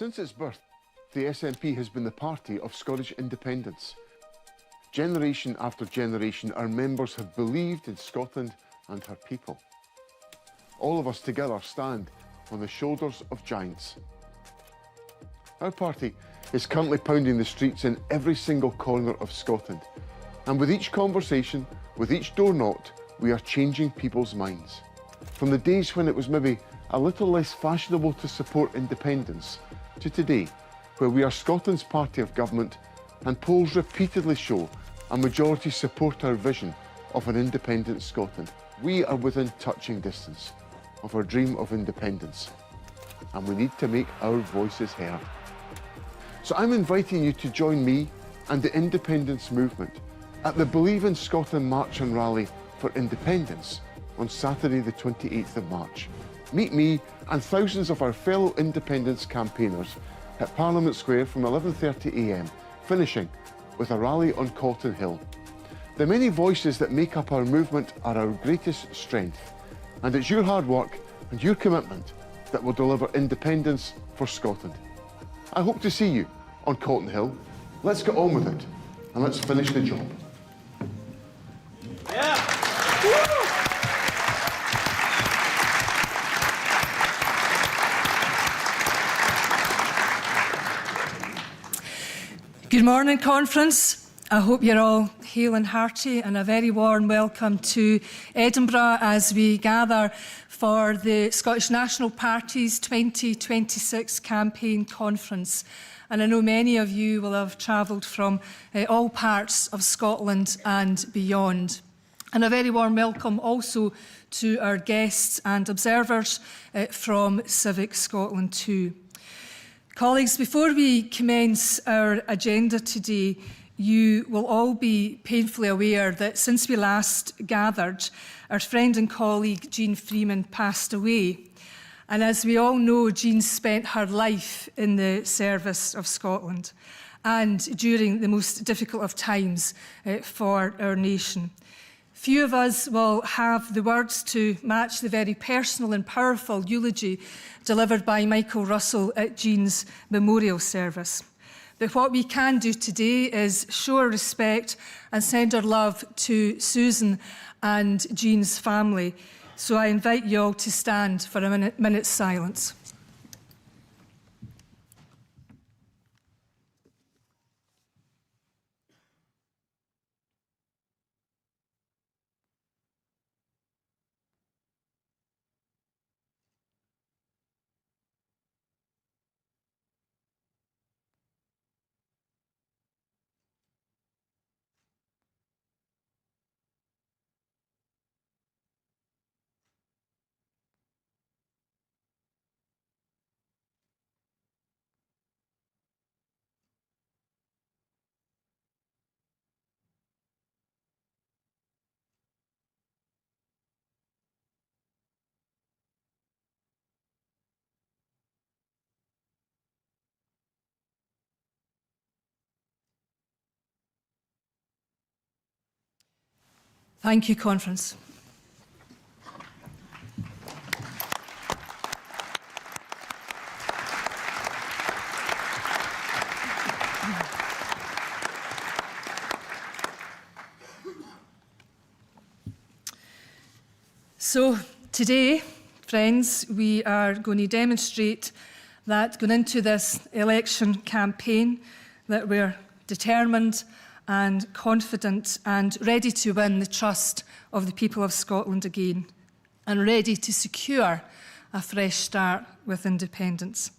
Since its birth, the SNP has been the party of Scottish independence. Generation after generation, our members have believed in Scotland and her people. All of us together stand on the shoulders of giants. Our party is currently pounding the streets in every single corner of Scotland. And with each conversation, with each door knocked, we are changing people's minds. From the days when it was maybe a little less fashionable to support independence, to today, where we are Scotland's party of government and polls repeatedly show a majority support our vision of an independent Scotland. We are within touching distance of our dream of independence, and we need to make our voices heard. So I'm inviting you to join me and the independence movement at the Believe in Scotland March and Rally for Independence on Saturday the 28th of March. Meet me and thousands of our fellow independence campaigners at Parliament Square from 11:30 a.m, finishing with a rally on Calton Hill. The many voices that make up our movement are our greatest strength, and it's your hard work and your commitment that will deliver independence for Scotland. I hope to see you on Calton Hill. Let's get on with it, and let's finish the job. Yeah. Good morning, conference. I hope you're all hale and hearty, and a very warm welcome to Edinburgh as we gather for the Scottish National Party's 2026 Campaign Conference. And I know many of you will have travelled from all parts of Scotland and beyond. And a very warm welcome also to our guests and observers from Civic Scotland too. Colleagues, before we commence our agenda today, you will all be painfully aware that since we last gathered, our friend and colleague Jean Freeman passed away. And as we all know, Jean spent her life in the service of Scotland and during the most difficult of times for our nation. Few of us will have the words to match the very personal and powerful eulogy delivered by Michael Russell at Jean's memorial service. But what we can do today is show our respect and send our love to Susan and Jean's family. So I invite you all to stand for a minute's silence. Thank you, conference. So today, friends, we are going to demonstrate that going into this election campaign that we're determined and confident and ready to win the trust of the people of Scotland again, and ready to secure a fresh start with independence.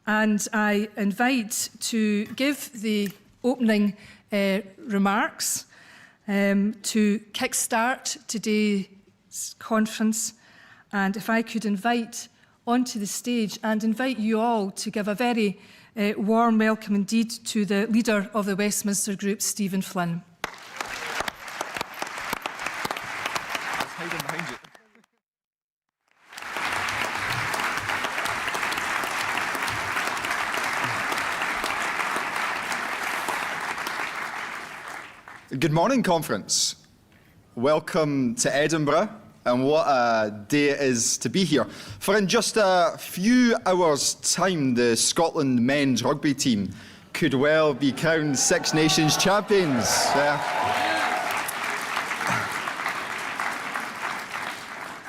And I invite to give the opening remarks to kickstart today's conference. And if I could invite onto the stage and invite you all to give a very warm welcome indeed to the leader of the Westminster Group, Stephen Flynn. Good morning, conference. Welcome to Edinburgh and what a day it is to be here. For in just a few hours' time, the Scotland men's rugby team could well be crowned Six Nations champions.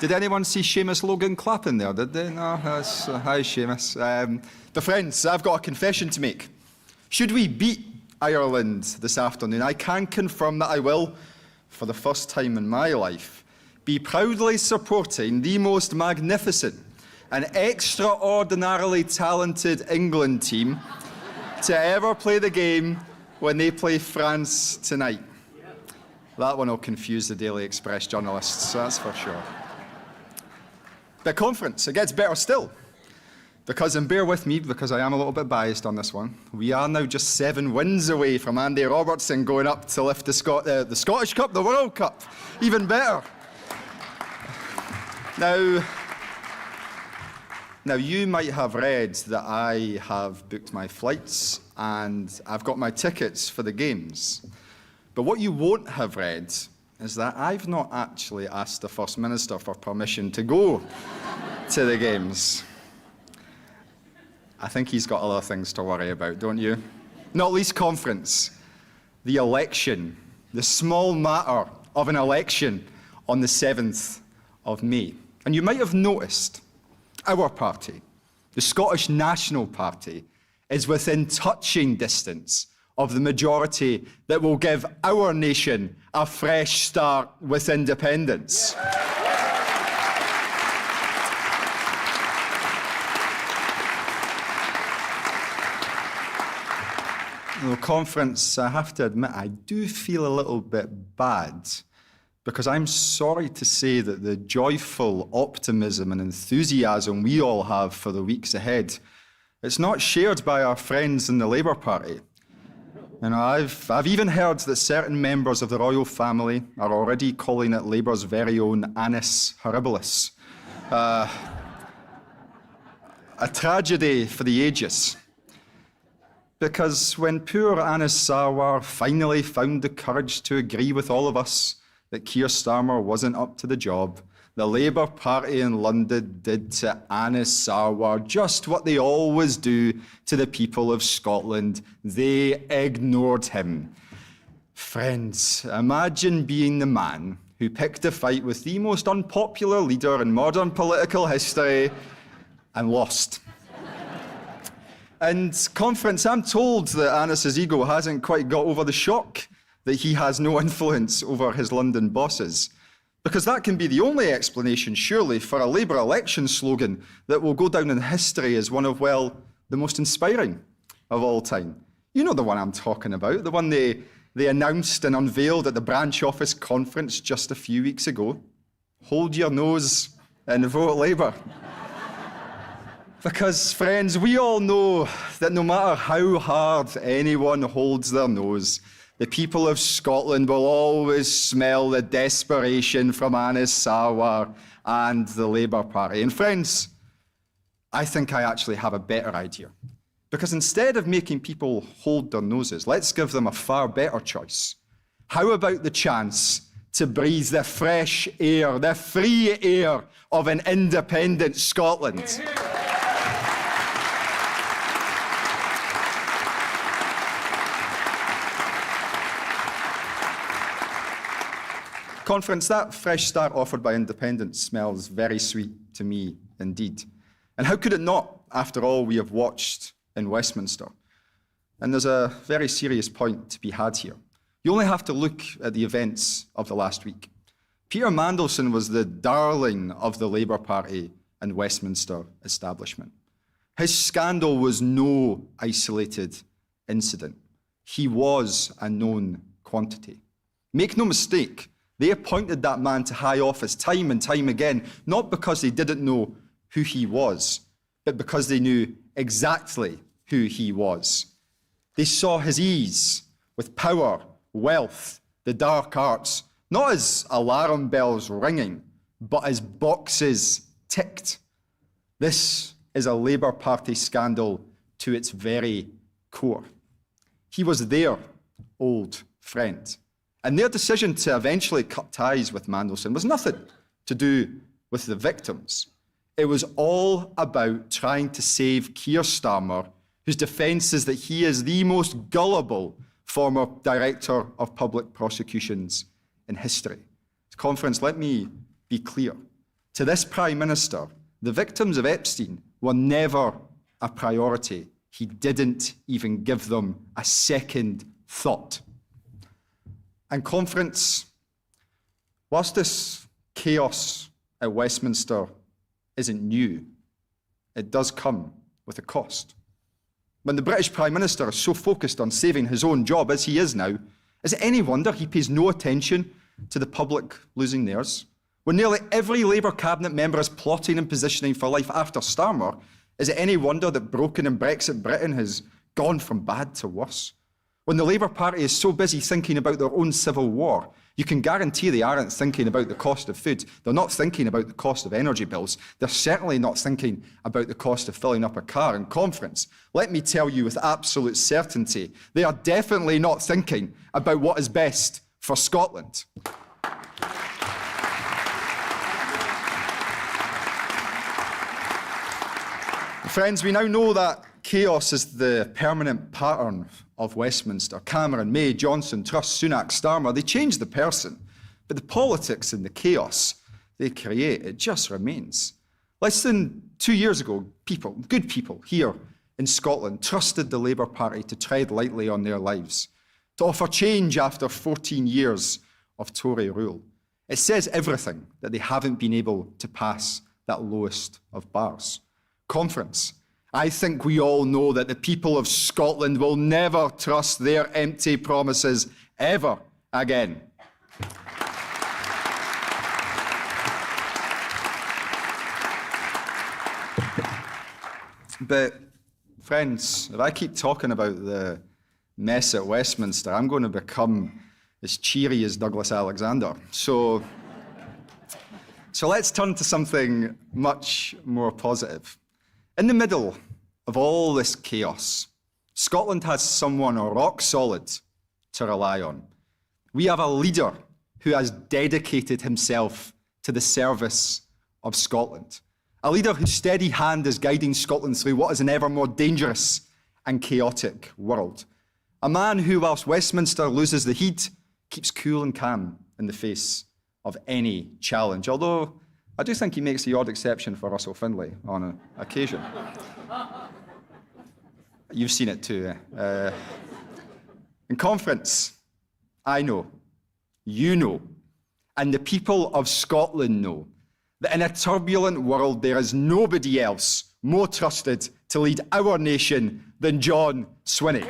Did anyone see Seamus Logan clapping there, did they? No, that's, hi Seamus. The friends, I've got a confession to make. Should we beat Ireland this afternoon, I can confirm that I will, for the first time in my life, be proudly supporting the most magnificent and extraordinarily talented England team to ever play the game when they play France tonight. That one will confuse the Daily Express journalists, that's for sure. The conference, it gets better still. Because, and bear with me, because I am a little bit biased on this one, we are now just 7 wins away from Andy Robertson going up to lift the Scottish Cup, the World Cup. Even better. Now, you might have read that I have booked my flights and I've got my tickets for the games. But what you won't have read is that I've not actually asked the First Minister for permission to go to the games. I think he's got other things to worry about, don't you? Not least conference, the election, the small matter of an election on the 7th of May. And you might have noticed our party, the Scottish National Party, is within touching distance of the majority that will give our nation a fresh start with independence. The conference, I have to admit, I do feel a little bit bad because I'm sorry to say that the joyful optimism and enthusiasm we all have for the weeks ahead, it's not shared by our friends in the Labour Party. You know, I've even heard that certain members of the royal family are already calling it Labour's very own annus horribilis. A tragedy for the ages. Because when poor Anas Sarwar finally found the courage to agree with all of us that Keir Starmer wasn't up to the job, the Labour Party in London did to Anas Sarwar just what they always do to the people of Scotland. They ignored him. Friends, imagine being the man who picked a fight with the most unpopular leader in modern political history and lost. And conference, I'm told that Anas's ego hasn't quite got over the shock that he has no influence over his London bosses. Because that can be the only explanation, surely, for a Labour election slogan that will go down in history as one of, well, the most inspiring of all time. You know the one I'm talking about, the one they announced and unveiled at the branch office conference just a few weeks ago. Hold your nose and vote Labour. Because, friends, we all know that no matter how hard anyone holds their nose, the people of Scotland will always smell the desperation from Anas Sarwar and the Labour Party. And friends, I think I actually have a better idea. Because instead of making people hold their noses, let's give them a far better choice. How about the chance to breathe the fresh air, the free air of an independent Scotland? Conference, that fresh start offered by independence smells very sweet to me indeed. And how could it not, after all we have watched in Westminster? And there's a very serious point to be had here. You only have to look at the events of the last week. Peter Mandelson was the darling of the Labour Party and Westminster establishment. His scandal was no isolated incident. He was a known quantity. Make no mistake, they appointed that man to high office time and time again, not because they didn't know who he was, but because they knew exactly who he was. They saw his ease with power, wealth, the dark arts, not as alarm bells ringing, but as boxes ticked. This is a Labour Party scandal to its very core. He was their old friend. And their decision to eventually cut ties with Mandelson was nothing to do with the victims. It was all about trying to save Keir Starmer, whose defence is that he is the most gullible former Director of Public Prosecutions in history. Conference, let me be clear. To this Prime Minister, the victims of Epstein were never a priority. He didn't even give them a second thought. And Conference, whilst this chaos at Westminster isn't new, it does come with a cost. When the British Prime Minister is so focused on saving his own job as he is now, is it any wonder he pays no attention to the public losing theirs? When nearly every Labour cabinet member is plotting and positioning for life after Starmer, is it any wonder that broken and Brexit Britain has gone from bad to worse? When the Labour Party is so busy thinking about their own civil war, you can guarantee they aren't thinking about the cost of food. They're not thinking about the cost of energy bills. They're certainly not thinking about the cost of filling up a car. In Conference, let me tell you with absolute certainty, they are definitely not thinking about what is best for Scotland. Friends, we now know that chaos is the permanent pattern of Westminster. Cameron, May, Johnson, Truss, Sunak, Starmer, they change the person, but the politics and the chaos they create, it just remains. Less than 2 years ago, people, good people here in Scotland, trusted the Labour Party to tread lightly on their lives, to offer change after 14 years of Tory rule. It says everything that they haven't been able to pass that lowest of bars. Conference, I think we all know that the people of Scotland will never trust their empty promises ever again. But, friends, if I keep talking about the mess at Westminster, I'm going to become as cheery as Douglas Alexander. So let's turn to something much more positive. In the middle of all this chaos, Scotland has someone rock solid to rely on. We have a leader who has dedicated himself to the service of Scotland. A leader whose steady hand is guiding Scotland through what is an ever more dangerous and chaotic world. A man who, whilst Westminster loses the heat, keeps cool and calm in the face of any challenge. Although I do think he makes the odd exception for Russell Findlay on occasion. You've seen it too. In Conference, I know, you know, and the people of Scotland know that in a turbulent world there is nobody else more trusted to lead our nation than John Swinney.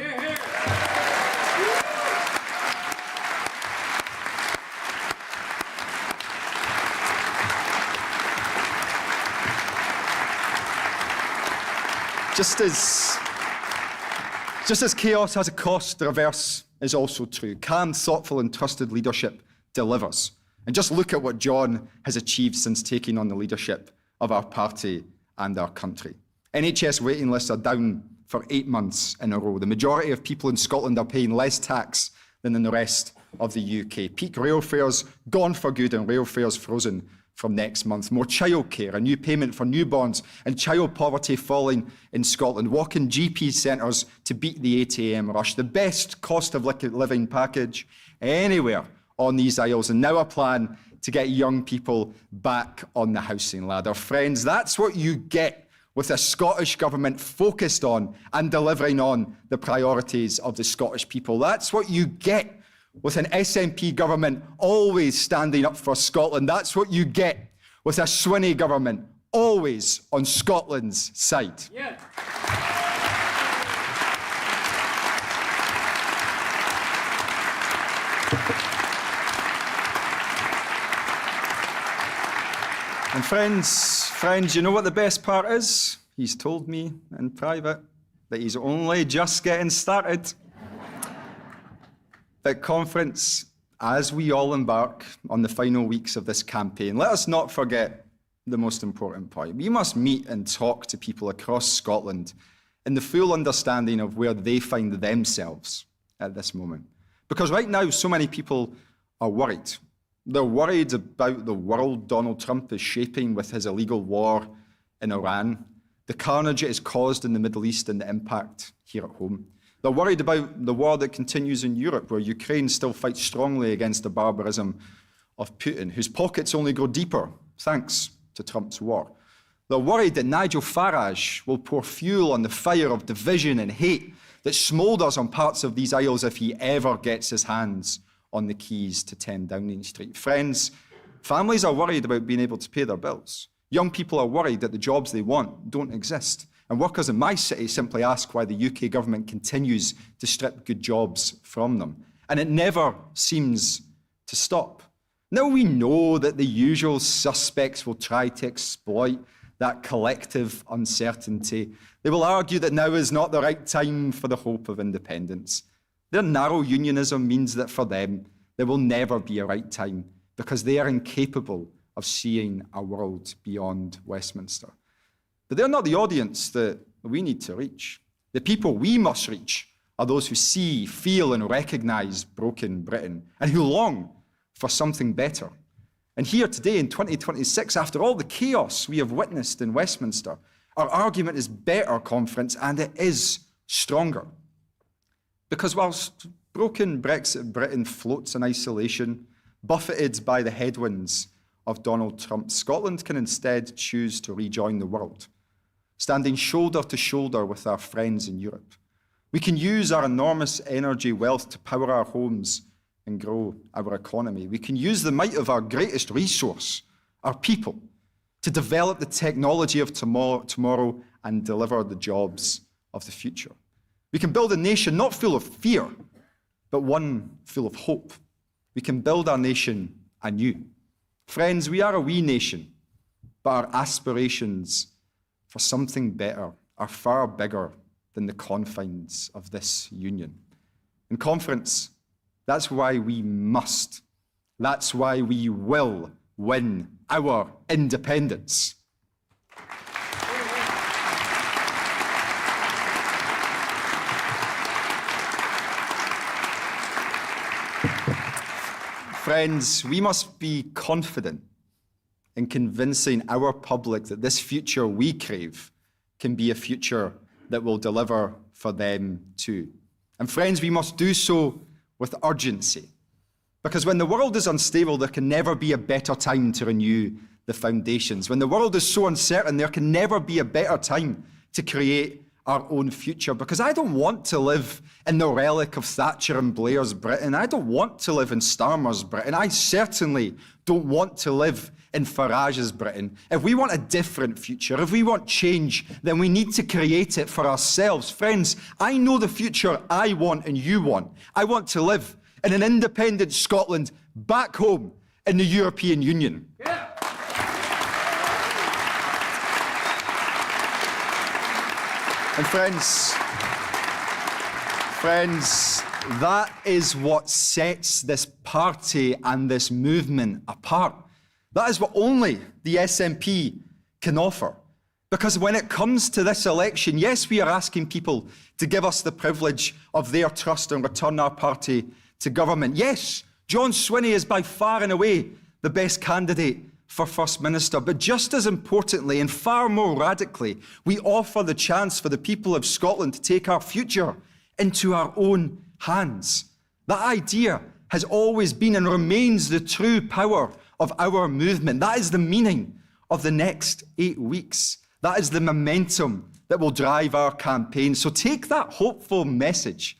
Just as chaos has a cost, the reverse is also true. Calm, thoughtful and trusted leadership delivers. And just look at what John has achieved since taking on the leadership of our party and our country. NHS waiting lists are down for 8 months in a row. The majority of people in Scotland are paying less tax than in the rest of the UK. Peak rail fares gone for good and rail fares frozen from next month. More childcare, a new payment for newborns and child poverty falling in Scotland. Walk-in GP centres to beat the ATM rush. The best cost of living package anywhere on these isles. And now a plan to get young people back on the housing ladder. Friends, that's what you get with a Scottish government focused on and delivering on the priorities of the Scottish people. That's what you get with an SNP government always standing up for Scotland. That's what you get with a Swinney government always on Scotland's side. Yeah. And friends, you know what the best part is? He's told me in private that he's only just getting started. At Conference, as we all embark on the final weeks of this campaign, let us not forget the most important point. We must meet and talk to people across Scotland in the full understanding of where they find themselves at this moment. Because right now, so many people are worried. They're worried about the world Donald Trump is shaping with his illegal war in Iran, the carnage it has caused in the Middle East and the impact here at home. They're worried about the war that continues in Europe, where Ukraine still fights strongly against the barbarism of Putin, whose pockets only grow deeper thanks to Trump's war. They're worried that Nigel Farage will pour fuel on the fire of division and hate that smoulders on parts of these isles if he ever gets his hands on the keys to 10 Downing Street. Friends, families are worried about being able to pay their bills. Young people are worried that the jobs they want don't exist. And workers in my city simply ask why the UK government continues to strip good jobs from them. And it never seems to stop. Now we know that the usual suspects will try to exploit that collective uncertainty. They will argue that now is not the right time for the hope of independence. Their narrow unionism means that for them, there will never be a right time because they are incapable of seeing a world beyond Westminster. But they're not the audience that we need to reach. The people we must reach are those who see, feel, and recognise broken Britain and who long for something better. And here today in 2026, after all the chaos we have witnessed in Westminster, our argument is better, conference, and it is stronger. Because whilst broken Brexit Britain floats in isolation, buffeted by the headwinds of Donald Trump, Scotland can instead choose to rejoin the world, standing shoulder to shoulder with our friends in Europe. We can use our enormous energy wealth to power our homes and grow our economy. We can use the might of our greatest resource, our people, to develop the technology of tomorrow and deliver the jobs of the future. We can build a nation not full of fear, but one full of hope. We can build our nation anew. Friends, we are a wee nation, but our aspirations for something better are far bigger than the confines of this union. In conference, that's why we must, that's why we will win our independence. Friends, we must be confident in convincing our public that this future we crave can be a future that will deliver for them too. And friends, we must do so with urgency. Because when the world is unstable, there can never be a better time to renew the foundations. When the world is so uncertain, there can never be a better time to create our own future. Because I don't want to live in the relic of Thatcher and Blair's Britain. I don't want to live in Starmer's Britain. I certainly don't want to live in Farage's Britain. If we want a different future, if we want change, then we need to create it for ourselves. Friends, I know the future I want and you want. I want to live in an independent Scotland back home in the European Union. Yeah. And friends, that is what sets this party and this movement apart. That is what only the SNP can offer. Because when it comes to this election, yes, we are asking people to give us the privilege of their trust and return our party to government. Yes, John Swinney is by far and away the best candidate for First Minister. But just as importantly and far more radically, we offer the chance for the people of Scotland to take our future into our own hands. That idea has always been and remains the true power of our movement. That is the meaning of the next 8 weeks. That is the momentum that will drive our campaign. So take that hopeful message,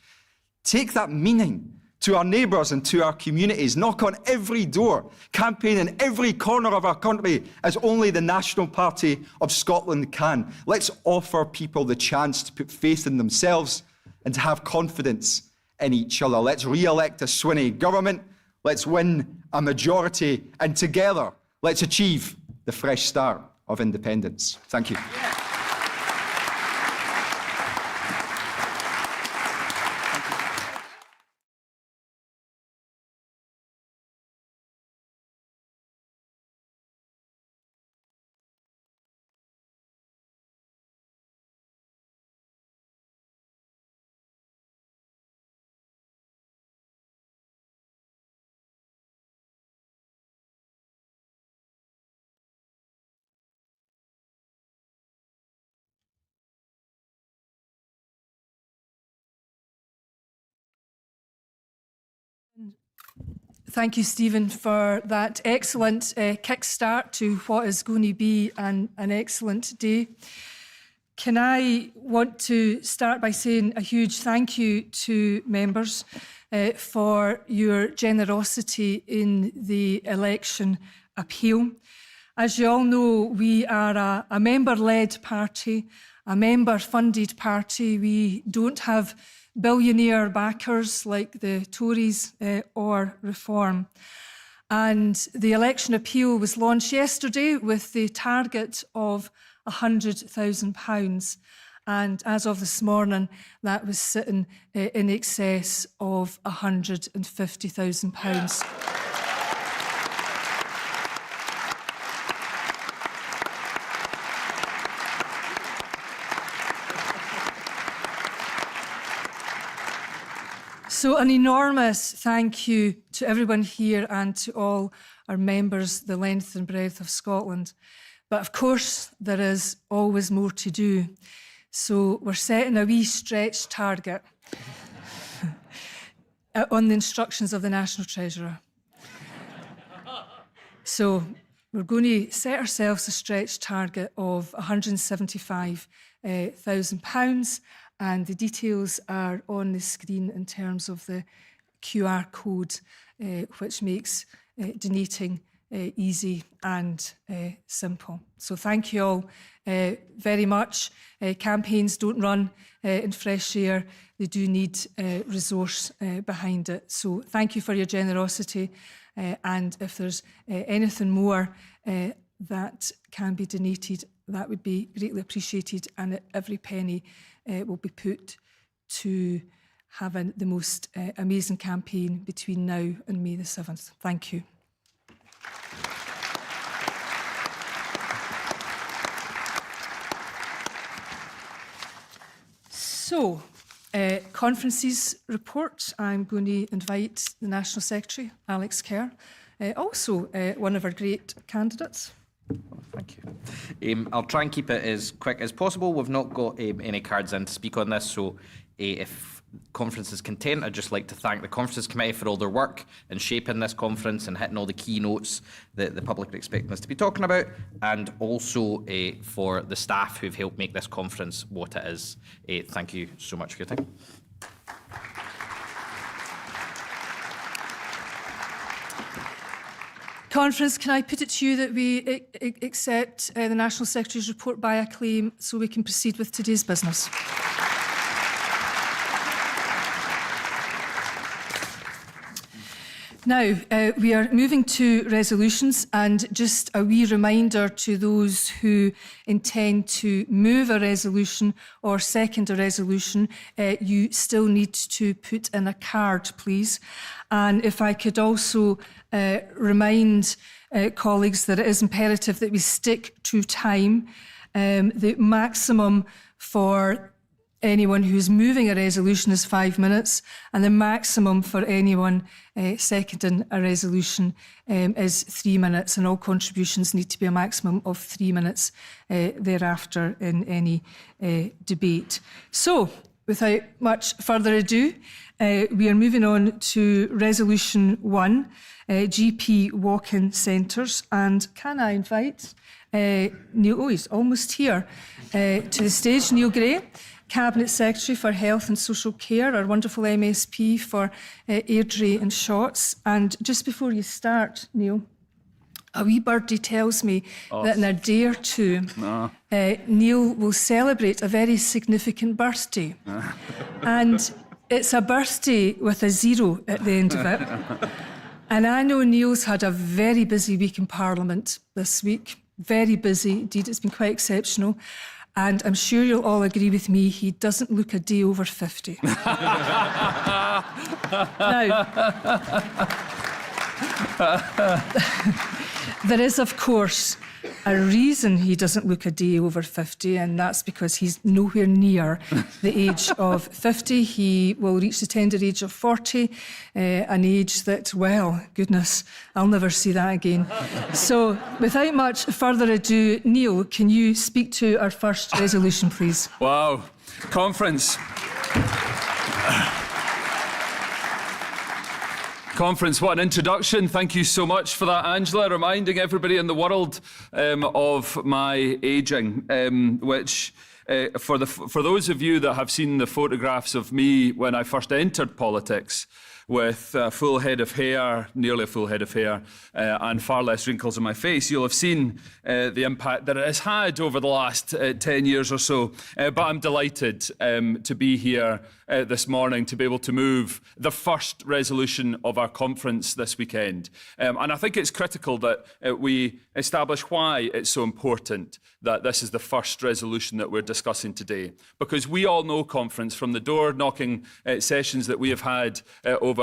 take that meaning to our neighbours and to our communities. Knock on every door, campaign in every corner of our country as only the National Party of Scotland can. Let's offer people the chance to put faith in themselves and to have confidence in each other. Let's re-elect a Swinney government. Let's win a majority, and together, let's achieve the fresh start of independence. Thank you. Yeah. Thank you, Stephen, for that excellent kickstart to what is going to be an excellent day. Can I want to start by saying a huge thank you to members for your generosity in the election appeal. As you all know, we are a member-led party, a member-funded party. We don't have billionaire backers like the Tories or Reform. And the election appeal was launched yesterday with the target of £100,000. And as of this morning, that was sitting in excess of £150,000. So an enormous thank you to everyone here and to all our members, the length and breadth of Scotland. But of course, there is always more to do. So we're setting a wee stretch target on the instructions of the National Treasurer. So we're going to set ourselves a stretch target of £175,000. And the details are on the screen in terms of the QR code, which makes donating easy and simple. So thank you all very much. Campaigns don't run in fresh air. They do need resource behind it. So thank you for your generosity. And if there's anything more that can be donated, that would be greatly appreciated. And every penny will be put to having the most amazing campaign between now and May the 7th. Thank you. So, conferences report. I'm going to invite the National Secretary, Alex Kerr, also one of our great candidates. Thank you. I'll try and keep it as quick as possible. We've not got any cards in to speak on this, so if conference is content, I'd just like to thank the Conferences Committee for all their work in shaping this conference and hitting all the keynotes that the public are expecting us to be talking about, and also for the staff who've helped make this conference what it is. Thank you so much for your time. Conference, can I put it to you that we accept the National Secretary's report by acclaim so we can proceed with today's business? Now, we are moving to resolutions, and just a wee reminder to those who intend to move a resolution or second a resolution, you still need to put in a card, please. And if I could also remind colleagues that it is imperative that we stick to time. The maximum for anyone who's moving a resolution is 5 minutes, and the maximum for anyone seconding a resolution is 3 minutes, and all contributions need to be a maximum of 3 minutes thereafter in any debate. So, without much further ado, we are moving on to Resolution 1, GP walk-in centres, and can I invite Neil, he's almost here, to the stage, Neil Gray, Cabinet Secretary for Health and Social Care, our wonderful MSP for Airdrie and Shotts. And just before you start, Neil, a wee birdie tells me that in a day or two, Neil will celebrate a very significant birthday. And it's a birthday with a 0 at the end of it. And I know Neil's had a very busy week in Parliament this week. Very busy, indeed, it's been quite exceptional. And I'm sure you'll all agree with me, he doesn't look a day over 50. Now, there is, of course, a reason he doesn't look a day over 50, and that's because he's nowhere near the age of 50. He will reach the tender age of 40, an age that, well, goodness, I'll never see that again. So, without much further ado, Neil, can you speak to our first resolution, please? Wow. Conference. Conference, what an introduction. Thank you so much for that, Angela, reminding everybody in the world of my ageing, which for those of you that have seen the photographs of me when I first entered politics, with a full head of hair, nearly a full head of hair, and far less wrinkles on my face, you'll have seen the impact that it has had over the last 10 years or so. But I'm delighted to be here this morning to be able to move the first resolution of our conference this weekend. And I think it's critical that we establish why it's so important that this is the first resolution that we're discussing today. Because we all know, conference, from the door-knocking sessions that we have had over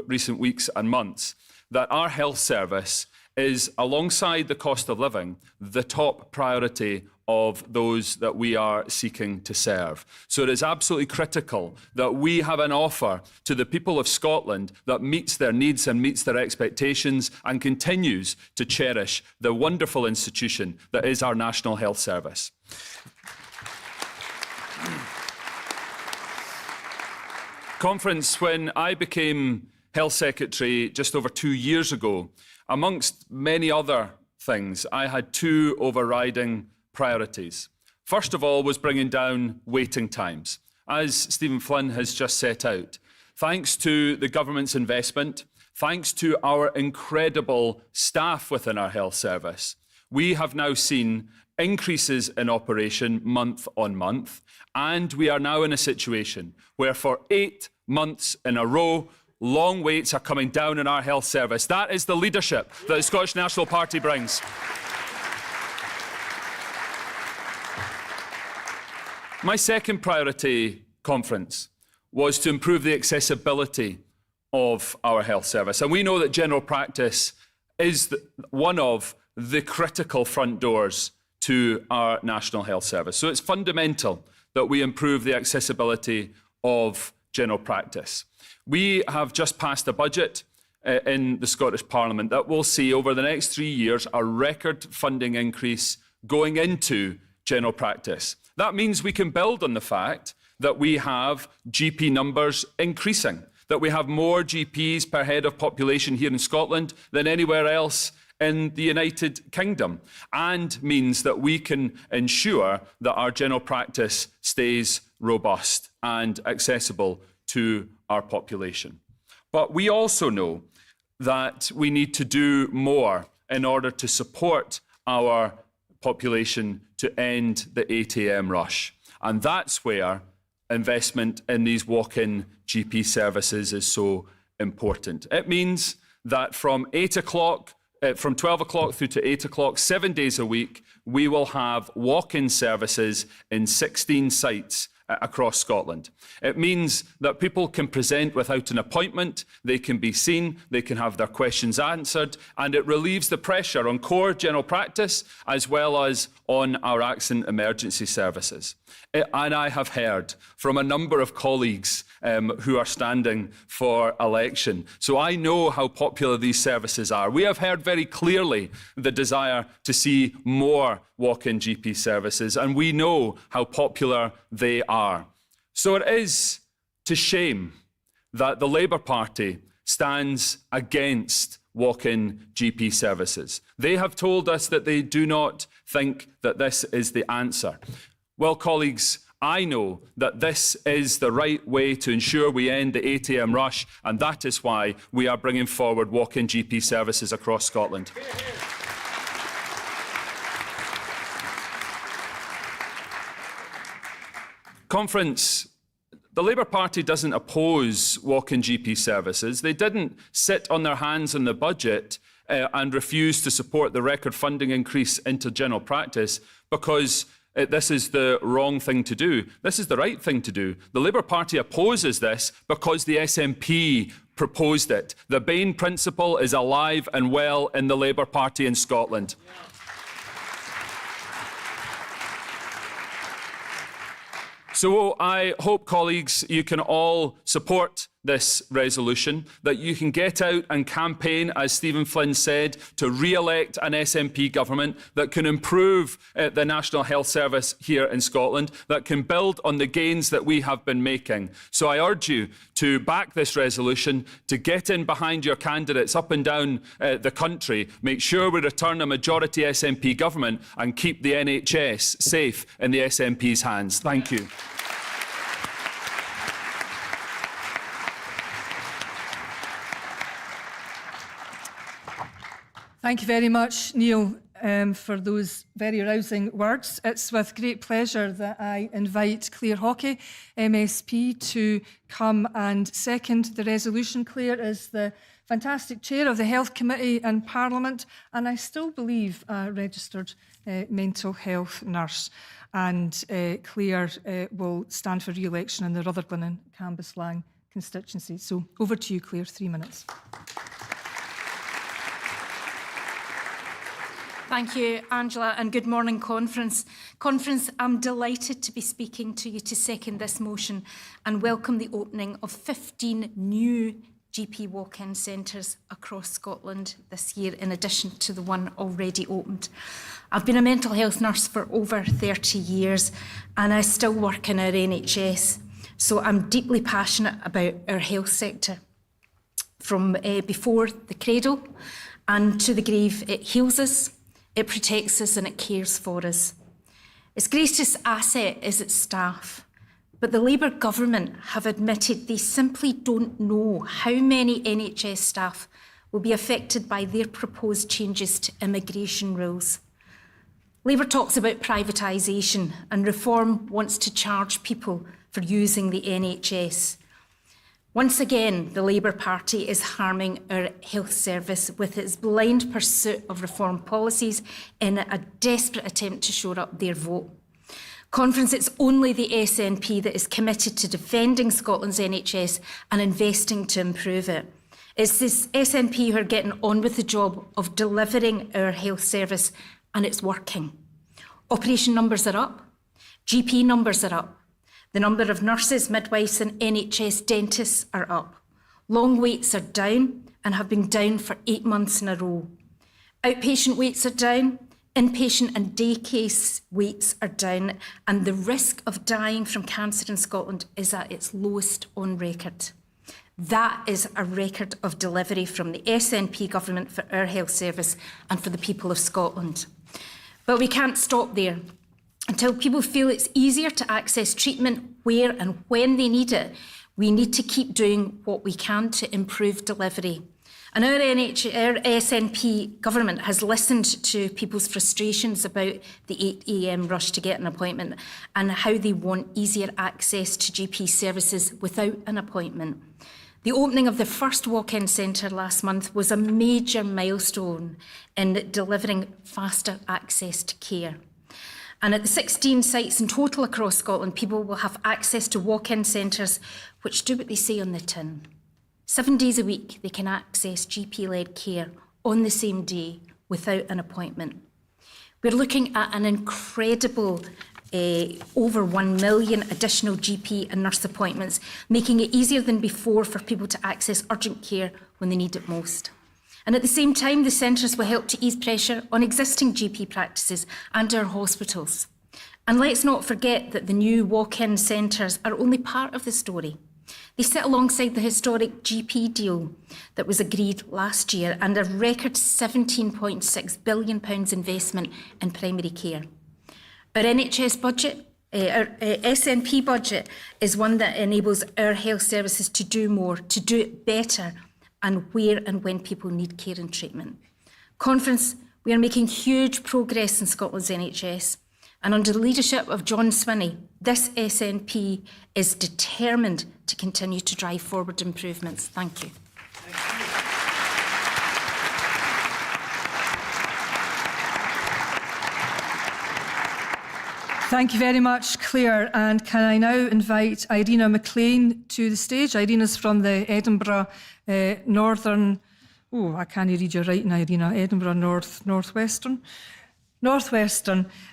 recent weeks and months, that our health service is, alongside the cost of living, the top priority of those that we are seeking to serve. So it is absolutely critical that we have an offer to the people of Scotland that meets their needs and meets their expectations and continues to cherish the wonderful institution that is our National Health Service. Conference, when I became Health Secretary just over 2 years ago, amongst many other things, I had two overriding priorities. First of all was bringing down waiting times, as Stephen Flynn has just set out. Thanks to the government's investment, thanks to our incredible staff within our health service, we have now seen increases in operation month on month, and we are now in a situation where for 8 months in a row, long waits are coming down in our health service. That is the leadership that the Scottish National Party brings. My second priority, conference, was to improve the accessibility of our health service. And we know that general practice is one of the critical front doors to our National Health Service. So it's fundamental that we improve the accessibility of general practice. We have just passed a budget in the Scottish Parliament that will see over the next 3 years a record funding increase going into general practice. That means we can build on the fact that we have GP numbers increasing, that we have more GPs per head of population here in Scotland than anywhere else in the United Kingdom, and means that we can ensure that our general practice stays robust and accessible to our population. But we also know that we need to do more in order to support our population to end the ATM rush. And that's where investment in these walk-in GP services is so important. It means that from 12 o'clock through to 8 o'clock, 7 days a week, we will have walk-in services in 16 sites across Scotland. It means that people can present without an appointment, they can be seen, they can have their questions answered, and it relieves the pressure on core general practice as well as on our accident emergency services. And I have heard from a number of colleagues who are standing for election. So I know how popular these services are. We have heard very clearly the desire to see more walk-in GP services, and we know how popular they are. So it is to shame that the Labour Party stands against walk-in GP services. They have told us that they do not think that this is the answer. Well, colleagues, I know that this is the right way to ensure we end the ATM rush, and that is why we are bringing forward walk-in GP services across Scotland. Conference, the Labour Party doesn't oppose walk-in GP services. They didn't sit on their hands on the budget and refuse to support the record funding increase into general practice because this is the wrong thing to do. This is the right thing to do. The Labour Party opposes this because the SNP proposed it. The Bain principle is alive and well in the Labour Party in Scotland. So I hope, colleagues, you can all support this resolution, that you can get out and campaign, as Stephen Flynn said, to re-elect an SNP government that can improve the National Health Service here in Scotland, that can build on the gains that we have been making. So I urge you to back this resolution, to get in behind your candidates up and down the country, make sure we return a majority SNP government and keep the NHS safe in the SNP's hands. Thank you. Thank you very much, Neil, for those very rousing words. It's with great pleasure that I invite Claire Hawkey, MSP, to come and second the resolution. Claire is the fantastic chair of the Health Committee in Parliament, and I still believe a registered mental health nurse. And Claire will stand for re-election in the Rutherglen and Cambuslang constituency. So over to you, Claire, 3 minutes. Thank you, Angela, and good morning, Conference. Conference, I'm delighted to be speaking to you to second this motion and welcome the opening of 15 new GP walk-in centres across Scotland this year, in addition to the one already opened. I've been a mental health nurse for over 30 years and I still work in our NHS, so I'm deeply passionate about our health sector. From before the cradle and to the grave, it heals us, it protects us and it cares for us. Its greatest asset is its staff, but the Labour government have admitted they simply don't know how many NHS staff will be affected by their proposed changes to immigration rules. Labour talks about privatisation and Reform wants to charge people for using the NHS. Once again, the Labour Party is harming our health service with its blind pursuit of reform policies in a desperate attempt to shore up their vote. Conference, it's only the SNP that is committed to defending Scotland's NHS and investing to improve it. It's this SNP who are getting on with the job of delivering our health service, and it's working. Operation numbers are up, GP numbers are up. The number of nurses, midwives and NHS dentists are up. Long waits are down and have been down for 8 months in a row. Outpatient waits are down, inpatient and day case waits are down, and the risk of dying from cancer in Scotland is at its lowest on record. That is a record of delivery from the SNP government for our health service and for the people of Scotland. But we can't stop there. Until people feel it's easier to access treatment where and when they need it, we need to keep doing what we can to improve delivery. And our SNP government has listened to people's frustrations about the 8 a.m. rush to get an appointment and how they want easier access to GP services without an appointment. The opening of the first walk-in centre last month was a major milestone in delivering faster access to care. And at the 16 sites in total across Scotland, people will have access to walk-in centres which do what they say on the tin. 7 days a week, they can access GP-led care on the same day without an appointment. We're looking at an incredible over 1 million additional GP and nurse appointments, making it easier than before for people to access urgent care when they need it most. And at the same time, the centres will help to ease pressure on existing GP practices and our hospitals. And let's not forget that the new walk-in centres are only part of the story. They sit alongside the historic GP deal that was agreed last year and a record £17.6 billion investment in primary care. Our NHS budget, our SNP budget, is one that enables our health services to do more, to do it better, and where and when people need care and treatment. Conference, we are making huge progress in Scotland's NHS, and under the leadership of John Swinney, this SNP is determined to continue to drive forward improvements. Thank you. Thank you very much, Claire. And can I now invite Irina McLean to the stage? Irina's from the Edinburgh Northern, I can't read your writing, Irina, Edinburgh Northwestern.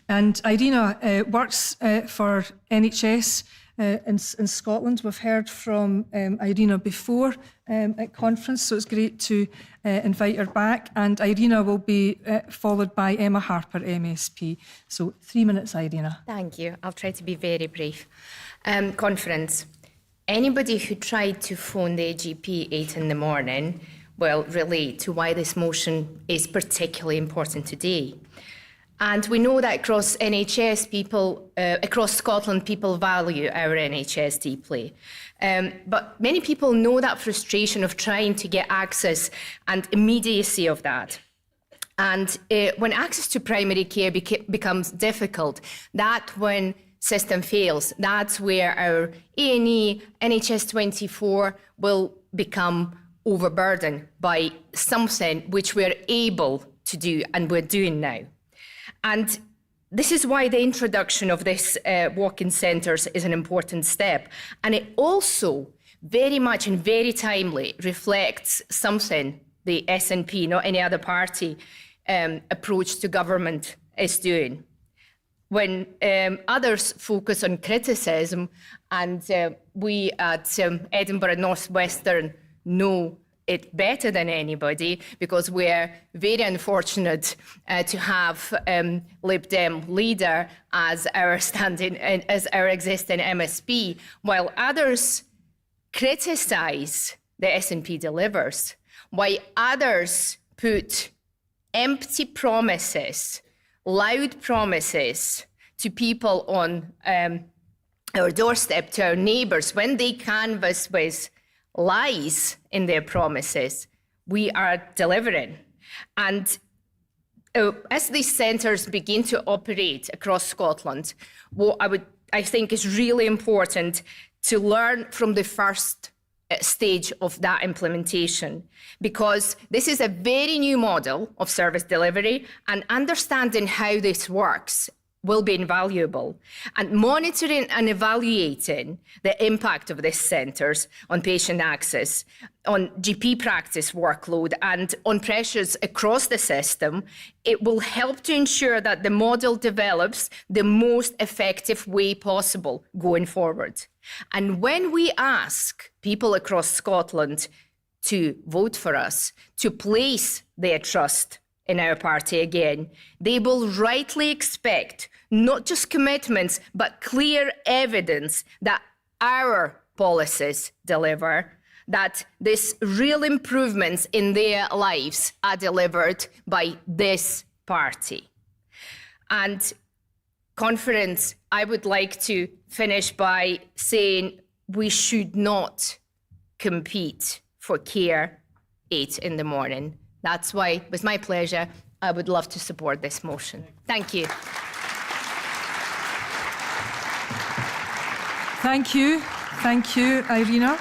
And Irina works for NHS in Scotland. We've heard from Irina before at conference, so it's great to invite her back. And Irina will be followed by Emma Harper, MSP. So 3 minutes, Irina. Thank you. I'll try to be very brief. Conference. Anybody who tried to phone the AGP 8 in the morning will relate to why this motion is particularly important today. And we know that across NHS, people, across Scotland, people value our NHS deeply. But many people know that frustration of trying to get access and immediacy of that. And when access to primary care becomes difficult, that's when system fails. That's where our A&E, NHS 24 will become overburdened by something which we're able to do and we're doing now. And this is why the introduction of this walk-in centres is an important step. And it also very much and very timely reflects something the SNP, not any other party, approach to government is doing. When others focus on criticism, and we at Edinburgh North Western know it better than anybody, because we're very unfortunate to have Lib Dem leader as our standing, as our existing MSP, while others criticise the SNP delivers, while others put empty promises, loud promises to people on our doorstep, to our neighbours, when they canvass with lies in their promises, we are delivering. And as these centres begin to operate across Scotland, what I think is really important to learn from the first stage of that implementation, because this is a very new model of service delivery, and understanding how this works will be invaluable. And monitoring and evaluating the impact of these centres on patient access, on GP practice workload, and on pressures across the system, it will help to ensure that the model develops the most effective way possible going forward. And when we ask people across Scotland to vote for us, to place their trust in our party again, they will rightly expect not just commitments, but clear evidence that our policies deliver, that these real improvements in their lives are delivered by this party. And conference, I would like to finish by saying we should not compete for care 8 in the morning. That's why, with my pleasure, I would love to support this motion. Thank you. Thank you, Irina.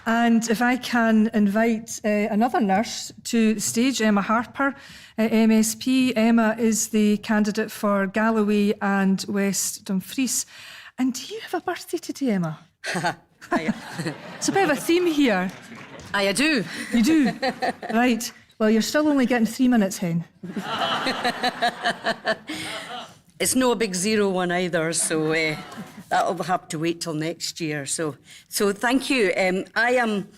And if I can invite another nurse to the stage, Emma Harper, MSP. Emma is the candidate for Galloway and West Dumfries. And do you have a birthday today, Emma? It's a bit of a theme here. I do. You do? Right. Well, you're still only getting 3 minutes, Hen. It's no a big 0-1 either, so that'll have to wait till next year. So thank you. I am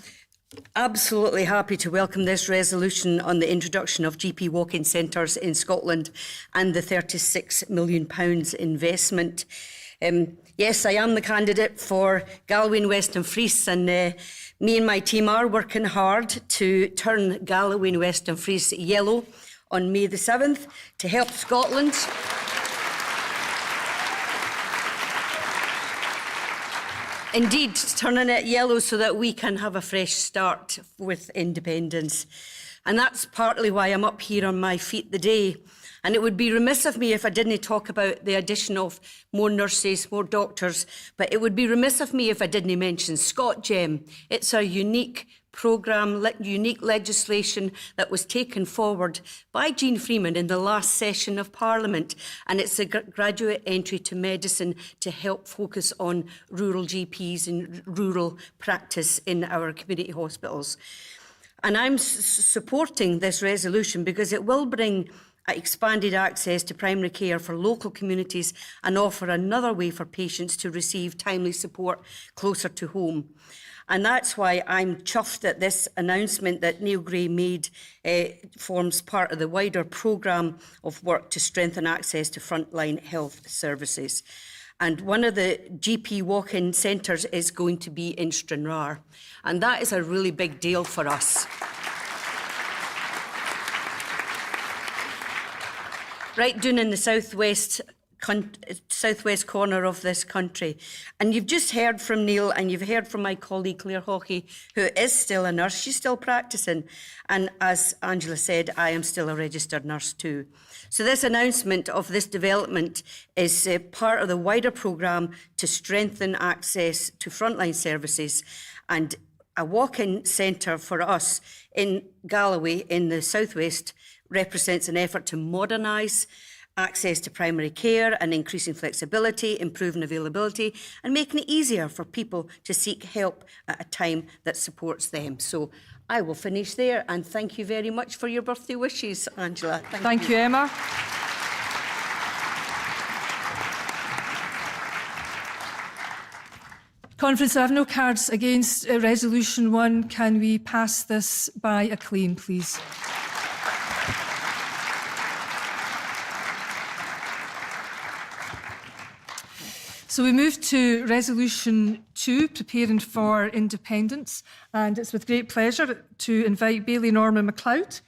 absolutely happy to welcome this resolution on the introduction of GP walk-in centres in Scotland and the £36 million investment. Yes, I am the candidate for Galloway and West Dumfries, and me and my team are working hard to turn Galloway and West Dumfries yellow on May the 7th to help Scotland indeed turning it yellow so that we can have a fresh start with independence. And that's partly why I'm up here on my feet today. And it would be remiss of me if I didn't talk about the addition of more nurses, more doctors, but it would be remiss of me if I didn't mention ScotGem. It's a unique programme, unique legislation that was taken forward by Jean Freeman in the last session of Parliament. And it's a graduate entry to medicine to help focus on rural GPs and rural practice in our community hospitals. And I'm supporting this resolution because it will bring expanded access to primary care for local communities and offer another way for patients to receive timely support closer to home. And that's why I'm chuffed that this announcement that Neil Gray made forms part of the wider programme of work to strengthen access to frontline health services. And one of the GP walk-in centres is going to be in Stranraer. And that is a really big deal for us. Right down in the southwest corner of this country. And you've just heard from Neil and you've heard from my colleague Claire Hockey, who is still a nurse. She's still practising. And as Angela said, I am still a registered nurse too. So this announcement of this development is part of the wider programme to strengthen access to frontline services. And a walk-in centre for us in Galloway in the southwest represents an effort to modernise access to primary care and increasing flexibility, improving availability and making it easier for people to seek help at a time that supports them. So I will finish there and thank you very much for your birthday wishes, Angela. Thank you, Emma. Conference, I have no cards against Resolution 1. Can we pass this by acclaim, please? So we move to Resolution 2, Preparing for Independence, and it's with great pleasure to invite Baillie Norman MacLeod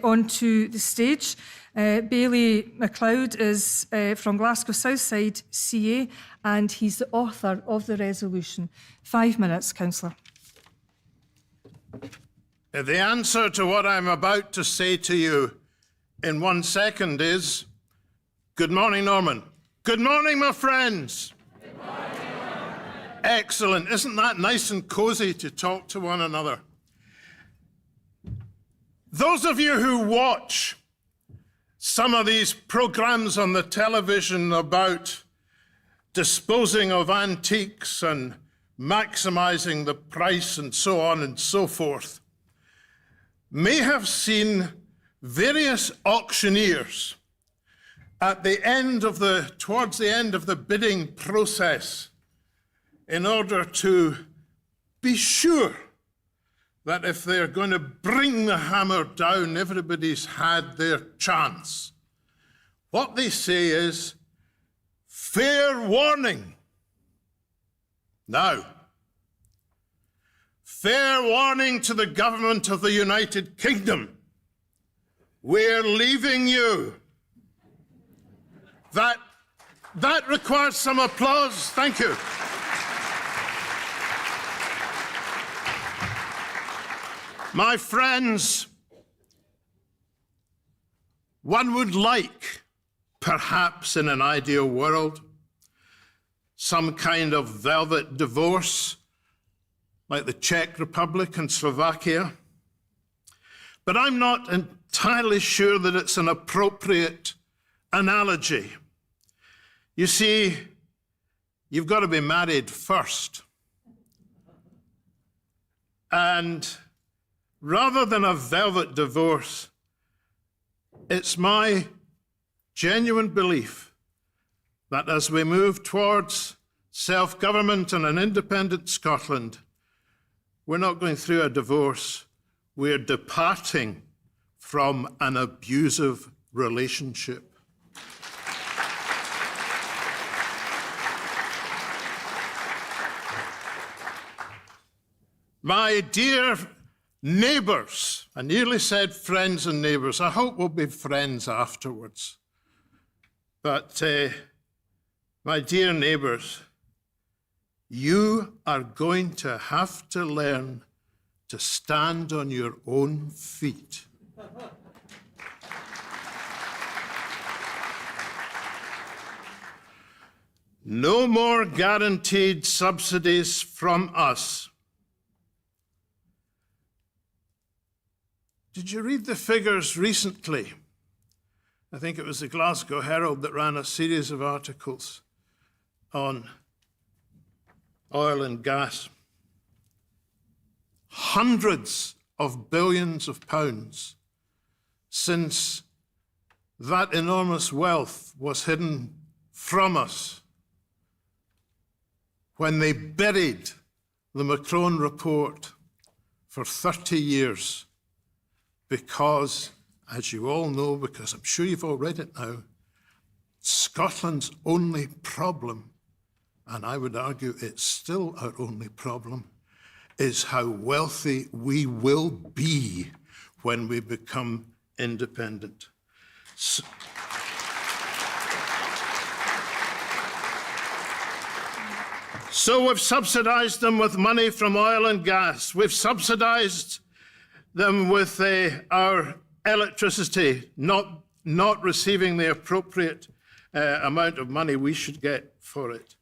onto the stage. Baillie MacLeod is from Glasgow Southside CA, and he's the author of the resolution. 5 minutes, Councillor. The answer to what I'm about to say to you in 1 second is, good morning, Norman. Good morning, my friends. Excellent. Isn't that nice and cosy to talk to one another? Those of you who watch some of these programs on the television about disposing of antiques and maximizing the price and so on and so forth may have seen various auctioneers at the end of towards the end of the bidding process, in order to be sure that if they're going to bring the hammer down, everybody's had their chance. What they say is, fair warning. Now, fair warning to the government of the United Kingdom. We're leaving you. That requires some applause. Thank you. My friends, one would like, perhaps in an ideal world, some kind of velvet divorce like the Czech Republic and Slovakia. But I'm not entirely sure that it's an appropriate analogy. You see, you've got to be married first. And rather than a velvet divorce, it's my genuine belief that as we move towards self-government and an independent Scotland, we're not going through a divorce, we're departing from an abusive relationship. My dear neighbours, I nearly said friends and neighbours. I hope we'll be friends afterwards. But my dear neighbours, you are going to have to learn to stand on your own feet. No more guaranteed subsidies from us. Did you read the figures recently? I think it was the Glasgow Herald that ran a series of articles on oil and gas. Hundreds of billions of pounds since that enormous wealth was hidden from us when they buried the Macron report for 30 years because, as you all know, because I'm sure you've all read it now, Scotland's only problem, and I would argue it's still our only problem, is how wealthy we will be when we become independent. So we've subsidised them with money from oil and gas. We've subsidised them with our electricity, not receiving the appropriate amount of money we should get for it.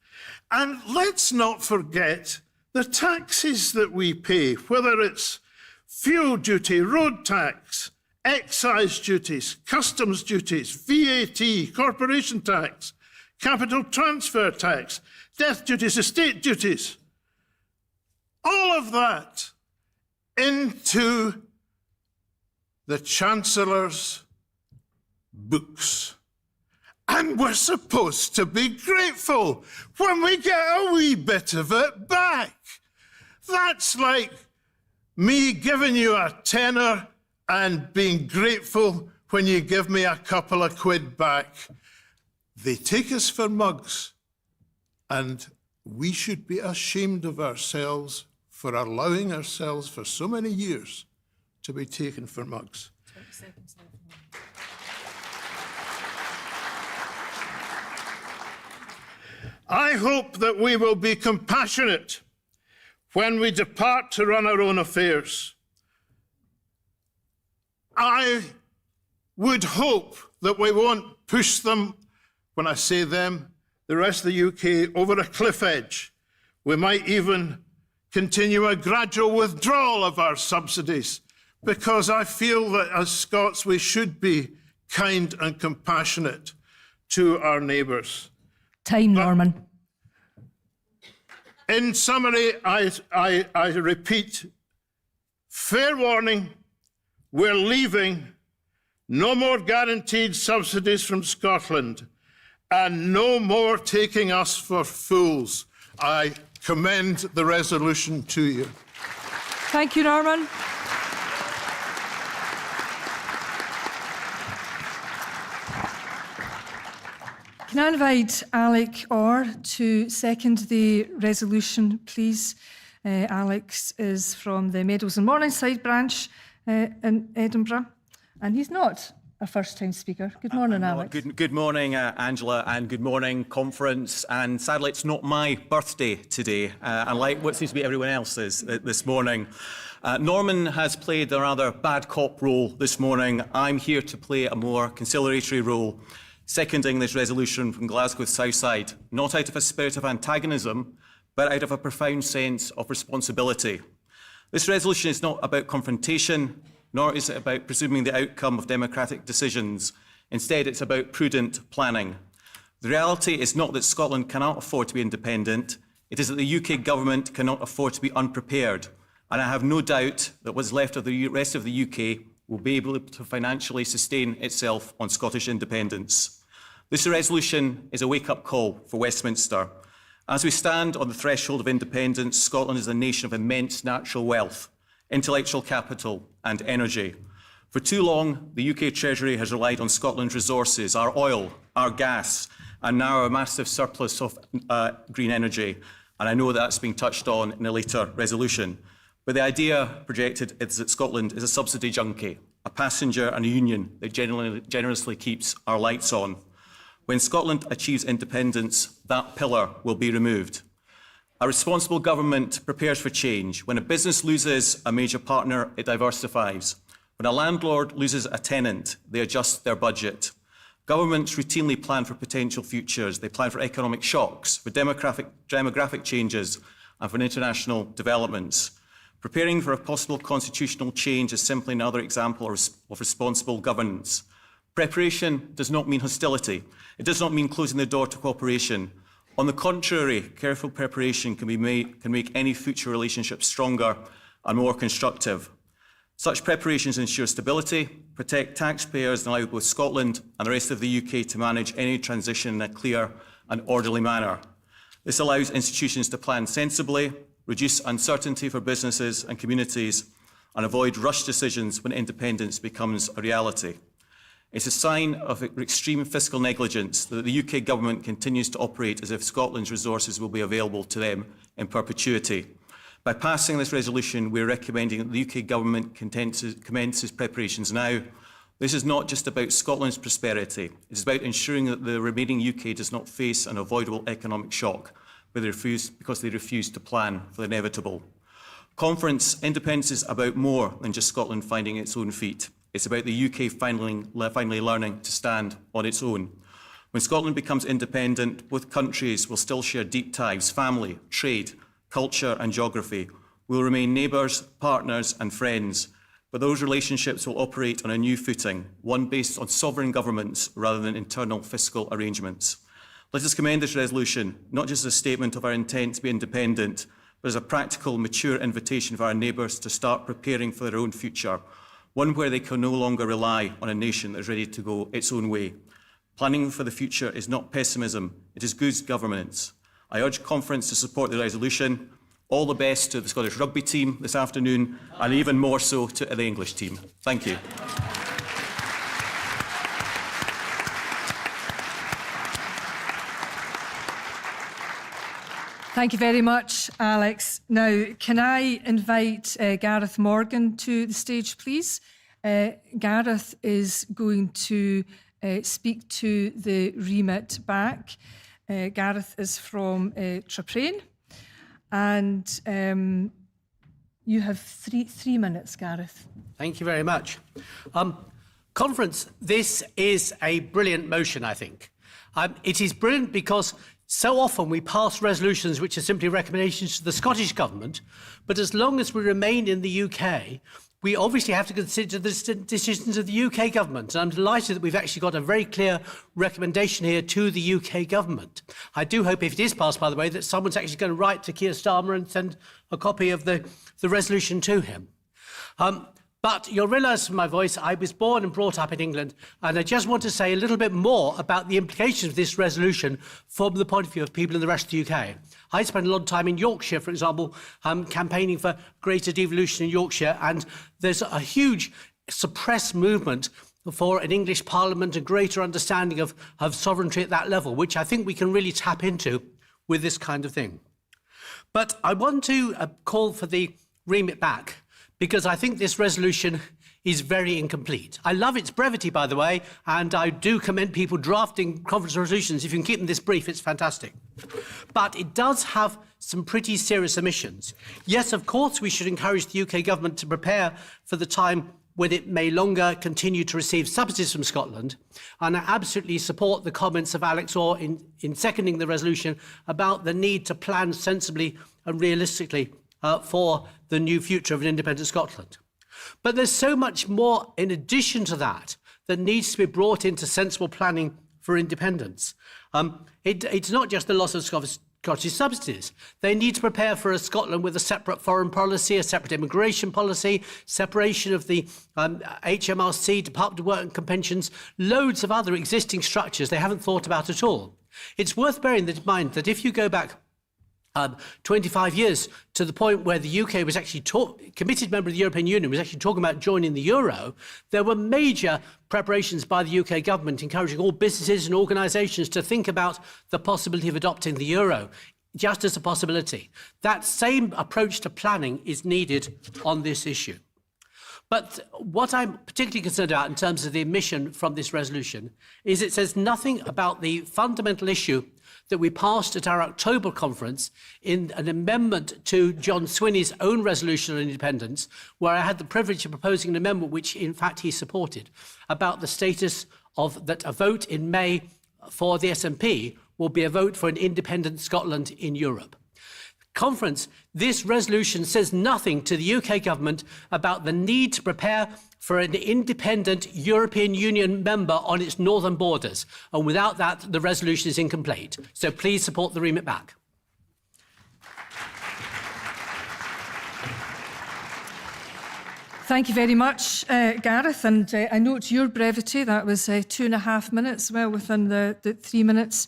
And let's not forget the taxes that we pay, whether it's fuel duty, road tax, excise duties, customs duties, VAT, corporation tax, capital transfer tax, death duties, estate duties. All of that into the Chancellor's books. And we're supposed to be grateful when we get a wee bit of it back. That's like me giving you a tenner and being grateful when you give me a couple of quid back. They take us for mugs, and we should be ashamed of ourselves for allowing ourselves for so many years to be taken for mugs. 20 seconds left. I hope that we will be compassionate when we depart to run our own affairs. I would hope that we won't push them, when I say them, the rest of the UK, over a cliff edge. We might even continue a gradual withdrawal of our subsidies, because I feel that as Scots we should be kind and compassionate to our neighbours. Time, Norman. In summary, I repeat, fair warning, we're leaving, no more guaranteed subsidies from Scotland, and no more taking us for fools. I commend the resolution to you. Thank you, Norman. Can I invite Alec Orr to second the resolution, please? Alex is from the Meadows and Morningside branch in Edinburgh, and he's not a first-time speaker. Good morning, Alex. Good morning, Angela, and good morning, conference. And sadly, it's not my birthday today, unlike what seems to be everyone else's this morning. Norman has played a rather bad cop role this morning. I'm here to play a more conciliatory role, seconding this resolution from Glasgow's Southside, not out of a spirit of antagonism, but out of a profound sense of responsibility. This resolution is not about confrontation, nor is it about presuming the outcome of democratic decisions. Instead, it's about prudent planning. The reality is not that Scotland cannot afford to be independent, it is that the UK government cannot afford to be unprepared. And I have no doubt that what's left of the rest of the UK will be able to financially sustain itself on Scottish independence. This resolution is a wake-up call for Westminster. As we stand on the threshold of independence, Scotland is a nation of immense natural wealth, intellectual capital and energy. For too long, the UK Treasury has relied on Scotland's resources, our oil, our gas, and now a massive surplus of green energy. And I know that's being touched on in a later resolution. But the idea projected is that Scotland is a subsidy junkie, a passenger and a union that generously keeps our lights on. When Scotland achieves independence, that pillar will be removed. A responsible government prepares for change. When a business loses a major partner, it diversifies. When a landlord loses a tenant, they adjust their budget. Governments routinely plan for potential futures. They plan for economic shocks, for demographic changes, and for international developments. Preparing for a possible constitutional change is simply another example of responsible governance. Preparation does not mean hostility. It does not mean closing the door to cooperation. On the contrary, careful preparation can make any future relationship stronger and more constructive. Such preparations ensure stability, protect taxpayers and allow both Scotland and the rest of the UK to manage any transition in a clear and orderly manner. This allows institutions to plan sensibly, reduce uncertainty for businesses and communities, and avoid rushed decisions when independence becomes a reality. It's a sign of extreme fiscal negligence that the UK government continues to operate as if Scotland's resources will be available to them in perpetuity. By passing this resolution, we're recommending that the UK government commences preparations now. This is not just about Scotland's prosperity. It's about ensuring that the remaining UK does not face an avoidable economic shock because they refuse to plan for the inevitable. Conference independence is about more than just Scotland finding its own feet. It's about the UK finally learning to stand on its own. When Scotland becomes independent, both countries will still share deep ties, family, trade, culture and geography. We'll remain neighbours, partners and friends, but those relationships will operate on a new footing, one based on sovereign governments rather than internal fiscal arrangements. Let us commend this resolution, not just as a statement of our intent to be independent, but as a practical, mature invitation for our neighbours to start preparing for their own future, one where they can no longer rely on a nation that is ready to go its own way. Planning for the future is not pessimism, it is good governance. I urge Conference to support the resolution. All the best to the Scottish rugby team this afternoon, and even more so to the English team. Thank you. Thank you very much, Alex. Now, can I invite Gareth Morgan to the stage, please? Gareth is going to speak to the remit back. Gareth is from Traprain, and you have three minutes, Gareth. Thank you very much. Conference, this is a brilliant motion, I think. It is brilliant because so often we pass resolutions which are simply recommendations to the Scottish Government, but as long as we remain in the UK, we obviously have to consider the decisions of the UK Government. And I'm delighted that we've actually got a very clear recommendation here to the UK Government. I do hope, if it is passed, by the way, that someone's actually going to write to Keir Starmer and send a copy of the resolution to him. But you'll realise from my voice, I was born and brought up in England, and I just want to say a little bit more about the implications of this resolution from the point of view of people in the rest of the UK. I spent a lot of time in Yorkshire, for example, campaigning for greater devolution in Yorkshire, and there's a huge suppressed movement for an English Parliament and greater understanding of sovereignty at that level, which I think we can really tap into with this kind of thing. But I want to call for the remit back, because I think this resolution is very incomplete. I love its brevity, by the way, and I do commend people drafting conference resolutions. If you can keep them this brief, it's fantastic. But it does have some pretty serious omissions. Yes, of course, we should encourage the UK government to prepare for the time when it may longer continue to receive subsidies from Scotland. And I absolutely support the comments of Alex Orr in seconding the resolution about the need to plan sensibly and realistically for the new future of an independent Scotland. But there's so much more in addition to that that needs to be brought into sensible planning for independence. It's not just the loss of Scottish subsidies. They need to prepare for a Scotland with a separate foreign policy, a separate immigration policy, separation of the HMRC, Department of Work and Pensions, loads of other existing structures they haven't thought about at all. It's worth bearing in mind that if you go back 25 years to the point where the UK was actually committed member of the European Union, was actually talking about joining the euro, there were major preparations by the UK government encouraging all businesses and organisations to think about the possibility of adopting the euro, just as a possibility. That same approach to planning is needed on this issue. But what I'm particularly concerned about in terms of the omission from this resolution is it says nothing about the fundamental issue that we passed at our October conference in an amendment to John Swinney's own resolution on independence, where I had the privilege of proposing an amendment which, in fact, he supported, about the status of that a vote in May for the SNP will be a vote for an independent Scotland in Europe. Conference, this resolution says nothing to the UK government about the need to prepare for an independent European Union member on its northern borders. And without that, the resolution is incomplete. So please support the remit back. Thank you very much, Gareth, and I note your brevity. That was 2.5 minutes, well within the 3 minutes.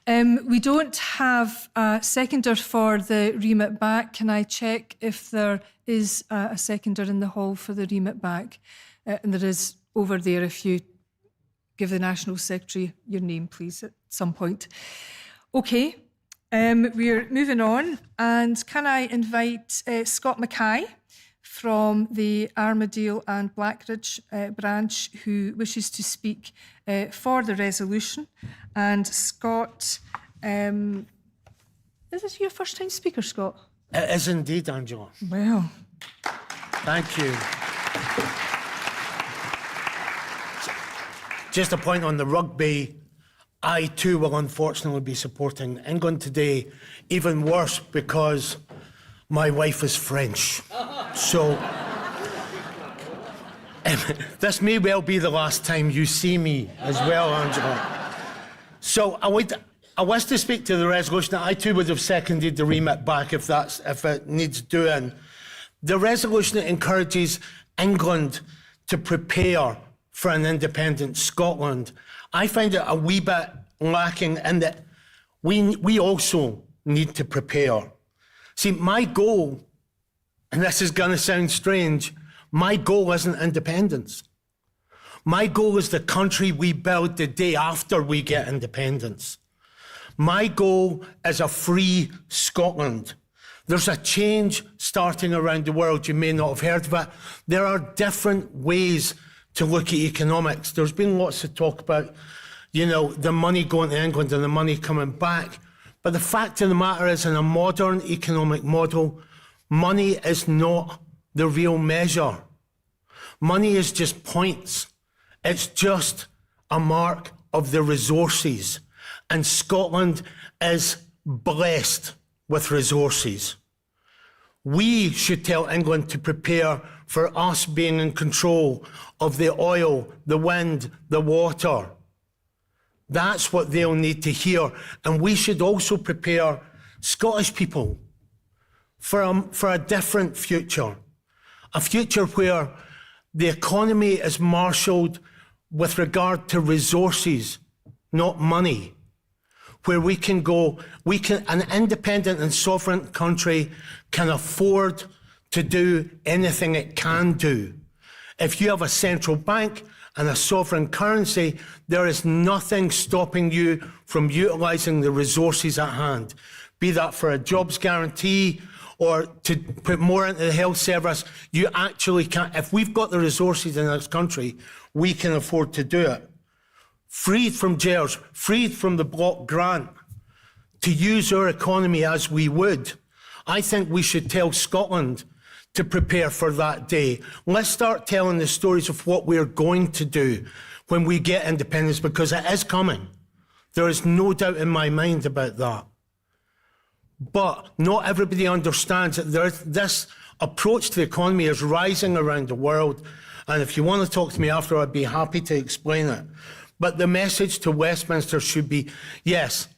We don't have a seconder for the remit back. Can I check if there is a seconder in the hall for the remit back? And there is over there if you give the National Secretary your name, please, at some point. OK, we're moving on. And can I invite Scott Mackay from the Armadale and Blackridge branch who wishes to speak for the resolution. And Scott, is this your first time speaker, Scott? It is indeed, Angela. Well. Thank you. Just a point on the rugby. I too will unfortunately be supporting England today. Even worse because my wife is French. So this may well be the last time you see me as well, Angela. So I wish to speak to the resolution. I too would have seconded the remit back if it needs doing. The resolution encourages England to prepare for an independent Scotland. I find it a wee bit lacking in that we also need to prepare. See, my goal, and this is going to sound strange, my goal isn't independence. My goal is the country we build the day after we get independence. My goal is a free Scotland. There's a change starting around the world. You may not have heard of it. There are different ways to look at economics. There's been lots of talk about, the money going to England and the money coming back. But the fact of the matter is, in a modern economic model, money is not the real measure. Money is just points. It's just a mark of the resources. And Scotland is blessed with resources. We should tell England to prepare for us being in control of the oil, the wind, the water. That's what they'll need to hear. And we should also prepare Scottish people for a different future. A future where the economy is marshalled with regard to resources, not money. Where an independent and sovereign country can afford to do anything it can do. If you have a central bank and a sovereign currency, there is nothing stopping you from utilising the resources at hand, be that for a jobs guarantee or to put more into the health service. You actually can. If we've got the resources in this country, we can afford to do it. Freed from jails, freed from the block grant, to use our economy as we would. I think we should tell Scotland to prepare for that day. Let's start telling the stories of what we're going to do when we get independence, because it is coming. There is no doubt in my mind about that. But not everybody understands that this approach to the economy is rising around the world. And if you want to talk to me after, I'd be happy to explain it. But the message to Westminster should be, yes,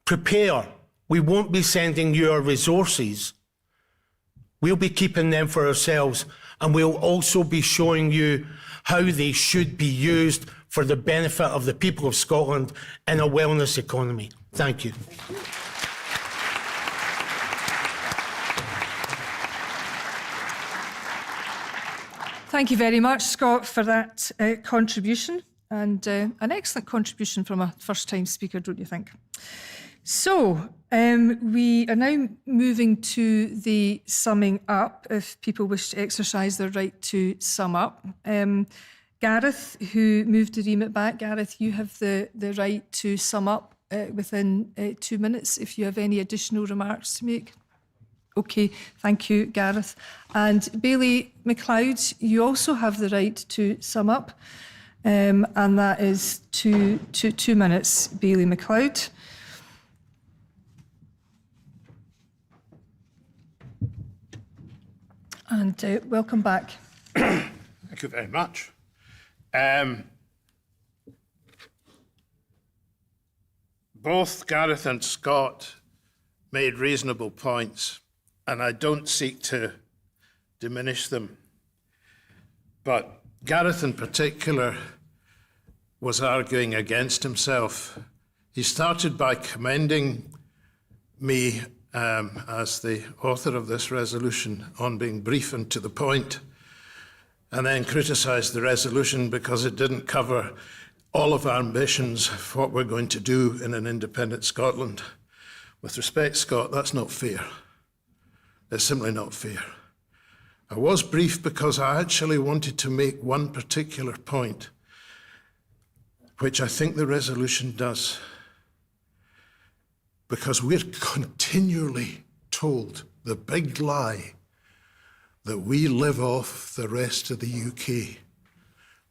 prepare. We won't be sending you our resources. We'll be keeping them for ourselves, and we'll also be showing you how they should be used for the benefit of the people of Scotland in a wellness economy. Thank you. Thank you very much, Scott, for that contribution, and an excellent contribution from a first-time speaker, don't you think? So, we are now moving to the summing up, if people wish to exercise their right to sum up. Gareth, who moved the remit back, Gareth, you have the right to sum up within 2 minutes if you have any additional remarks to make. OK, thank you, Gareth. And Bailey MacLeod, you also have the right to sum up, and that is 2 minutes, Bailey MacLeod. And welcome back. Thank you very much. Both Gareth and Scott made reasonable points, and I don't seek to diminish them. but Gareth in particular was arguing against himself. He started by commending me as the author of this resolution on being brief and to the point, and then criticised the resolution because it didn't cover all of our ambitions of what we're going to do in an independent Scotland. With respect, Scott, that's not fair. It's simply not fair. I was brief because I actually wanted to make one particular point, which I think the resolution does. Because we're continually told the big lie that we live off the rest of the UK.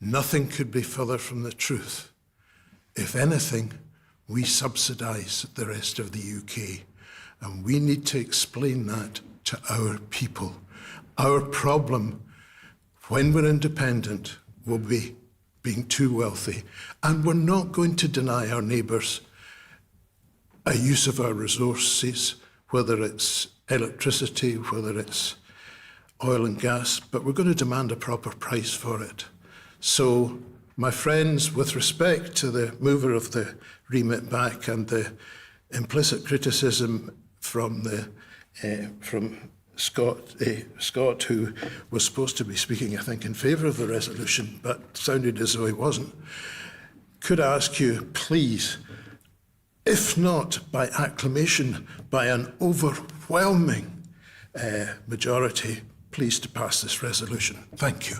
Nothing could be further from the truth. If anything, we subsidise the rest of the UK, and we need to explain that to our people. Our problem, when we're independent, will be being too wealthy, and we're not going to deny our neighbours a use of our resources, whether it's electricity, whether it's oil and gas, but we're going to demand a proper price for it. So, my friends, with respect to the mover of the remit back and the implicit criticism from Scott, who was supposed to be speaking, I think, in favour of the resolution, but sounded as though he wasn't, could I ask you, please, if not by acclamation, by an overwhelming majority, please to pass this resolution. Thank you.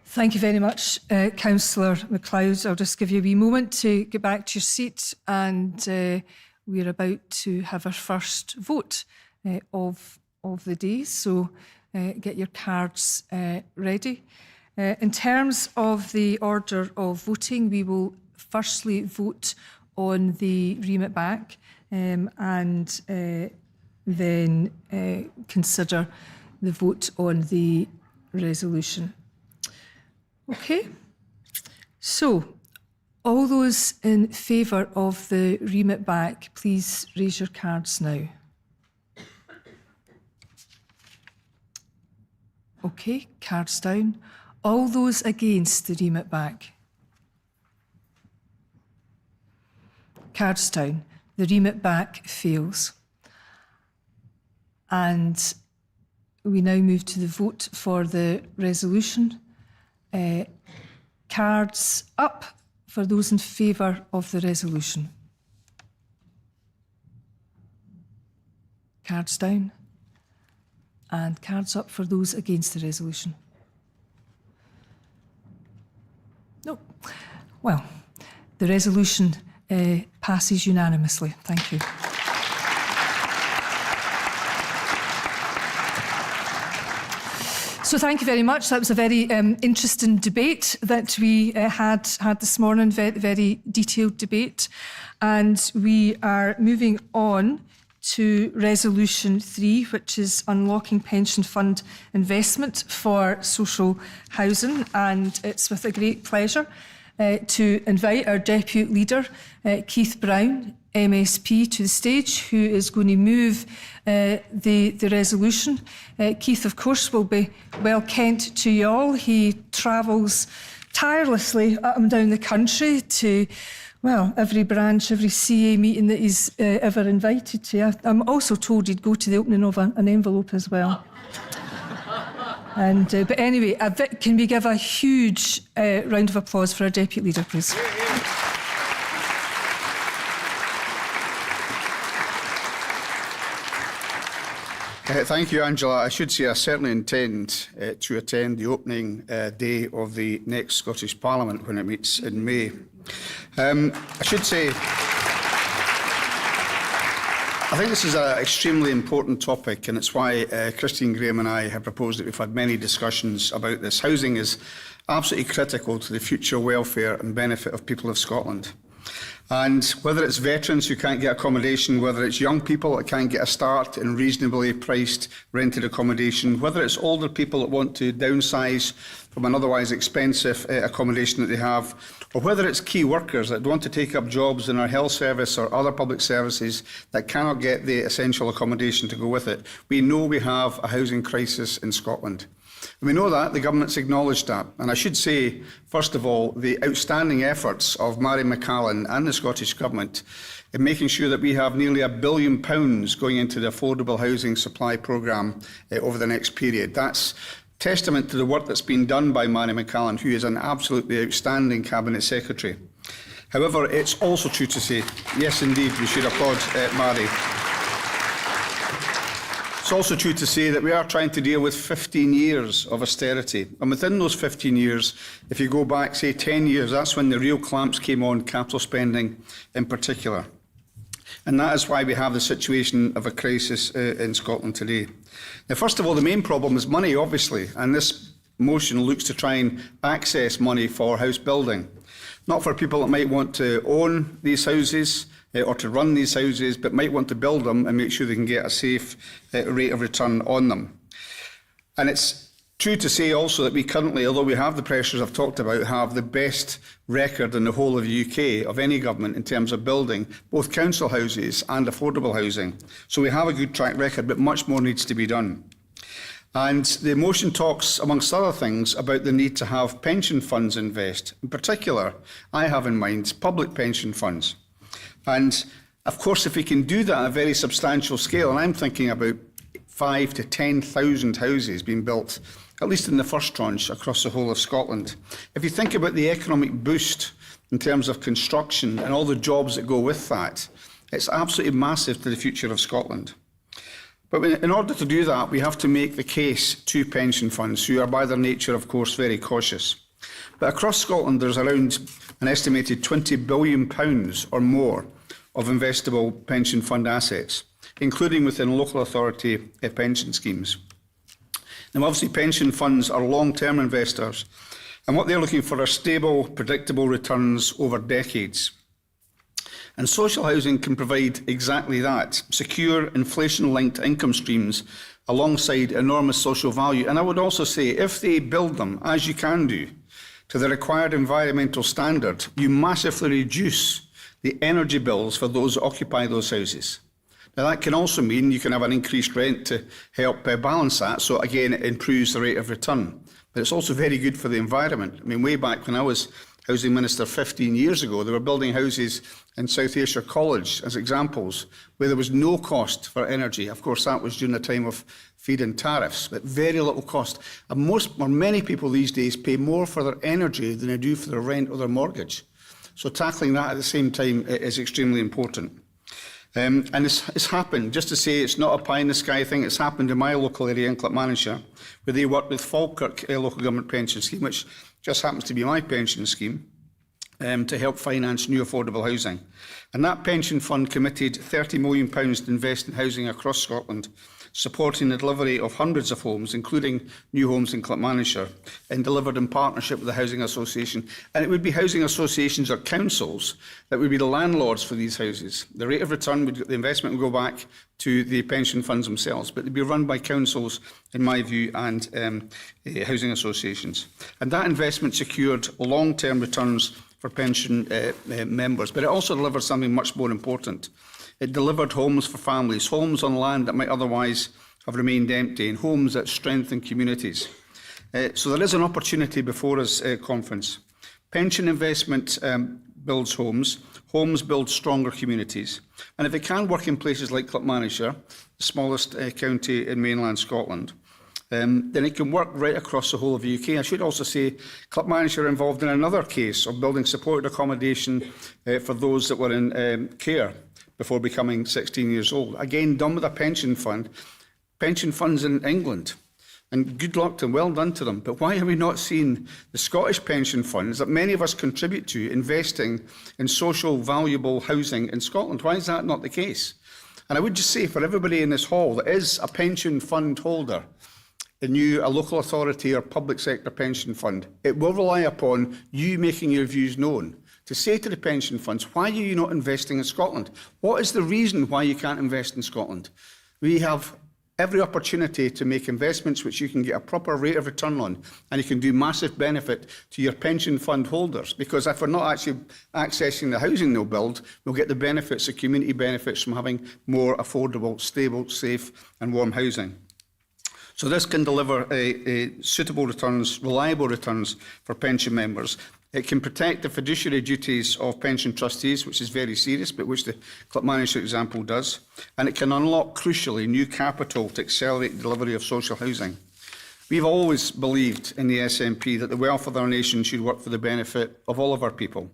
Thank you very much, Councillor MacLeod. I'll just give you a wee moment to get back to your seat, and we're about to have our first vote of the day, so get your cards ready. In terms of the order of voting, we will firstly vote on the remit back and then consider the vote on the resolution. Okay, so all those in favour of the remit back, please raise your cards now. Okay, cards down. All those against the remit back? Cards down. The remit back fails. And we now move to the vote for the resolution. Cards up for those in favour of the resolution. Cards down. And cards up for those against the resolution. No. Well, the resolution passes unanimously. Thank you. So thank you very much. That was a very interesting debate that we had this morning, very detailed debate. And we are moving on to Resolution 3, which is unlocking pension fund investment for social housing. And it's with a great pleasure to invite our Deputy Leader, Keith Brown, MSP, to the stage, who is going to move the resolution. Keith, of course, will be well kent to you all. He travels tirelessly up and down the country to, well, every branch, every CA meeting that he's ever invited to. I'm also told he'd go to the opening of an envelope as well. And but anyway, can we give a huge round of applause for our Deputy Leader, please? Thank you, Angela. I should say I certainly intend to attend the opening day of the next Scottish Parliament when it meets in May. I should say, I think this is an extremely important topic, and it's why Christine Graham and I have proposed that we've had many discussions about this. Housing is absolutely critical to the future welfare and benefit of people of Scotland. And whether it's veterans who can't get accommodation, whether it's young people that can't get a start in reasonably priced rented accommodation, whether it's older people that want to downsize from an otherwise expensive accommodation that they have, or whether it's key workers that want to take up jobs in our health service or other public services that cannot get the essential accommodation to go with it, we know we have a housing crisis in Scotland. And we know that, the government's acknowledged that. And I should say, first of all, the outstanding efforts of Mary McCallan and the Scottish Government in making sure that we have nearly £1 billion going into the affordable housing supply programme over the next period. That's testament to the work that's been done by Mary McCallan, who is an absolutely outstanding Cabinet Secretary. However, it's also true to say, yes indeed, we should applaud Mary. It's also true to say that we are trying to deal with 15 years of austerity. And within those 15 years, if you go back, say, 10 years, that's when the real clamps came on capital spending in particular. And that is why we have the situation of a crisis in Scotland today. Now, first of all, the main problem is money, obviously, and this motion looks to try and access money for house building. Not for people that might want to own these houses or to run these houses, but might want to build them and make sure they can get a safe rate of return on them. And it's true to say also that we currently, although we have the pressures I've talked about, have the best record in the whole of the UK of any government in terms of building both council houses and affordable housing. So we have a good track record, but much more needs to be done. And the motion talks, amongst other things, about the need to have pension funds invest. In particular, I have in mind public pension funds. And of course, if we can do that at a very substantial scale, and I'm thinking about 5,000 to 10,000 houses being built, at least in the first tranche, across the whole of Scotland. If you think about the economic boost in terms of construction and all the jobs that go with that, it's absolutely massive to the future of Scotland. But in order to do that, we have to make the case to pension funds, who are by their nature, of course, very cautious. But across Scotland, there's around an estimated £20 billion or more of investable pension fund assets, including within local authority pension schemes. Now, obviously, pension funds are long-term investors, and what they're looking for are stable, predictable returns over decades. And social housing can provide exactly that, secure, inflation-linked income streams alongside enormous social value. And I would also say, if they build them, as you can do, to the required environmental standard, you massively reduce the energy bills for those that occupy those houses. Now, that can also mean you can have an increased rent to help balance that, so again, it improves the rate of return. But it's also very good for the environment. I mean, way back when I was Housing Minister 15 years ago, they were building houses in South Ayrshire College as examples, where there was no cost for energy. Of course, that was during the time of feed-in tariffs, but very little cost. And many people these days pay more for their energy than they do for their rent or their mortgage. So tackling that at the same time is extremely important. And it's happened, just to say it's not a pie-in-the-sky thing, it's happened in my local area in Clackmannanshire, where they worked with Falkirk Local Government Pension Scheme, which just happens to be my pension scheme, to help finance new affordable housing. And that pension fund committed £30 million to invest in housing across Scotland, supporting the delivery of hundreds of homes, including new homes in Clackmannanshire, and delivered in partnership with the Housing Association. And it would be housing associations or councils that would be the landlords for these houses. The rate of return, the investment would go back to the pension funds themselves, but they'd be run by councils, in my view, and housing associations. And that investment secured long-term returns for pension members, but it also delivered something much more important. It delivered homes for families, homes on land that might otherwise have remained empty, and homes that strengthen communities. So there is an opportunity before us, conference. Pension investment builds homes, homes build stronger communities, and if it can work in places like Clackmannanshire, the smallest county in mainland Scotland, then it can work right across the whole of the UK. I should also say Clackmannanshire involved in another case of building supported accommodation for those that were in care before becoming 16 years old. Again, done with a pension fund. Pension funds in England. And good luck to them, well done to them. But why are we not seeing the Scottish pension funds that many of us contribute to investing in social, valuable housing in Scotland? Why is that not the case? And I would just say for everybody in this hall that is a pension fund holder, a local authority or public sector pension fund, it will rely upon you making your views known. To say to the pension funds, why are you not investing in Scotland? What is the reason why you can't invest in Scotland? We have every opportunity to make investments which you can get a proper rate of return on, and you can do massive benefit to your pension fund holders. Because if we're not actually accessing the housing they'll build, we'll get the benefits, the community benefits from having more affordable, stable, safe and warm housing. So this can deliver suitable returns, reliable returns for pension members. It can protect the fiduciary duties of pension trustees, which is very serious, but which the club manager example does. And it can unlock, crucially, new capital to accelerate the delivery of social housing. We've always believed in the SNP that the wealth of our nation should work for the benefit of all of our people.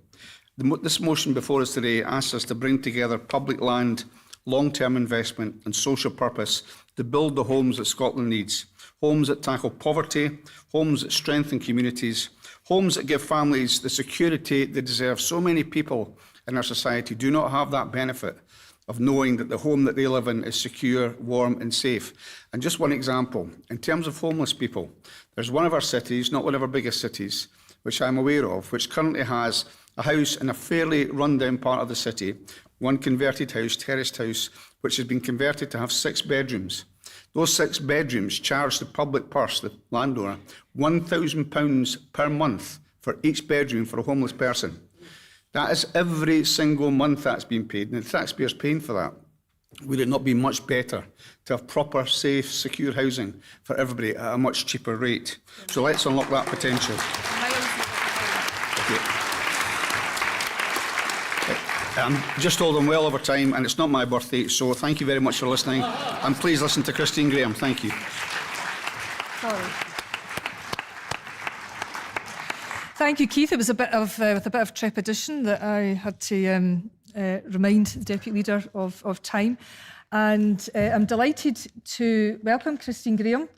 This motion before us today asks us to bring together public land, long-term investment and social purpose to build the homes that Scotland needs. Homes that tackle poverty, homes that strengthen communities, homes that give families the security they deserve. So many people in our society do not have that benefit of knowing that the home that they live in is secure, warm and safe. And just one example, in terms of homeless people, there's one of our cities, not one of our biggest cities, which I'm aware of, which currently has a house in a fairly run-down part of the city, one converted house, terraced house, which has been converted to have 6 bedrooms. Those 6 bedrooms charge the public purse, the landowner, £1,000 per month for each bedroom for a homeless person. That is every single month that's been paid, and the taxpayers paying for that. Would it not be much better to have proper, safe, secure housing for everybody at a much cheaper rate? So let's unlock that potential. I'm just told I'm well over time, and it's not my birthday, so thank you very much for listening. And please listen to Christine Graham. Thank you. Thank you, Keith. It was a bit of with a bit of trepidation that I had to remind the Deputy Leader of time. And I'm delighted to welcome Christine Graham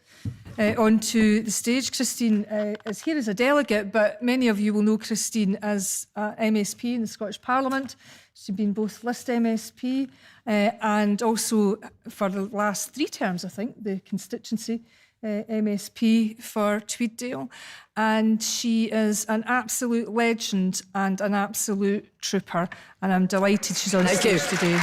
onto the stage. Christine is here as a delegate, but many of you will know Christine as MSP in the Scottish Parliament. She's been both list MSP and also for the last 3 terms, I think, the constituency MSP for Tweeddale. And she is an absolute legend and an absolute trooper. And I'm delighted she's on stage today.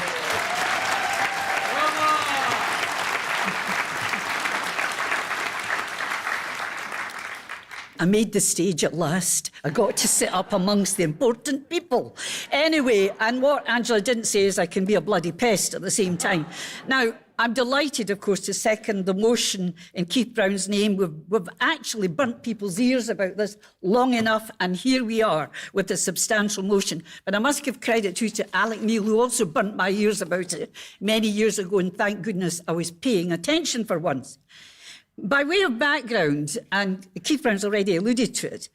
I made the stage at last. I got to sit up amongst the important people. Anyway, and what Angela didn't say is I can be a bloody pest at the same time. Now, I'm delighted, of course, to second the motion in Keith Brown's name. We've actually burnt people's ears about this long enough, and here we are with a substantial motion. But I must give credit to Alec Neil, who also burnt my ears about it many years ago, and thank goodness I was paying attention for once. By way of background, and Keith Brown's already alluded to it,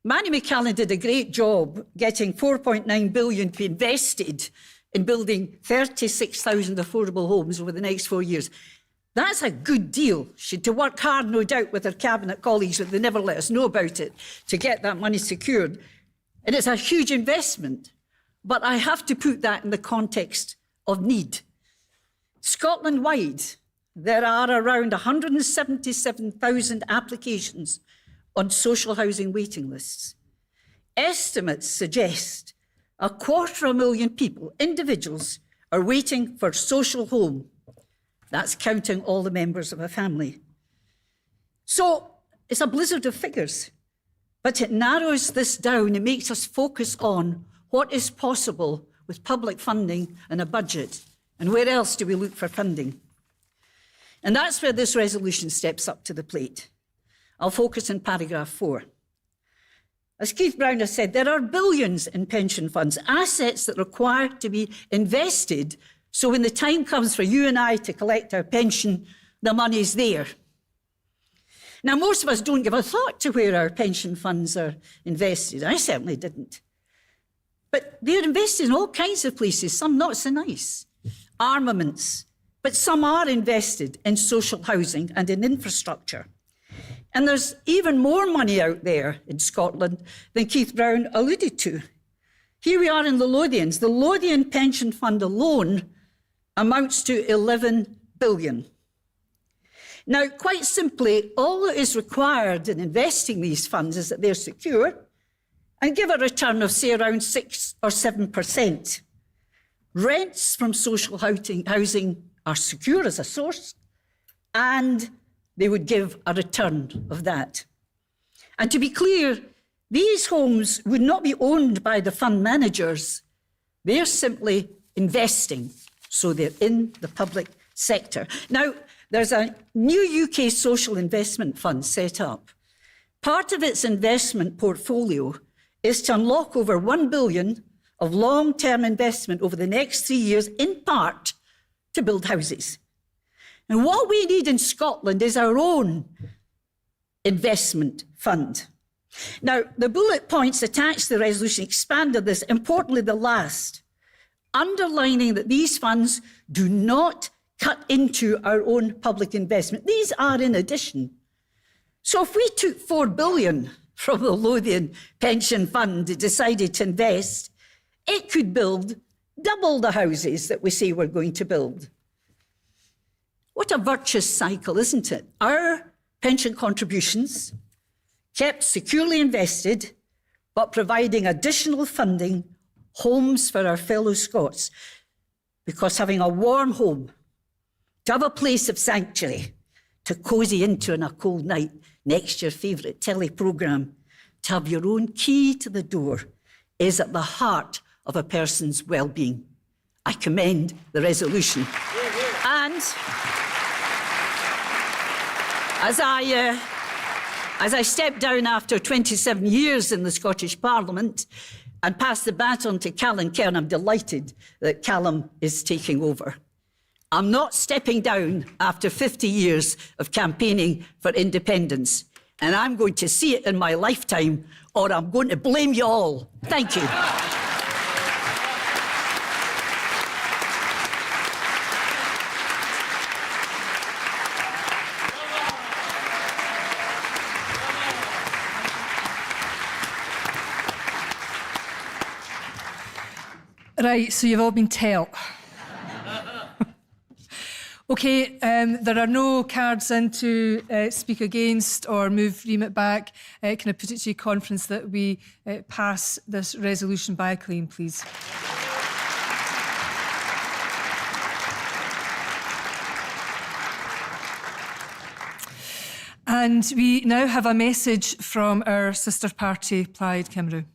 Manny McCallan did a great job getting £4.9 billion to be invested in building 36,000 affordable homes over the next 4 years. That's a good deal. She had to work hard, no doubt, with her cabinet colleagues, but they never let us know about it, to get that money secured. And it's a huge investment, but I have to put that in the context of need. Scotland-wide, there are around 177,000 applications on social housing waiting lists. Estimates suggest 250,000 people, individuals, are waiting for social home. That's counting all the members of a family. So it's a blizzard of figures, but it narrows this down. It makes us focus on what is possible with public funding and a budget, and where else do we look for funding? And that's where this resolution steps up to the plate. I'll focus on paragraph 4. As Keith Brown has said, there are billions in pension funds, assets that require to be invested, so when the time comes for you and I to collect our pension, the money's there. Now, most of us don't give a thought to where our pension funds are invested. I certainly didn't. But they're invested in all kinds of places, some not so nice. Armaments, but some are invested in social housing and in infrastructure. And there's even more money out there in Scotland than Keith Brown alluded to. Here we are in the Lothians. The Lothian Pension Fund alone amounts to 11 billion. Now, quite simply, all that is required in investing these funds is that they're secure and give a return of, say, around 6 or 7%. Rents from social housing are secure as a source. and they would give a return of that. And to be clear, these homes would not be owned by the fund managers. They're simply investing, so they're in the public sector. Now, there's a new UK social investment fund set up. Part of its investment portfolio is to unlock over £1 billion of long-term investment over the next 3 years, in part to build houses. And what we need in Scotland is our own investment fund. Now, the bullet points attached to the resolution expanded this, importantly the last, underlining that these funds do not cut into our own public investment. These are in addition. So if we took £4 billion from the Lothian Pension Fund and decided to invest, it could build double the houses that we say we're going to build. What a virtuous cycle, isn't it? Our pension contributions kept securely invested, but providing additional funding, homes for our fellow Scots. Because having a warm home, to have a place of sanctuary, to cosy into on a cold night next to your favourite telly programme, to have your own key to the door, is at the heart of a person's well-being. I commend the resolution. And as I step down after 27 years in the Scottish Parliament and pass the baton to Callum Cairn, I'm delighted that Callum is taking over. I'm not stepping down after 50 years of campaigning for independence, and I'm going to see it in my lifetime, or I'm going to blame you all. Thank you. Right, so you've all been told. OK, there are no cards in to speak against or move remit back. Can I put it to your conference that we pass this resolution by acclaim, please? And we now have a message from our sister party, Plaid Cymru.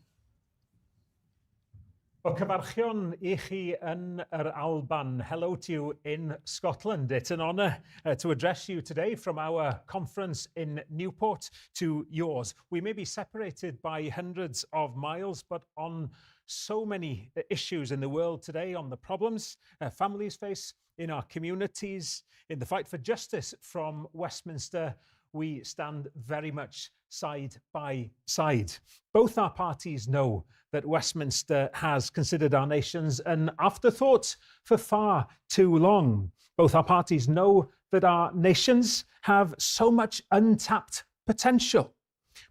O cyfarchion I chi yn yr Alban. Hello to you in Scotland. It's an honour to address you today from our conference in Newport to yours. We may be separated by hundreds of miles, but on so many issues in the world today, on the problems families face in our communities, in the fight for justice from Westminster, we stand very much side by side. Both our parties know that Westminster has considered our nations an afterthought for far too long. Both our parties know that our nations have so much untapped potential.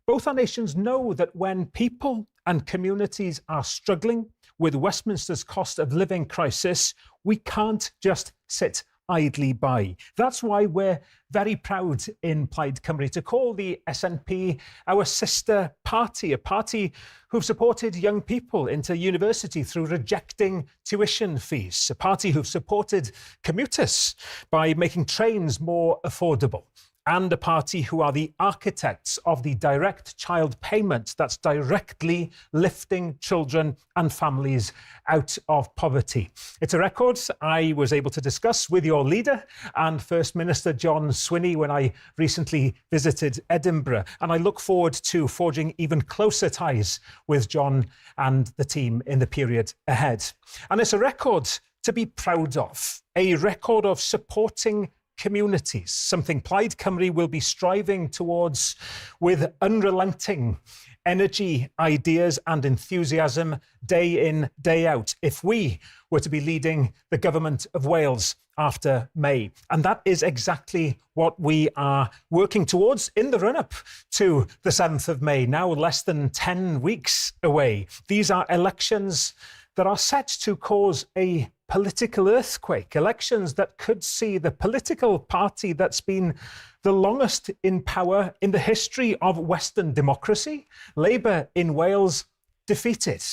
Both our nations know that when people and communities are struggling with Westminster's cost of living crisis, we can't just sit idly by. That's why we're very proud in Plaid Cymru to call the SNP our sister party, a party who've supported young people into university through rejecting tuition fees, a party who've supported commuters by making trains more affordable, and a party who are the architects of the direct child payment that's directly lifting children and families out of poverty. It's a record I was able to discuss with your leader and First Minister John Swinney when I recently visited Edinburgh, and I look forward to forging even closer ties with John and the team in the period ahead. And it's a record to be proud of, a record of supporting communities, something Plaid Cymru will be striving towards with unrelenting energy, ideas and enthusiasm day in, day out, if we were to be leading the Government of Wales after May. And that is exactly what we are working towards in the run-up to the 7th of May, now less than 10 weeks away. These are elections that are set to cause a political earthquake, elections that could see the political party that's been the longest in power in the history of Western democracy, Labour in Wales, defeated.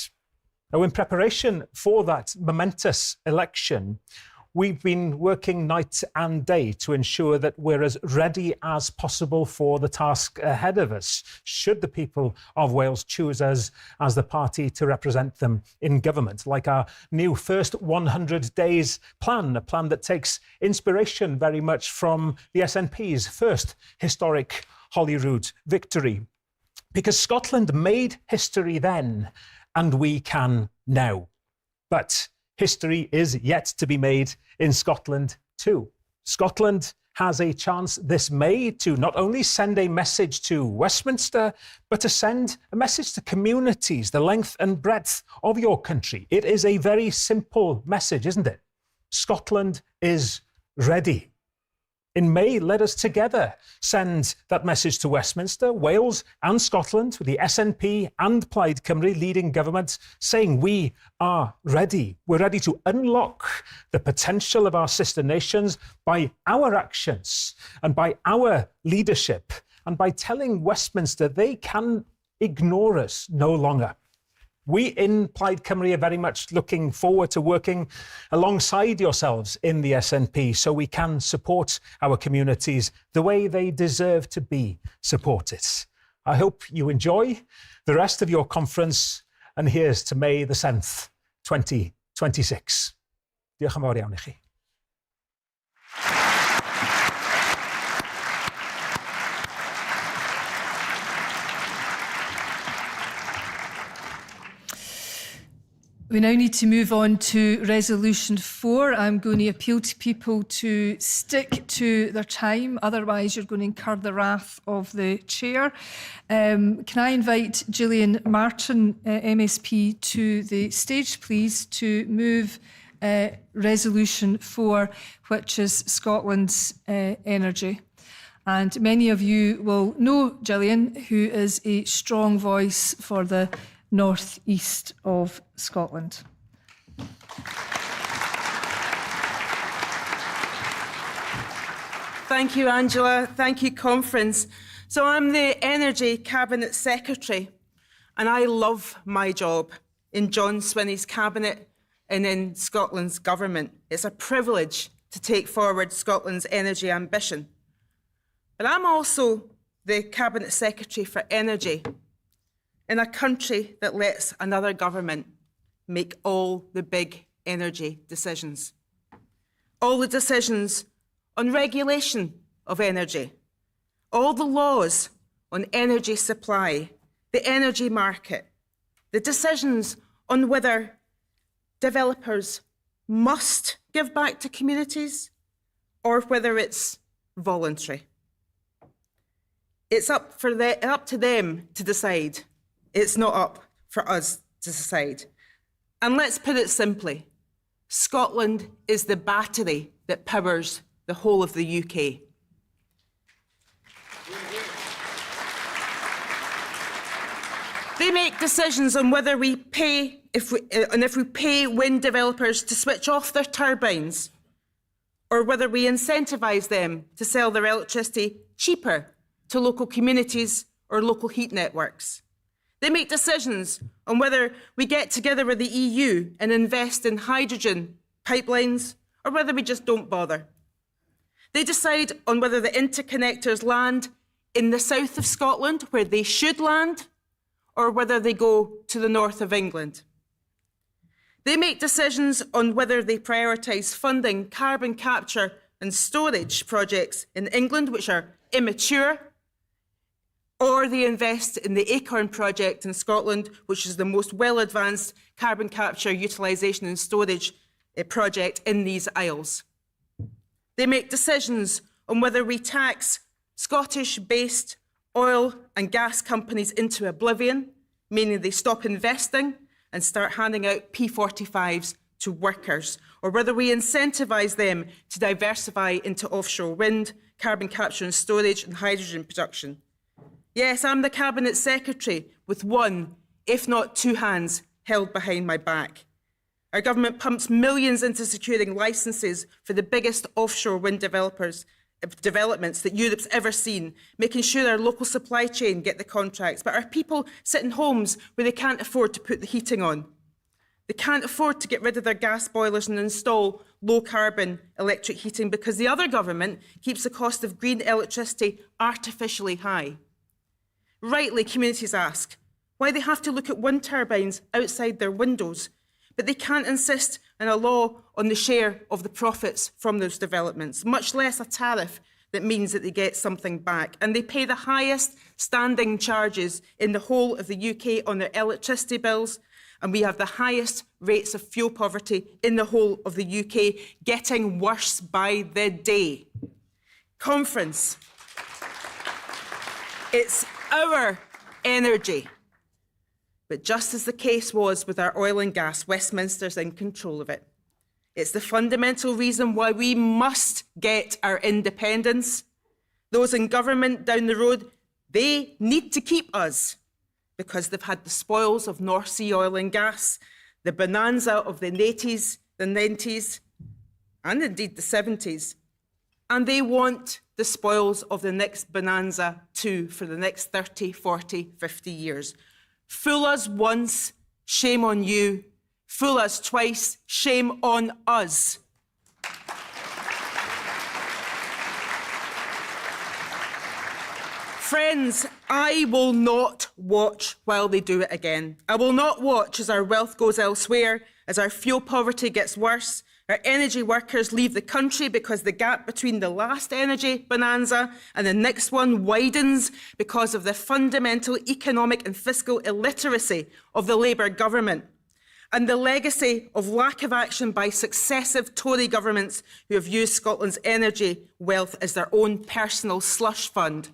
Now, in preparation for that momentous election, we've been working night and day to ensure that we're as ready as possible for the task ahead of us, should the people of Wales choose us as the party to represent them in government, like our new First 100 Days plan, a plan that takes inspiration very much from the SNP's first historic Holyrood victory. Because Scotland made history then, and we can now. But history is yet to be made in Scotland too. Scotland has a chance this May to not only send a message to Westminster, but to send a message to communities the length and breadth of your country. It is a very simple message, isn't it? Scotland is ready. In May, let us together send that message to Westminster, Wales and Scotland, with the SNP and Plaid Cymru leading government, saying we are ready. We're ready to unlock the potential of our sister nations by our actions and by our leadership, and by telling Westminster they can ignore us no longer. We in Plaid Cymru are very much looking forward to working alongside yourselves in the SNP so we can support our communities the way they deserve to be supported. I hope you enjoy the rest of your conference, and here's to May the 7th, 2026. Diolch yn fawr iawn i chi. We now need to move on to Resolution 4. I'm going to appeal to people to stick to their time, otherwise you're going to incur the wrath of the Chair. Can I invite Gillian Martin, MSP, to the stage, please, to move Resolution 4, which is Scotland's energy. And many of you will know Gillian, who is a strong voice for the north east of Scotland. Thank you, Angela. Thank you, Conference. So I'm the Energy Cabinet Secretary, and I love my job in John Swinney's Cabinet and in Scotland's government. It's a privilege to take forward Scotland's energy ambition. But I'm also the Cabinet Secretary for Energy in a country that lets another government make all the big energy decisions. All the decisions on regulation of energy, all the laws on energy supply, the energy market, the decisions on whether developers must give back to communities or whether it's voluntary. It's up to them to decide. It's not up for us to decide. And let's put it simply, Scotland is the battery that powers the whole of the UK. They make decisions on whether we pay, if we pay wind developers to switch off their turbines, or whether we incentivise them to sell their electricity cheaper to local communities or local heat networks. They make decisions on whether we get together with the EU and invest in hydrogen pipelines or whether we just don't bother. They decide on whether the interconnectors land in the south of Scotland, where they should land, or whether they go to the north of England. They make decisions on whether they prioritise funding carbon capture and storage projects in England, which are immature, or they invest in the Acorn project in Scotland, which is the most well-advanced carbon capture, utilisation and storage project in these Isles. They make decisions on whether we tax Scottish-based oil and gas companies into oblivion, meaning they stop investing and start handing out P45s to workers, or whether we incentivise them to diversify into offshore wind, carbon capture and storage and hydrogen production. Yes, I'm the Cabinet Secretary with one, if not two hands held behind my back. Our government pumps millions into securing licences for the biggest offshore wind developments that Europe's ever seen, making sure our local supply chain get the contracts. But our people sit in homes where they can't afford to put the heating on. They can't afford to get rid of their gas boilers and install low-carbon electric heating because the other government keeps the cost of green electricity artificially high. Rightly, communities ask why they have to look at wind turbines outside their windows, but they can't insist on a law on the share of the profits from those developments, much less a tariff that means that they get something back. And they pay the highest standing charges in the whole of the UK on their electricity bills, and we have the highest rates of fuel poverty in the whole of the UK, getting worse by the day. Conference. It's our energy. But just as the case was with our oil and gas, Westminster's in control of it. It's the fundamental reason why we must get our independence. Those in government down the road, they need to keep us because they've had the spoils of North Sea oil and gas, the bonanza of the 80s, the 90s, and indeed the 70s. And they want the spoils of the next bonanza too for the next 30, 40, 50 years. Fool us once, shame on you. Fool us twice, shame on us. Friends, I will not watch while they do it again. I will not watch as our wealth goes elsewhere, as our fuel poverty gets worse, our energy workers leave the country because the gap between the last energy bonanza and the next one widens because of the fundamental economic and fiscal illiteracy of the Labour government, and the legacy of lack of action by successive Tory governments who have used Scotland's energy wealth as their own personal slush fund.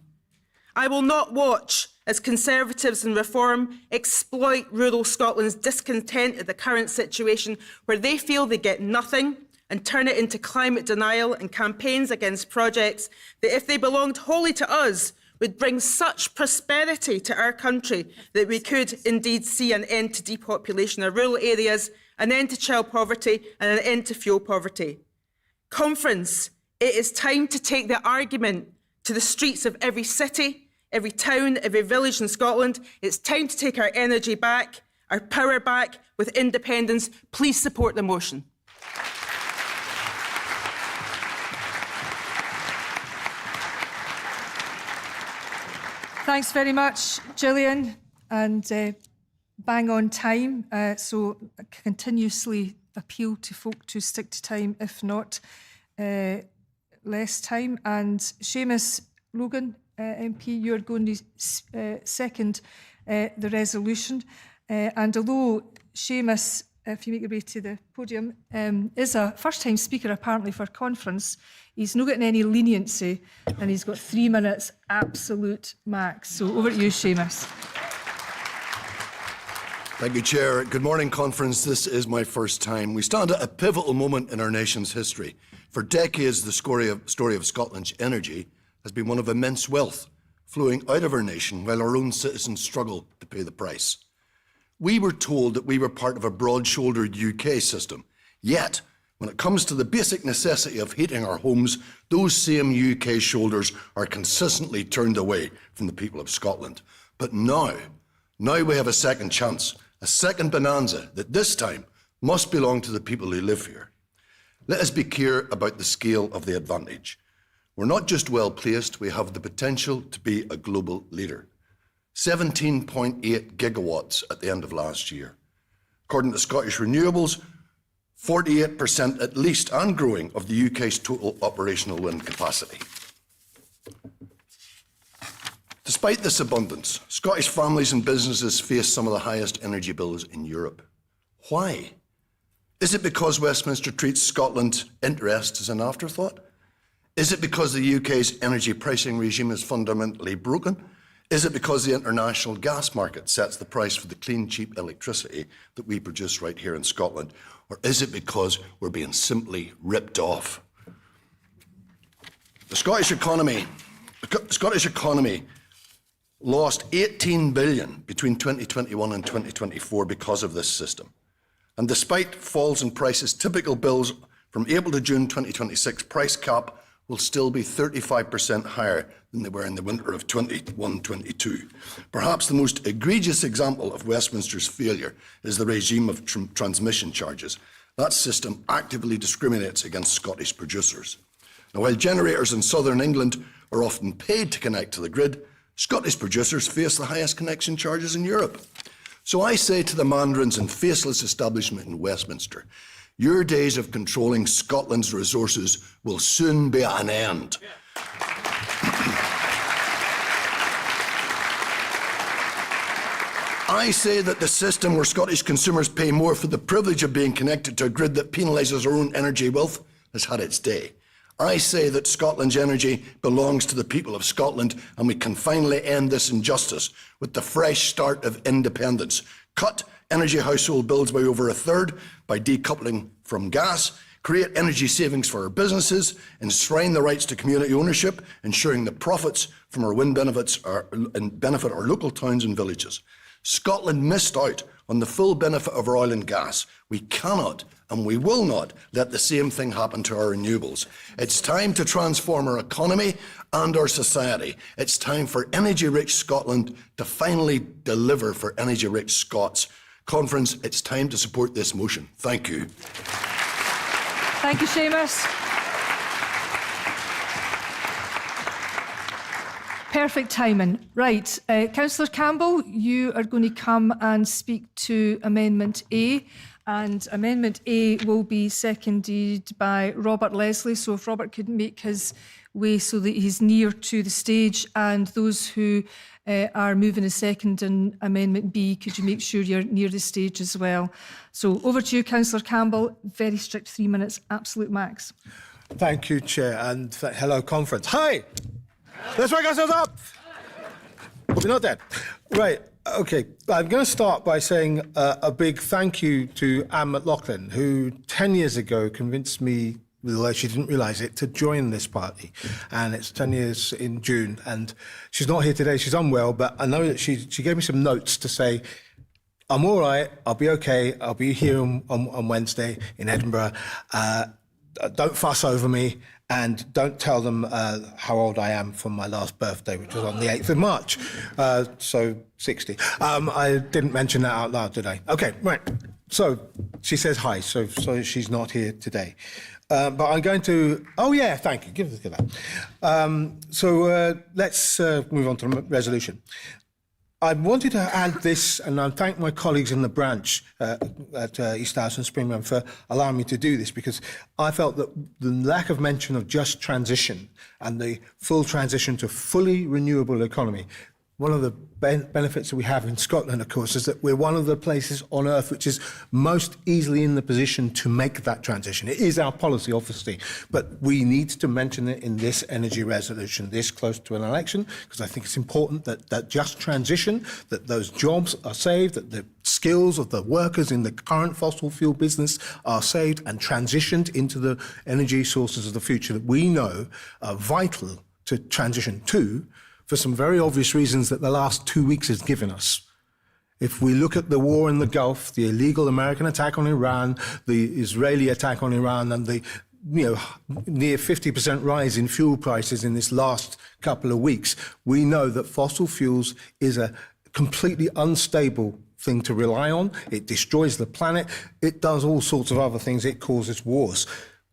I will not watch as Conservatives and Reform exploit rural Scotland's discontent at the current situation where they feel they get nothing and turn it into climate denial and campaigns against projects that, if they belonged wholly to us, would bring such prosperity to our country that we could indeed see an end to depopulation of rural areas, an end to child poverty and an end to fuel poverty. Conference, it is time to take the argument to the streets of every city, every town, every village in Scotland. It's time to take our energy back, our power back with independence. Please support the motion. Thanks very much, Gillian, and bang on time. So I continuously appeal to folk to stick to time, if not less time. And Seamus Logan, MP, you're going to second the resolution. And although Seamus, if you make your way to the podium, is a first-time speaker apparently for conference, he's not getting any leniency and he's got 3 minutes absolute max. So over to you, Seamus. Thank you, Chair. Good morning, Conference. This is my first time. We stand at a pivotal moment in our nation's history. For decades, the story of Scotland's energy has been one of immense wealth flowing out of our nation while our own citizens struggle to pay the price. We were told that we were part of a broad-shouldered UK system. Yet, when it comes to the basic necessity of heating our homes, those same UK shoulders are consistently turned away from the people of Scotland. But now we have a second chance, a second bonanza that this time must belong to the people who live here. Let us be clear about the scale of the advantage. We're not just well placed, we have the potential to be a global leader. 17.8 gigawatts at the end of last year. According to Scottish Renewables, 48% at least and growing of the UK's total operational wind capacity. Despite this abundance, Scottish families and businesses face some of the highest energy bills in Europe. Why? Is it because Westminster treats Scotland's interests as an afterthought? Is it because the UK's energy pricing regime is fundamentally broken? Is it because the international gas market sets the price for the clean, cheap electricity that we produce right here in Scotland? Or is it because we're being simply ripped off? The Scottish economy lost 18 billion between 2021 and 2024 because of this system. And despite falls in prices, typical bills from April to June 2026 price cap will still be 35% higher than they were in the winter of 21-22. Perhaps the most egregious example of Westminster's failure is the regime of transmission charges. That system actively discriminates against Scottish producers. Now, while generators in southern England are often paid to connect to the grid, Scottish producers face the highest connection charges in Europe. So I say to the mandarins and faceless establishment in Westminster, your days of controlling Scotland's resources will soon be at an end. I say that the system where Scottish consumers pay more for the privilege of being connected to a grid that penalises our own energy wealth has had its day. I say that Scotland's energy belongs to the people of Scotland, and we can finally end this injustice with the fresh start of independence. Cut energy household bills by over a third by decoupling from gas, create energy savings for our businesses, enshrine the rights to community ownership, ensuring the profits from our wind benefit our local towns and villages. Scotland missed out on the full benefit of our oil and gas. We cannot and we will not let the same thing happen to our renewables. It's time to transform our economy and our society. It's time for energy-rich Scotland to finally deliver for energy-rich Scots. Conference, it's time to support this motion. Thank you. Thank you, Seamus. Perfect timing. Right. Councillor Campbell, you are going to come and speak to Amendment A. And Amendment A will be seconded by Robert Leslie. So if Robert could make his way so that he's near to the stage, and those who are moving a second in Amendment B, could you make sure you're near the stage as well? So over to you, Councillor Campbell. Very strict 3 minutes, absolute max. Thank you, Chair, and hello, Conference. Hi! Let's wake ourselves up! Hope you're not dead. Right, okay. I'm going to start by saying a big thank you to Anne McLaughlin, who 10 years ago convinced me, although she didn't realise it, to join this party. And it's 10 years in June, and she's not here today, she's unwell, but I know that she gave me some notes to say, I'm all right, I'll be okay, I'll be here on Wednesday in Edinburgh. Don't fuss over me, and don't tell them how old I am from my last birthday, which was on the 8th of March, so 60. I didn't mention that out loud, did I? Okay, right. So she says hi, so she's not here today. But I'm going to... Oh, yeah, thank you. Give us a that. Let's move on to the resolution. I wanted to add this, and I thank my colleagues in the branch at East House and Springburn for allowing me to do this, because I felt that the lack of mention of just transition and the full transition to fully renewable economy, one of the benefits that we have in Scotland, of course, is that we're one of the places on earth which is most easily in the position to make that transition. It is our policy, obviously, but we need to mention it in this energy resolution this close to an election, because I think it's important that just transition, that those jobs are saved, that the skills of the workers in the current fossil fuel business are saved and transitioned into the energy sources of the future that we know are vital to transition to, for some very obvious reasons that the last 2 weeks has given us. If we look at the war in the Gulf, the illegal American attack on Iran, the Israeli attack on Iran, and the near 50% rise in fuel prices in this last couple of weeks, we know that fossil fuels is a completely unstable thing to rely on. It destroys the planet. It does all sorts of other things. It causes wars.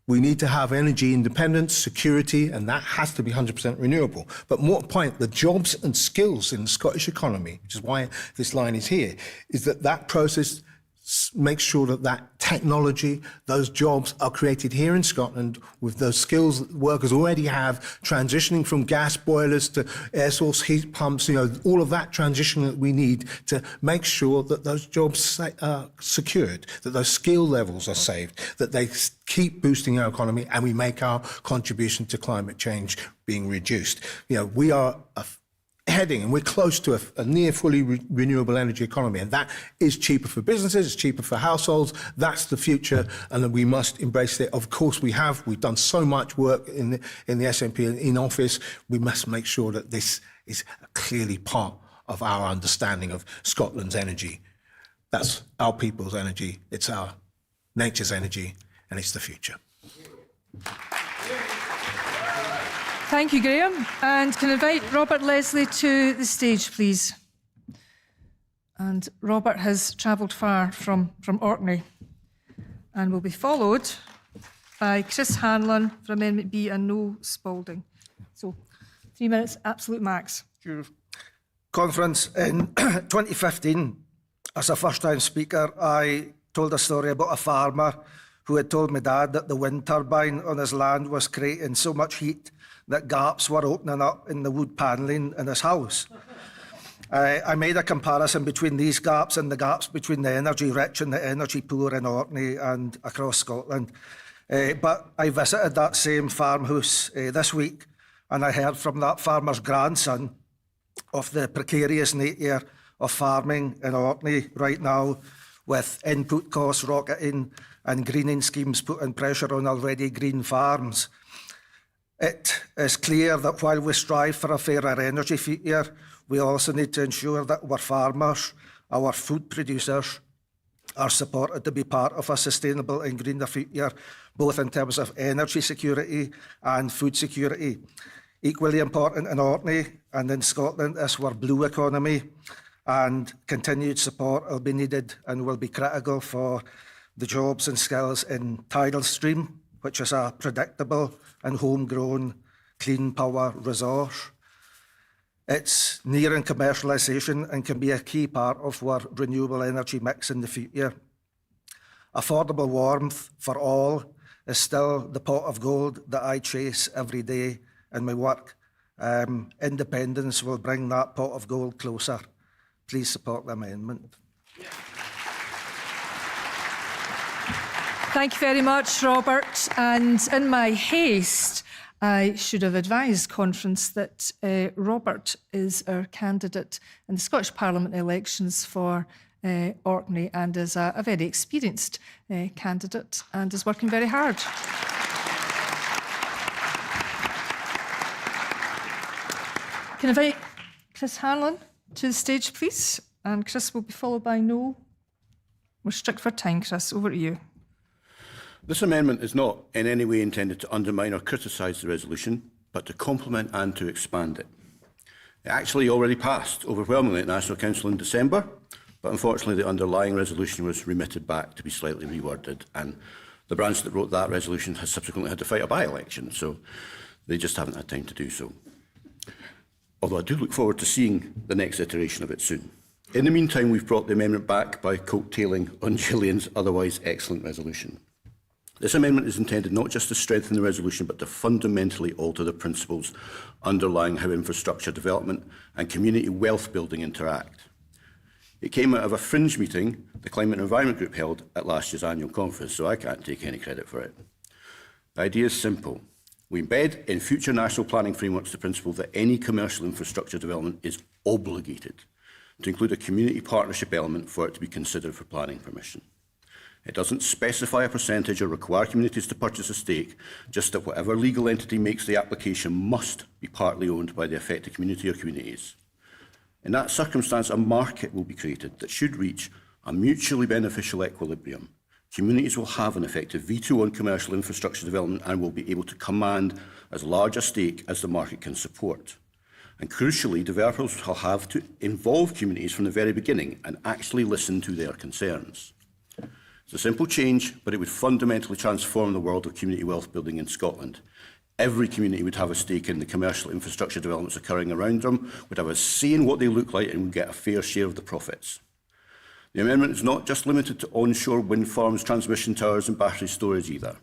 We need to have energy independence, security, and that has to be 100% renewable. But more point, the jobs and skills in the Scottish economy, which is why this line is here, is that process makes sure that technology, those jobs are created here in Scotland with those skills that workers already have, transitioning from gas boilers to air source heat pumps, all of that transition that we need to make sure that those jobs are secured, that those skill levels are saved, that they keep boosting our economy and we make our contribution to climate change being reduced. We are heading, and we're close to a near fully renewable energy economy, and that is cheaper for businesses, it's cheaper for households. That's the future, and we must embrace it. Of course we've done so much work in the SNP in office. We must make sure that this is clearly part of our understanding of Scotland's energy. That's our people's energy, it's our nature's energy, and it's the future. Thank you, Graham. And can I invite Robert Leslie to the stage, please? And Robert has travelled far from Orkney. and will be followed by Chris Hanlon for Amendment B and Noel Spalding. So 3 minutes, absolute max. Conference in 2015, as a first-time speaker, I told a story about a farmer who had told my dad that the wind turbine on his land was creating so much heat that gaps were opening up in the wood panelling in his house. I made a comparison between these gaps and the gaps between the energy rich and the energy poor in Orkney and across Scotland. But I visited that same farmhouse this week, and I heard from that farmer's grandson of the precarious nature of farming in Orkney right now, with input costs rocketing and greening schemes putting pressure on already green farms. It is clear that while we strive for a fairer energy future, we also need to ensure that our farmers, our food producers, are supported to be part of a sustainable and greener future, both in terms of energy security and food security. Equally important in Orkney and in Scotland is our blue economy, and continued support will be needed and will be critical for the jobs and skills in tidal stream, which is a predictable and homegrown clean power resource. It's nearing commercialisation and can be a key part of our renewable energy mix in the future. Affordable warmth for all is still the pot of gold that I chase every day in my work. Independence will bring that pot of gold closer. Please support the amendment. Thank you very much, Robert. And in my haste, I should have advised Conference that Robert is our candidate in the Scottish Parliament elections for Orkney, and is a very experienced candidate and is working very hard. Can I invite Chris Hanlon to the stage, please? And Chris will be followed by Noel. We're strict for time, Chris. Over to you. This amendment is not in any way intended to undermine or criticise the resolution, but to complement and to expand it. It actually already passed overwhelmingly at National Council in December, but unfortunately the underlying resolution was remitted back to be slightly reworded, and the branch that wrote that resolution has subsequently had to fight a by-election, so they just haven't had time to do so. Although I do look forward to seeing the next iteration of it soon. In the meantime, we've brought the amendment back by coattailing on Gillian's otherwise excellent resolution. This amendment is intended not just to strengthen the resolution, but to fundamentally alter the principles underlying how infrastructure development and community wealth building interact. It came out of a fringe meeting the Climate and Environment Group held at last year's annual conference, so I can't take any credit for it. The idea is simple. We embed in future national planning frameworks the principle that any commercial infrastructure development is obligated to include a community partnership element for it to be considered for planning permission. It doesn't specify a percentage or require communities to purchase a stake, just that whatever legal entity makes the application must be partly owned by the affected community or communities. In that circumstance, a market will be created that should reach a mutually beneficial equilibrium. Communities will have an effective veto on commercial infrastructure development and will be able to command as large a stake as the market can support. And crucially, developers will have to involve communities from the very beginning and actually listen to their concerns. It's a simple change, but it would fundamentally transform the world of community wealth building in Scotland. Every community would have a stake in the commercial infrastructure developments occurring around them, would have a say in what they look like, and would get a fair share of the profits. The amendment is not just limited to onshore wind farms, transmission towers and battery storage either.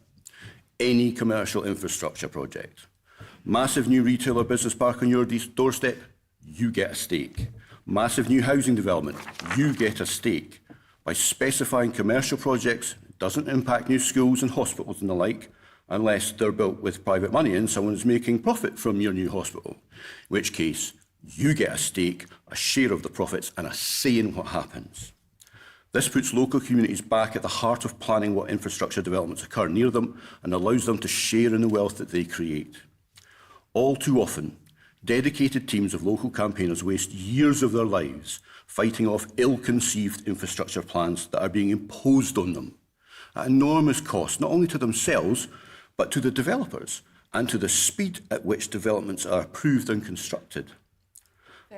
Any commercial infrastructure project. Massive new retail or business park on your doorstep, you get a stake. Massive new housing development, you get a stake. By specifying commercial projects, it doesn't impact new schools and hospitals and the like, unless they're built with private money and someone's making profit from your new hospital, in which case you get a stake, a share of the profits and a say in what happens. This puts local communities back at the heart of planning what infrastructure developments occur near them and allows them to share in the wealth that they create. All too often, dedicated teams of local campaigners waste years of their lives fighting off ill-conceived infrastructure plans that are being imposed on them at enormous cost, not only to themselves, but to the developers and to the speed at which developments are approved and constructed.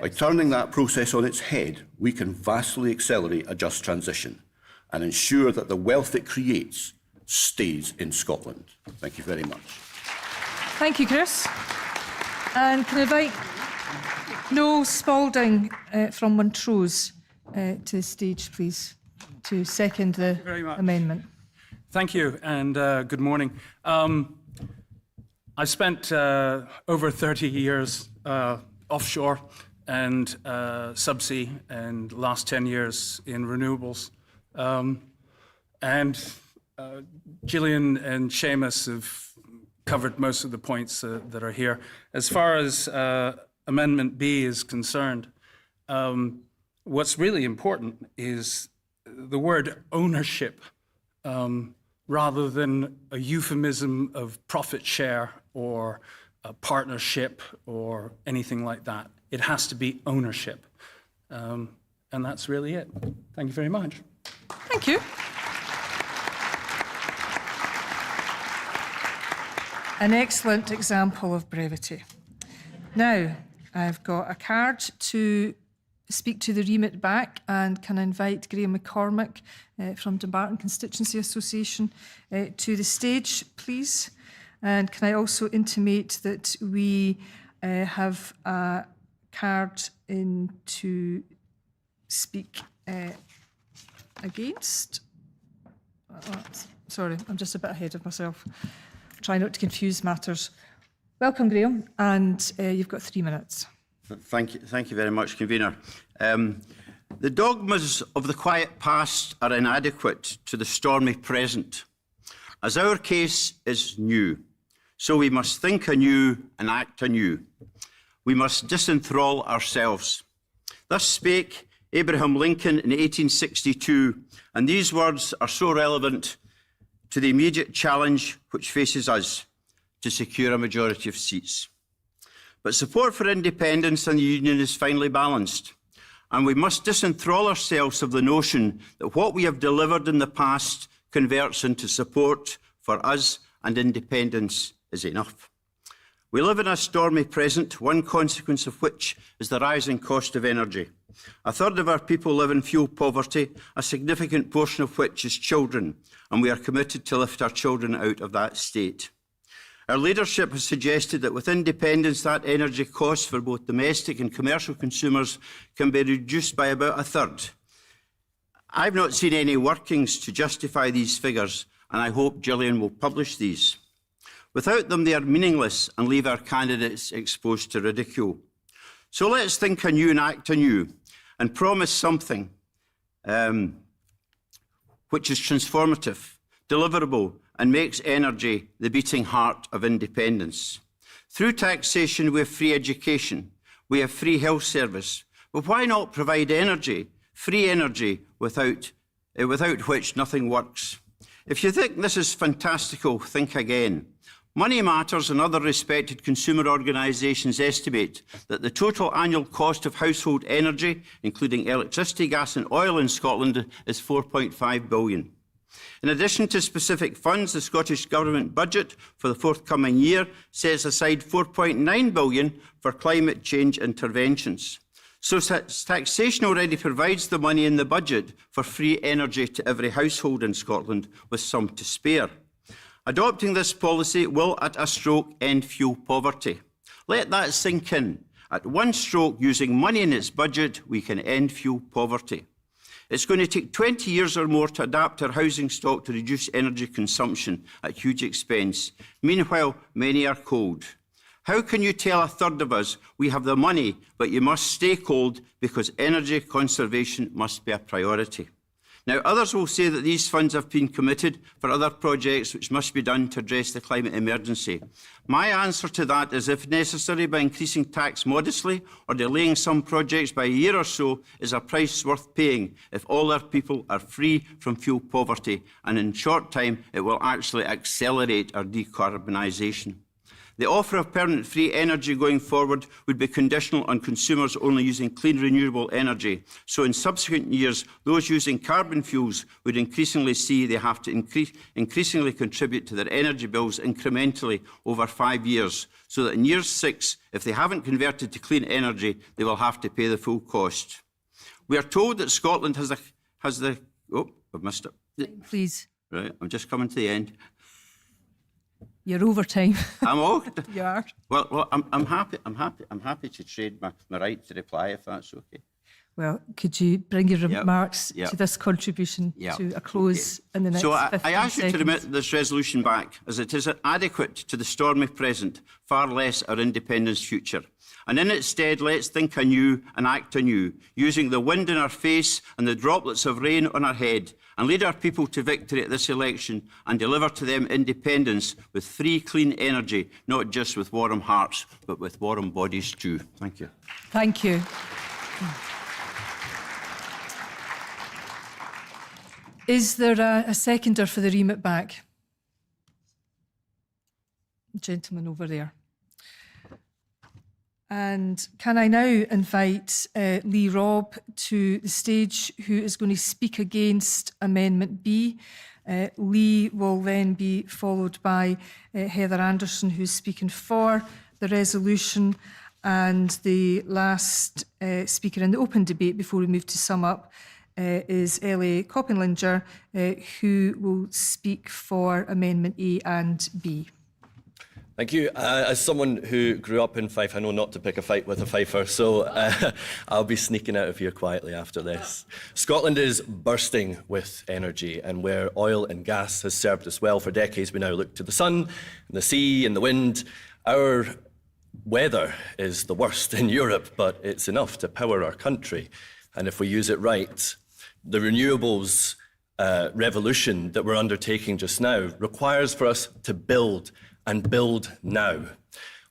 By turning that process on its head, we can vastly accelerate a just transition and ensure that the wealth it creates stays in Scotland. Thank you very much. Thank you, Chris. And can I invite Noel Spalding from Montrose to the stage, please, to second the amendment. Thank you, and good morning. I've spent over 30 years offshore and subsea, and the last 10 years in renewables. Gillian and Seamus have covered most of the points that are here. As far as Amendment B is concerned, what's really important is the word ownership, rather than a euphemism of profit share or a partnership or anything like that. It has to be ownership. And that's really it. Thank you very much. Thank you. An excellent example of brevity. Now, I've got a card to speak to the remit back, and can I invite Graham McCormick from Dumbarton Constituency Association to the stage, please? And can I also intimate that we have a card in to speak against? Sorry, I'm just a bit ahead of myself. Try not to confuse matters. Welcome, Graham, and you've got 3 minutes. Thank you very much, Convener. The dogmas of the quiet past are inadequate to the stormy present, as our case is new. So we must think anew and act anew. We must disenthrall ourselves. Thus spake Abraham Lincoln in 1862, and these words are so relevant to the immediate challenge which faces us to secure a majority of seats. But support for independence and the Union is finely balanced, and we must disenthrall ourselves of the notion that what we have delivered in the past converts into support for us and independence is enough. We live in a stormy present, one consequence of which is the rising cost of energy. A third of our people live in fuel poverty, a significant portion of which is children, and we are committed to lift our children out of that state. Our leadership has suggested that with independence, that energy cost for both domestic and commercial consumers can be reduced by about a third. I've not seen any workings to justify these figures, and I hope Gillian will publish these. Without them, they are meaningless and leave our candidates exposed to ridicule. So let's think anew and act anew and promise something which is transformative, deliverable, and makes energy the beating heart of independence. Through taxation, we have free education, we have free health service, but why not provide energy, free energy, without which nothing works? If you think this is fantastical, think again. Money Matters and other respected consumer organisations estimate that the total annual cost of household energy, including electricity, gas and oil in Scotland, is £4.5 billion. In addition to specific funds, the Scottish Government budget for the forthcoming year sets aside £4.9 billion for climate change interventions. So taxation already provides the money in the budget for free energy to every household in Scotland, with some to spare. Adopting this policy will, at a stroke, end fuel poverty. Let that sink in. At one stroke, using money in its budget, we can end fuel poverty. It's going to take 20 years or more to adapt our housing stock to reduce energy consumption at huge expense. Meanwhile, many are cold. How can you tell a third of us we have the money, but you must stay cold because energy conservation must be a priority? Now, others will say that these funds have been committed for other projects which must be done to address the climate emergency. My answer to that is, if necessary, by increasing tax modestly or delaying some projects by a year or so, is a price worth paying if all our people are free from fuel poverty, and in short time it will actually accelerate our decarbonisation. The offer of permanent free energy going forward would be conditional on consumers only using clean renewable energy. So in subsequent years, those using carbon fuels would increasingly see they have to increasingly contribute to their energy bills incrementally over 5 years, so that in year 6, if they haven't converted to clean energy, they will have to pay the full cost. We are told that Scotland has the... Oh, I've missed it. Please. Right, I'm just coming to the end. You're over time. I'm all. You are. Well, I'm happy to trade my right to reply if that's okay. Well, could you bring your Yep, remarks yep. to this contribution Yep, to a close in the next So 15 I ask you to seconds? remit this resolution back, as it is adequate to the stormy present, far less our independence future. And in its stead, let's think anew and act anew, using the wind in our face and the droplets of rain on our head, and lead our people to victory at this election and deliver to them independence with free, clean energy, not just with warm hearts, but with warm bodies too. Thank you. Thank you. Is there a seconder for the remit back? Gentleman over there. And can I now invite Lee Robb to the stage, who is going to speak against Amendment B. Lee will then be followed by Heather Anderson, who's speaking for the resolution, and the last speaker in the open debate before we move to sum up is Ellie Coppenlinger, who will speak for Amendment A and B. Thank you. As someone who grew up in Fife, I know not to pick a fight with a Fifer, so I'll be sneaking out of here quietly after this. Scotland is bursting with energy, and where oil and gas has served us well for decades, we now look to the sun, and the sea, and the wind. Our weather is the worst in Europe, but it's enough to power our country. And if we use it right, the renewables revolution that we're undertaking just now requires for us to build and build now.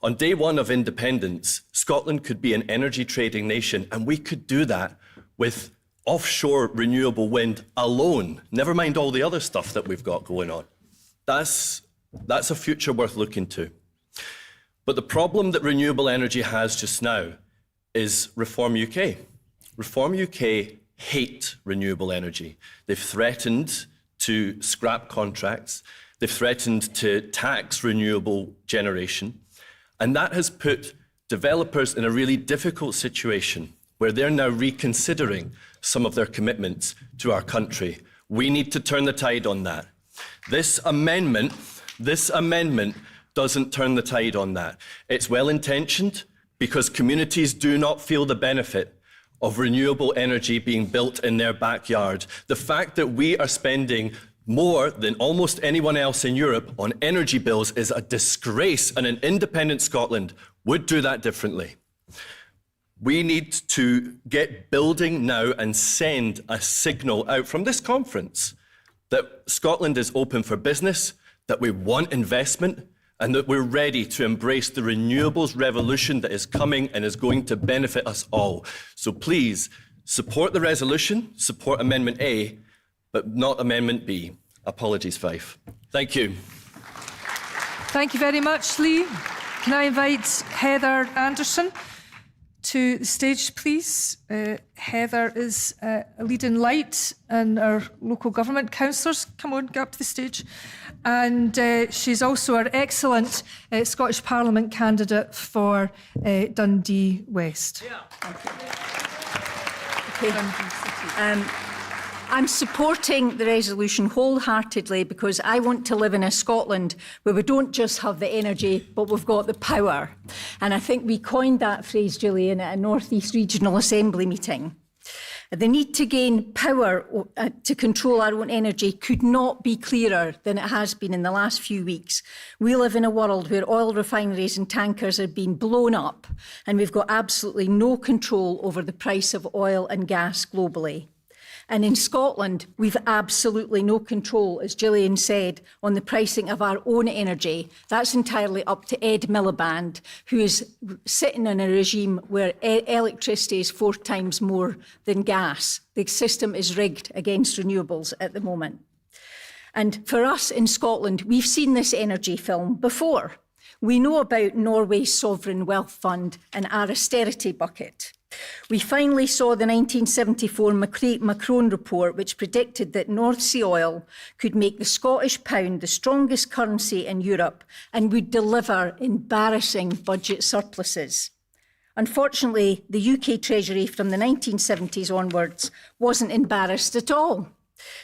On day one of independence, Scotland could be an energy trading nation, and we could do that with offshore renewable wind alone, never mind all the other stuff that we've got going on. That's a future worth looking to. But the problem that renewable energy has just now is Reform UK. Reform UK hate renewable energy. They've threatened to scrap contracts. They've threatened to tax renewable generation. And that has put developers in a really difficult situation where they're now reconsidering some of their commitments to our country. We need to turn the tide on that. This amendment doesn't turn the tide on that. It's well-intentioned because communities do not feel the benefit of renewable energy being built in their backyard. The fact that we are spending more than almost anyone else in Europe on energy bills is a disgrace, and an independent Scotland would do that differently. We need to get building now and send a signal out from this conference that Scotland is open for business, that we want investment, and that we're ready to embrace the renewables revolution that is coming and is going to benefit us all. So please, support the resolution, support Amendment A, but not Amendment B. Apologies, Fife. Thank you. Thank you very much, Lee. Can I invite Heather Anderson to the stage, please? Heather is a leading light in our local government. Councillors, come on, get up to the stage. And she's also our excellent Scottish Parliament candidate for Dundee West. Yeah. Okay. I'm supporting the resolution wholeheartedly because I want to live in a Scotland where we don't just have the energy, but we've got the power. And I think we coined that phrase, Gillian, at a North East Regional Assembly meeting. The need to gain power to control our own energy could not be clearer than it has been in the last few weeks. We live in a world where oil refineries and tankers are being blown up, and we've got absolutely no control over the price of oil and gas globally. And in Scotland, we've absolutely no control, as Gillian said, on the pricing of our own energy. That's entirely up to Ed Miliband, who is sitting in a regime where electricity is 4 times more than gas. The system is rigged against renewables at the moment. And for us in Scotland, we've seen this energy film before. We know about Norway's sovereign wealth fund and our austerity bucket. We finally saw the 1974 Macron report, which predicted that North Sea oil could make the Scottish pound the strongest currency in Europe and would deliver embarrassing budget surpluses. Unfortunately, the UK Treasury from the 1970s onwards wasn't embarrassed at all.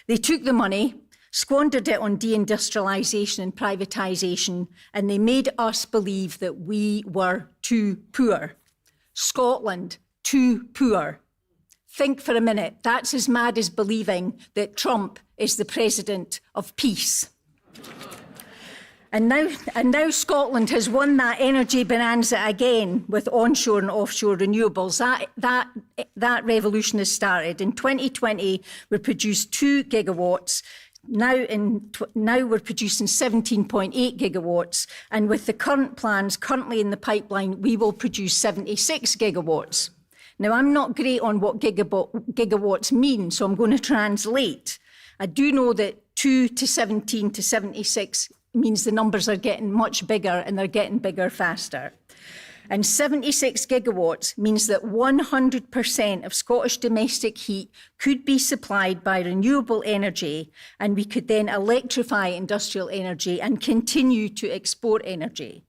They took the money squandered it on deindustrialisation and privatisation, and they made us believe that we were too poor. Scotland, too poor. Think for a minute. That's as mad as believing that Trump is the president of peace. And now Scotland has won that energy bonanza again with onshore and offshore renewables. That revolution has started. In 2020, we produced 2 gigawatts. Now we're producing 17.8 gigawatts. And with the current plans currently in the pipeline, we will produce 76 gigawatts. Now, I'm not great on what gigawatts mean, so I'm going to translate. I do know that 2 to 17 to 76 means the numbers are getting much bigger and they're getting bigger faster. And 76 gigawatts means that 100% of Scottish domestic heat could be supplied by renewable energy, and we could then electrify industrial energy and continue to export energy.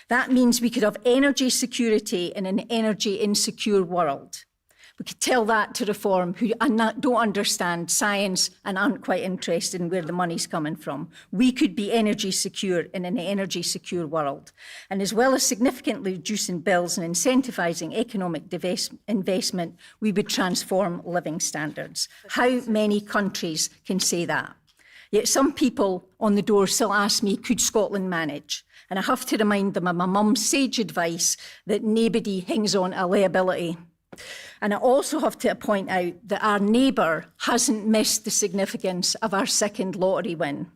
That means we could have energy security in an energy insecure world. We could tell that to Reform, who don't understand science and aren't quite interested in where the money's coming from. We could be energy secure in an energy secure world. And as well as significantly reducing bills and incentivising economic investment, we would transform living standards. How many countries can say that? Yet some people on the door still ask me, could Scotland manage? And I have to remind them of my mum's sage advice that nobody hangs on a liability. And I also have to point out that our neighbour hasn't missed the significance of our second lottery win.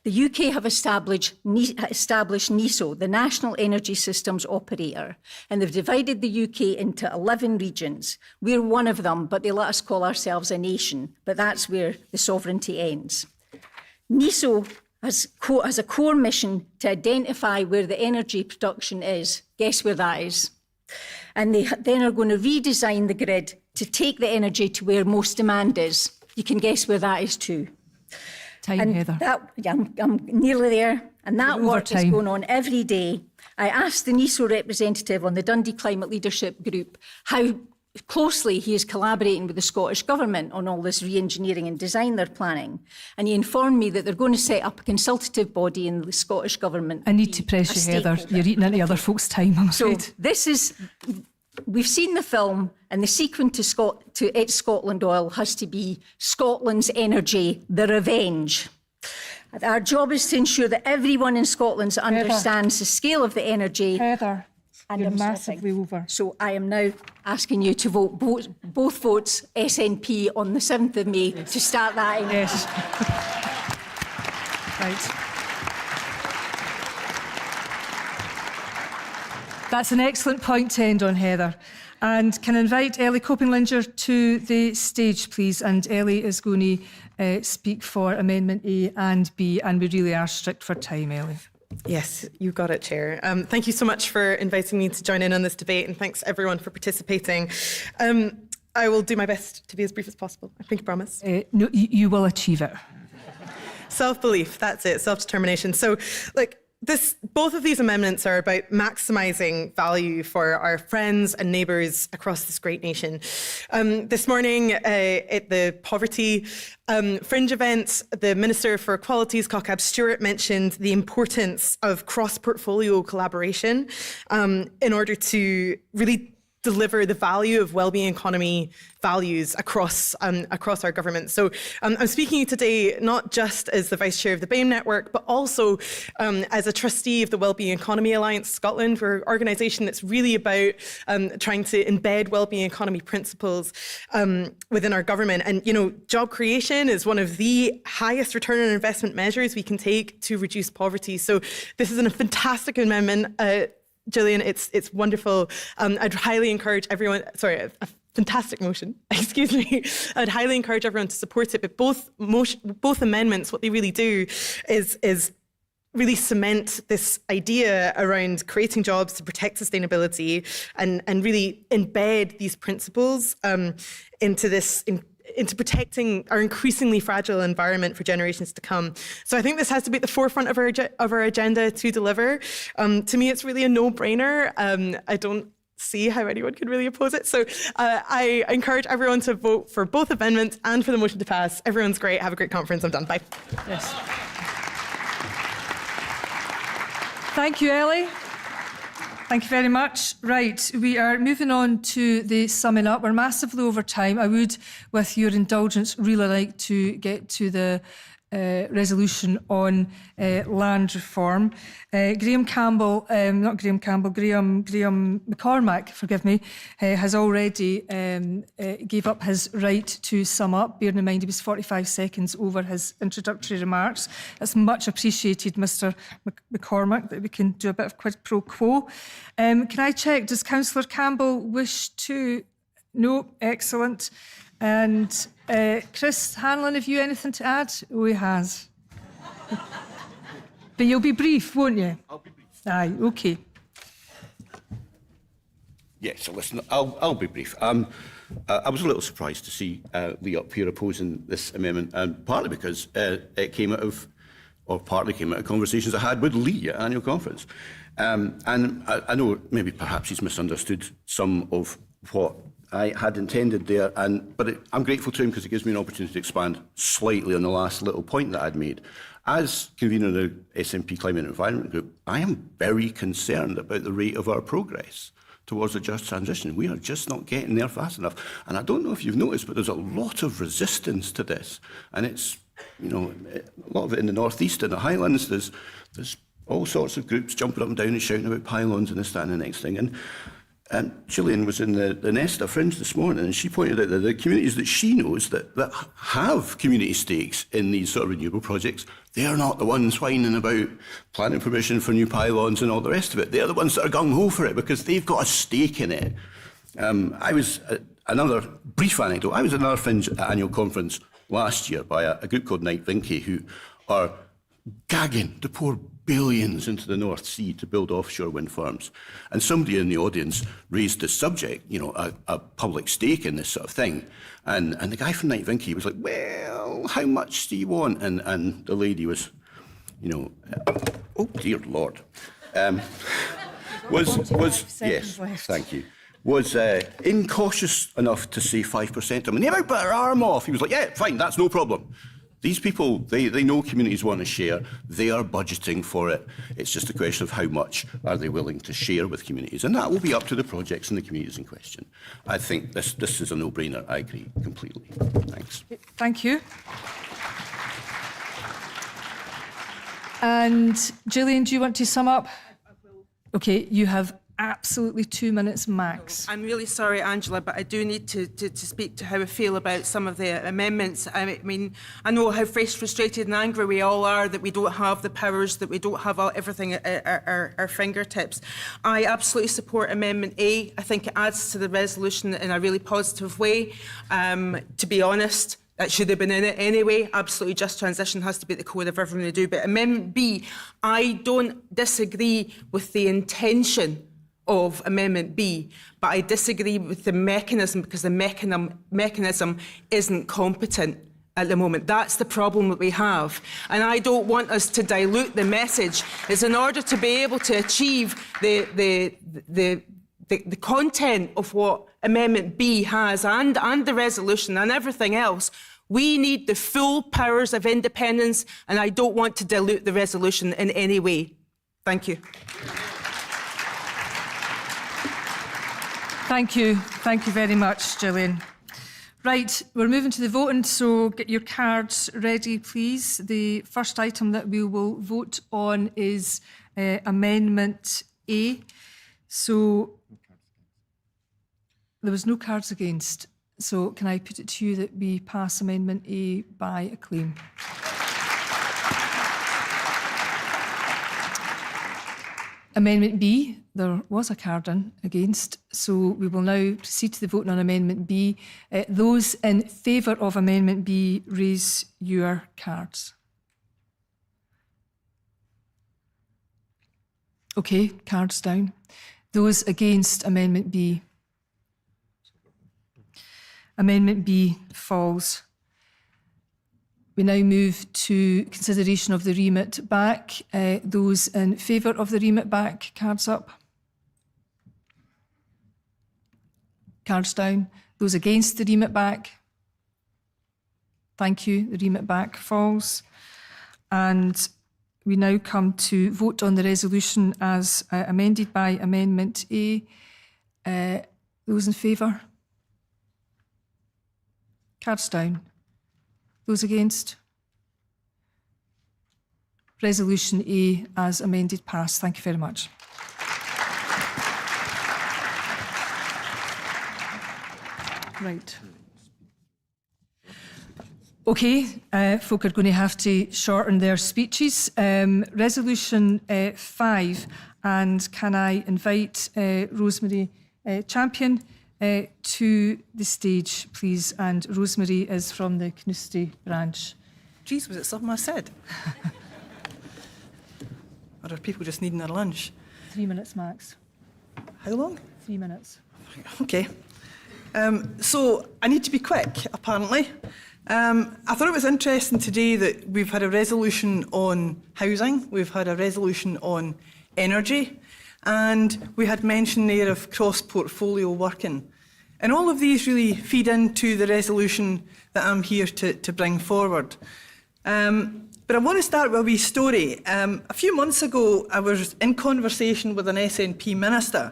The UK have established NESO, the National Energy Systems Operator, and they've divided the UK into 11 regions. We're one of them, but they let us call ourselves a nation, but that's where the sovereignty ends. NESO has a core mission to identify where the energy production is. Guess where that is? And they then are going to redesign the grid to take the energy to where most demand is. You can guess where that is too. Heather. I'm nearly there. And that work is going on every day. I asked the NESO representative on the Dundee Climate Leadership Group how closely he is collaborating with the Scottish Government on all this re-engineering and design they're planning. And he informed me that they're going to set up a consultative body in the Scottish Government. I need to press you, Heather. You're eating into other folks' time, I'm afraid. So we've seen the film, and the sequence to It's Scotland Oil has to be Scotland's Energy, The Revenge. Our job is to ensure that everyone in Scotland understands the scale of the energy. Heather, you're massively over. So I am now asking you to vote both votes SNP on the 7th of May to start that. Yes. Right. That's an excellent point to end on, Heather. And can I invite Ellie Copinglinger to the stage, please? And Ellie is going to speak for Amendment A and B, and we really are strict for time, Ellie. Yes, you got it, Chair. Thank you so much for inviting me to join in on this debate, and thanks everyone for participating. I will do my best to be as brief as possible. I think I promise. No, you will achieve it. Self-belief, that's it, self-determination. So, both of these amendments are about maximising value for our friends and neighbours across this great nation. This morning at the poverty fringe event, the Minister for Equalities, Cockab Stewart, mentioned the importance of cross-portfolio collaboration in order to really deliver the value of wellbeing economy values across our government. So I'm speaking today not just as the Vice Chair of the BAME Network, but also as a trustee of the Wellbeing Economy Alliance Scotland. We're an organisation that's really about trying to embed wellbeing economy principles within our government. And, job creation is one of the highest return on investment measures we can take to reduce poverty. So this is a fantastic amendment. Gillian, it's wonderful. I'd highly encourage everyone, a fantastic motion, excuse me. I'd highly encourage everyone to support it, but both amendments, what they really do is really cement this idea around creating jobs to protect sustainability and really embed these principles into protecting our increasingly fragile environment for generations to come. So I think this has to be at the forefront of our agenda to deliver. To me, it's really a no-brainer. see how anyone could really oppose it. So I encourage everyone to vote for both amendments and for the motion to pass. Everyone's great. Have a great conference. I'm done. Bye. Yes. Thank you, Ellie. Thank you very much. Right, we are moving on to the summing up. We're massively over time. I would, with your indulgence, really like to get to the resolution on land reform. Graham McCormack, forgive me, has already gave up his right to sum up, bearing in mind he was 45 seconds over his introductory remarks. It's much appreciated, Mr McCormack, that we can do a bit of quid pro quo. Can I check, does Councillor Campbell wish to? No, excellent. And Chris Hanlon, have you anything to add? Oh, he has. But you'll be brief, won't you? I'll be brief. Aye, OK. Yes, so listen, I'll be brief. I was a little surprised to see Lee up here opposing this amendment, and partly because it came out of, or partly came out of conversations I had with Lee at annual conference. And I know maybe perhaps he's misunderstood some of what I had intended there, but I'm grateful to him because it gives me an opportunity to expand slightly on the last little point that I'd made. As convener of the SNP Climate and Environment Group, I am very concerned about the rate of our progress towards a just transition. We are just not getting there fast enough. And I don't know if you've noticed, but there's a lot of resistance to this. And it's, you know, a lot of it in the northeast and the Highlands. There's all sorts of groups jumping up and down and shouting about pylons and this, that, and the next thing. And Gillian was in the Nesta Fringe this morning, and she pointed out that the communities that she knows that have community stakes in these sort of renewable projects, they're not the ones whining about planning permission for new pylons and all the rest of it. They're the ones that are gung-ho for it because they've got a stake in it. I was, another brief anecdote, I was at another Fringe annual conference last year by a group called Knight Vinke, who are gagging to pour billions into the North Sea to build offshore wind farms. And somebody in the audience raised the subject, you know, a public stake in this sort of thing. And the guy from Knight Vinke was like, well, how much do you want? And the lady was, you know, oh dear Lord, yes, thank you, was incautious enough to say 5%. I mean, they about bit her arm off. He was like, yeah, fine, that's no problem. These people, they know communities want to share. They are budgeting for it. It's just a question of how much are they willing to share with communities. And that will be up to the projects and the communities in question. I think this is a no-brainer. I agree completely. Thanks. Thank you. And Gillian, do you want to sum up? I will. OK, you have absolutely 2 minutes max. I'm really sorry, Angela, but I do need to speak to how I feel about some of the amendments. I mean, I know how frustrated and angry we all are that we don't have the powers, that we don't have everything at our fingertips. I absolutely support Amendment A. I think it adds to the resolution in a really positive way. To be honest, that should have been in it anyway. Absolutely just transition has to be at the core of everything we do. But Amendment B, I don't disagree with the intention of Amendment B, but I disagree with the mechanism because the mechanism isn't competent at the moment. That's the problem that we have. And I don't want us to dilute the message. It's in order to be able to achieve the content of what Amendment B has and the resolution and everything else, we need the full powers of independence, and I don't want to dilute the resolution in any way. Thank you. Thank you. Thank you very much, Gillian. Right, we're moving to the voting, so get your cards ready, please. The first item that we will vote on is Amendment A. So there was no cards against. So can I put it to you that we pass Amendment A by acclaim? Amendment B, there was a card in against, so we will now proceed to the voting on Amendment B. Those in favour of Amendment B, raise your cards. OK, cards down. Those against Amendment B. Amendment B falls. We now move to consideration of the remit back. Those in favour of the remit back, cards up. Cards down. Those against the remit back? Thank you. The remit back falls. And we now come to vote on the resolution as amended by Amendment A. Those in favour? Cards down. Those against? Resolution A as amended passed. Thank you very much. Right. OK, folk are going to have to shorten their speeches. Resolution 5, and can I invite Rosemary Champion to the stage, please? And Rosemary is from the Cnusty branch. Geez, was it something I said? Or are people just needing their lunch? 3 minutes max. How long? 3 minutes. OK. So I need to be quick, apparently. I thought it was interesting today that we've had a resolution on housing, we've had a resolution on energy, and we had mention there of cross-portfolio working. And all of these really feed into the resolution that I'm here to bring forward. But I want to start with a wee story. A few months ago, I was in conversation with an SNP minister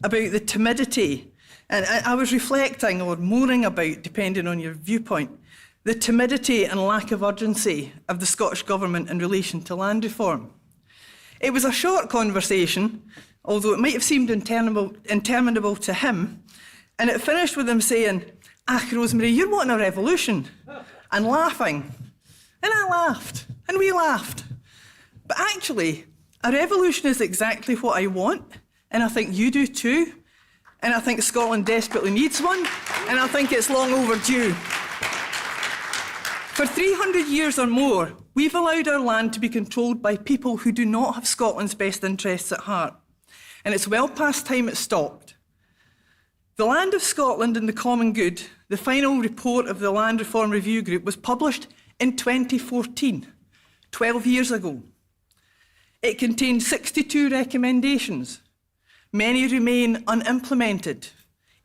about the timidity, and I was reflecting or moaning about, depending on your viewpoint, the timidity and lack of urgency of the Scottish Government in relation to land reform. It was a short conversation, although it might have seemed interminable to him, and it finished with him saying, Rosemary, you're wanting a revolution, and laughing. And I laughed, and we laughed. But actually, a revolution is exactly what I want, and I think you do too, and I think Scotland desperately needs one, and I think it's long overdue. For 300 years or more, we've allowed our land to be controlled by people who do not have Scotland's best interests at heart. And it's well past time it stopped. The Land of Scotland and the Common Good, the final report of the Land Reform Review Group, was published in 2014, 12 years ago. It contained 62 recommendations. Many remain unimplemented,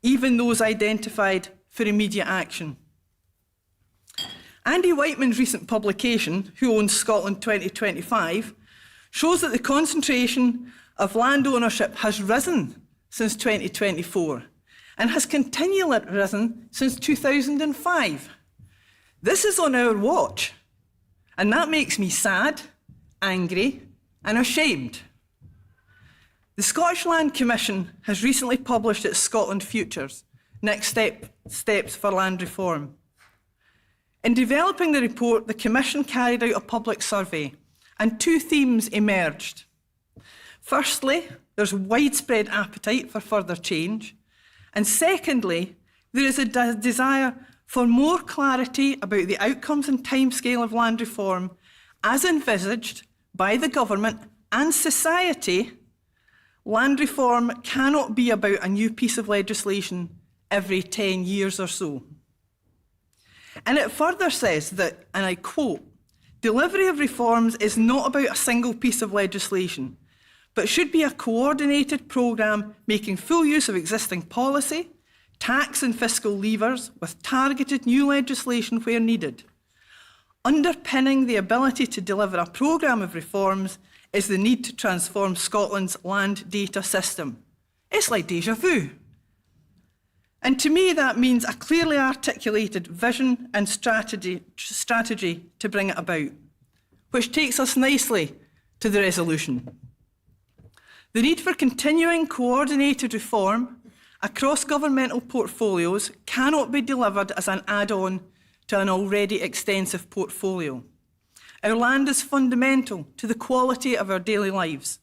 even those identified for immediate action. Andy Whiteman's recent publication, Who Owns Scotland 2025, shows that the concentration of land ownership has risen since 2024 and has continually risen since 2005. This is on our watch, and that makes me sad, angry, and ashamed. The Scottish Land Commission has recently published its Scotland Futures, Next Steps for Land Reform. In developing the report, the Commission carried out a public survey, and two themes emerged. Firstly, there's widespread appetite for further change, and secondly, there is a desire for more clarity about the outcomes and timescale of land reform as envisaged by the government and society. Land reform cannot be about a new piece of legislation every 10 years or so. And it further says that, and I quote, delivery of reforms is not about a single piece of legislation, but should be a coordinated programme making full use of existing policy, tax and fiscal levers with targeted new legislation where needed. Underpinning the ability to deliver a programme of reforms is the need to transform Scotland's land data system. It's like déjà vu. And to me, that means a clearly articulated vision and strategy to bring it about, which takes us nicely to the resolution. The need for continuing coordinated reform across governmental portfolios cannot be delivered as an add-on to an already extensive portfolio. Our land is fundamental to the quality of our daily lives.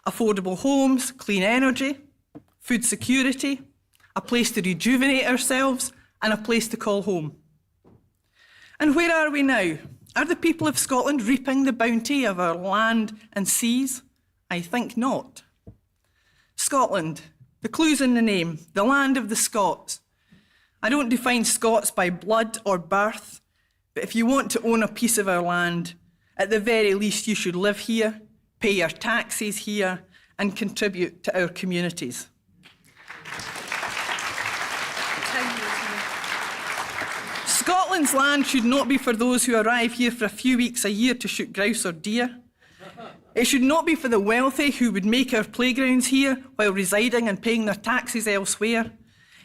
Affordable homes, clean energy, food security, a place to rejuvenate ourselves, and a place to call home. And where are we now? Are the people of Scotland reaping the bounty of our land and seas? I think not. Scotland, the clue's in the name, the land of the Scots. I don't define Scots by blood or birth, but if you want to own a piece of our land, at the very least you should live here, pay your taxes here, and contribute to our communities. Scotland's land should not be for those who arrive here for a few weeks a year to shoot grouse or deer. It should not be for the wealthy who would make our playgrounds here while residing and paying their taxes elsewhere.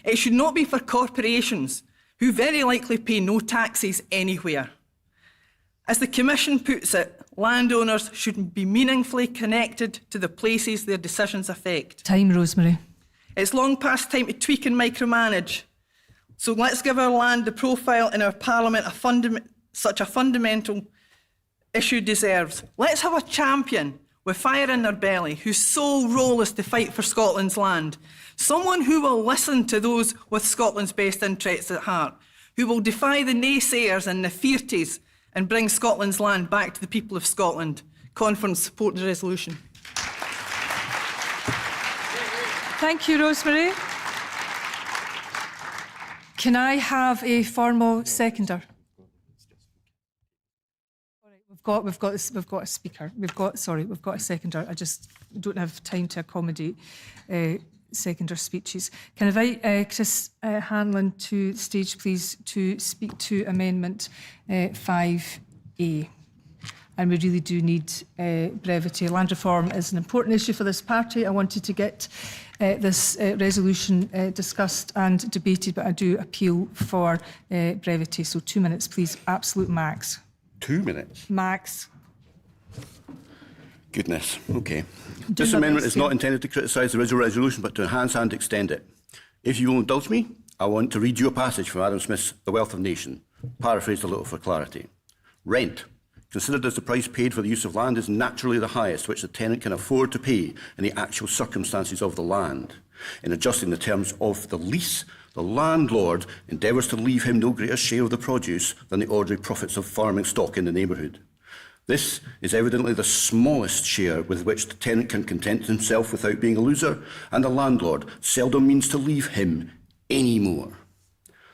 It should not be for corporations who very likely pay no taxes anywhere. As the Commission puts it, landowners should be meaningfully connected to the places their decisions affect. Time, Rosemary. It's long past time to tweak and micromanage. So let's give our land the profile in our Parliament such a fundamental issue deserves. Let's have a champion with fire in their belly whose sole role is to fight for Scotland's land. Someone who will listen to those with Scotland's best interests at heart, who will defy the naysayers and the fearties and bring Scotland's land back to the people of Scotland. Conference, support the resolution. Thank you, Rosemary. Can I have a formal seconder? We've got a speaker. We've got a seconder. I just don't have time to accommodate seconder speeches. Can I invite Chris Hanlon to the stage, please, to speak to Amendment 5A. And we really do need brevity. Land reform is an important issue for this party. I wanted to get this resolution discussed and debated, but I do appeal for brevity. So 2 minutes, please. Absolute max. 2 minutes? Max. Goodness, okay. This amendment is not intended to criticise the original resolution, but to enhance and extend it. If you will indulge me, I want to read you a passage from Adam Smith's The Wealth of Nation, paraphrased a little for clarity. Rent, considered as the price paid for the use of land, is naturally the highest which the tenant can afford to pay in the actual circumstances of the land. In adjusting the terms of the lease, the landlord endeavours to leave him no greater share of the produce than the ordinary profits of farming stock in the neighbourhood. This is evidently the smallest share with which the tenant can content himself without being a loser, and the landlord seldom means to leave him any more.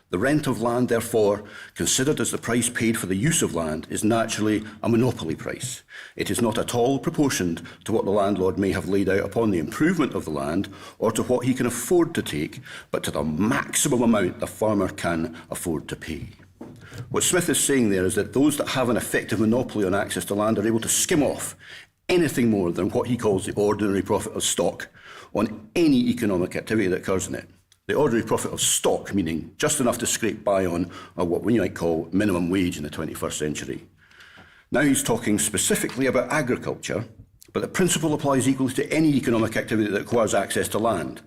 The rent of land, therefore, considered as the price paid for the use of land, is naturally a monopoly price. It is not at all proportioned to what the landlord may have laid out upon the improvement of the land, or to what he can afford to take, but to the maximum amount the farmer can afford to pay. What Smith is saying there is that those that have an effective monopoly on access to land are able to skim off anything more than what he calls the ordinary profit of stock on any economic activity that occurs in it. The ordinary profit of stock, meaning just enough to scrape by on, or what we might call minimum wage in the 21st century. Now he's talking specifically about agriculture, but the principle applies equally to any economic activity that requires access to land.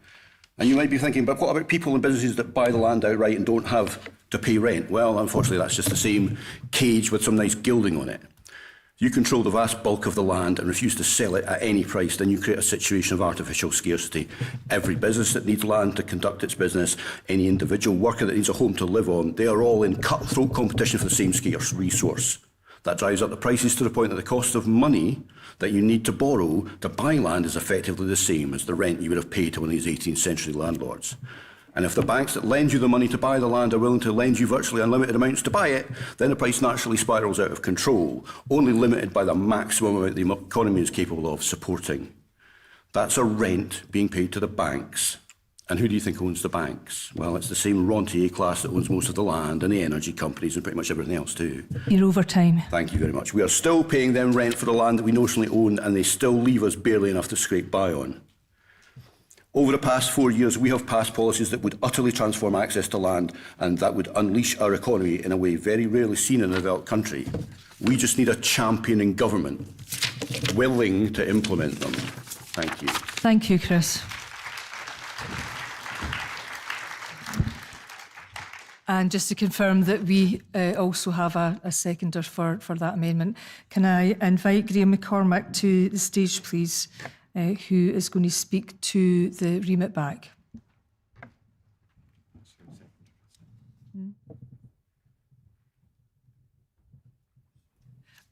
And you might be thinking, but what about people and businesses that buy the land outright and don't have to pay rent? Well, unfortunately, that's just the same cage with some nice gilding on it. You control the vast bulk of the land and refuse to sell it at any price, then you create a situation of artificial scarcity. Every business that needs land to conduct its business, any individual worker that needs a home to live on, they are all in cutthroat competition for the same scarce resource. That drives up the prices to the point that the cost of money that you need to borrow to buy land is effectively the same as the rent you would have paid to one of these 18th century landlords. And if the banks that lend you the money to buy the land are willing to lend you virtually unlimited amounts to buy it, then the price naturally spirals out of control, only limited by the maximum amount the economy is capable of supporting. That's a rent being paid to the banks. And who do you think owns the banks? Well, it's the same rentier class that owns most of the land and the energy companies and pretty much everything else too. You're over time. Thank you very much. We are still paying them rent for the land that we notionally own, and they still leave us barely enough to scrape by on. Over the past 4 years, we have passed policies that would utterly transform access to land and that would unleash our economy in a way very rarely seen in a developed country. We just need a championing government willing to implement them. Thank you. Thank you, Chris. And just to confirm that we also have a seconder for that amendment, can I invite Graham McCormack to the stage, please, who is going to speak to the remit back.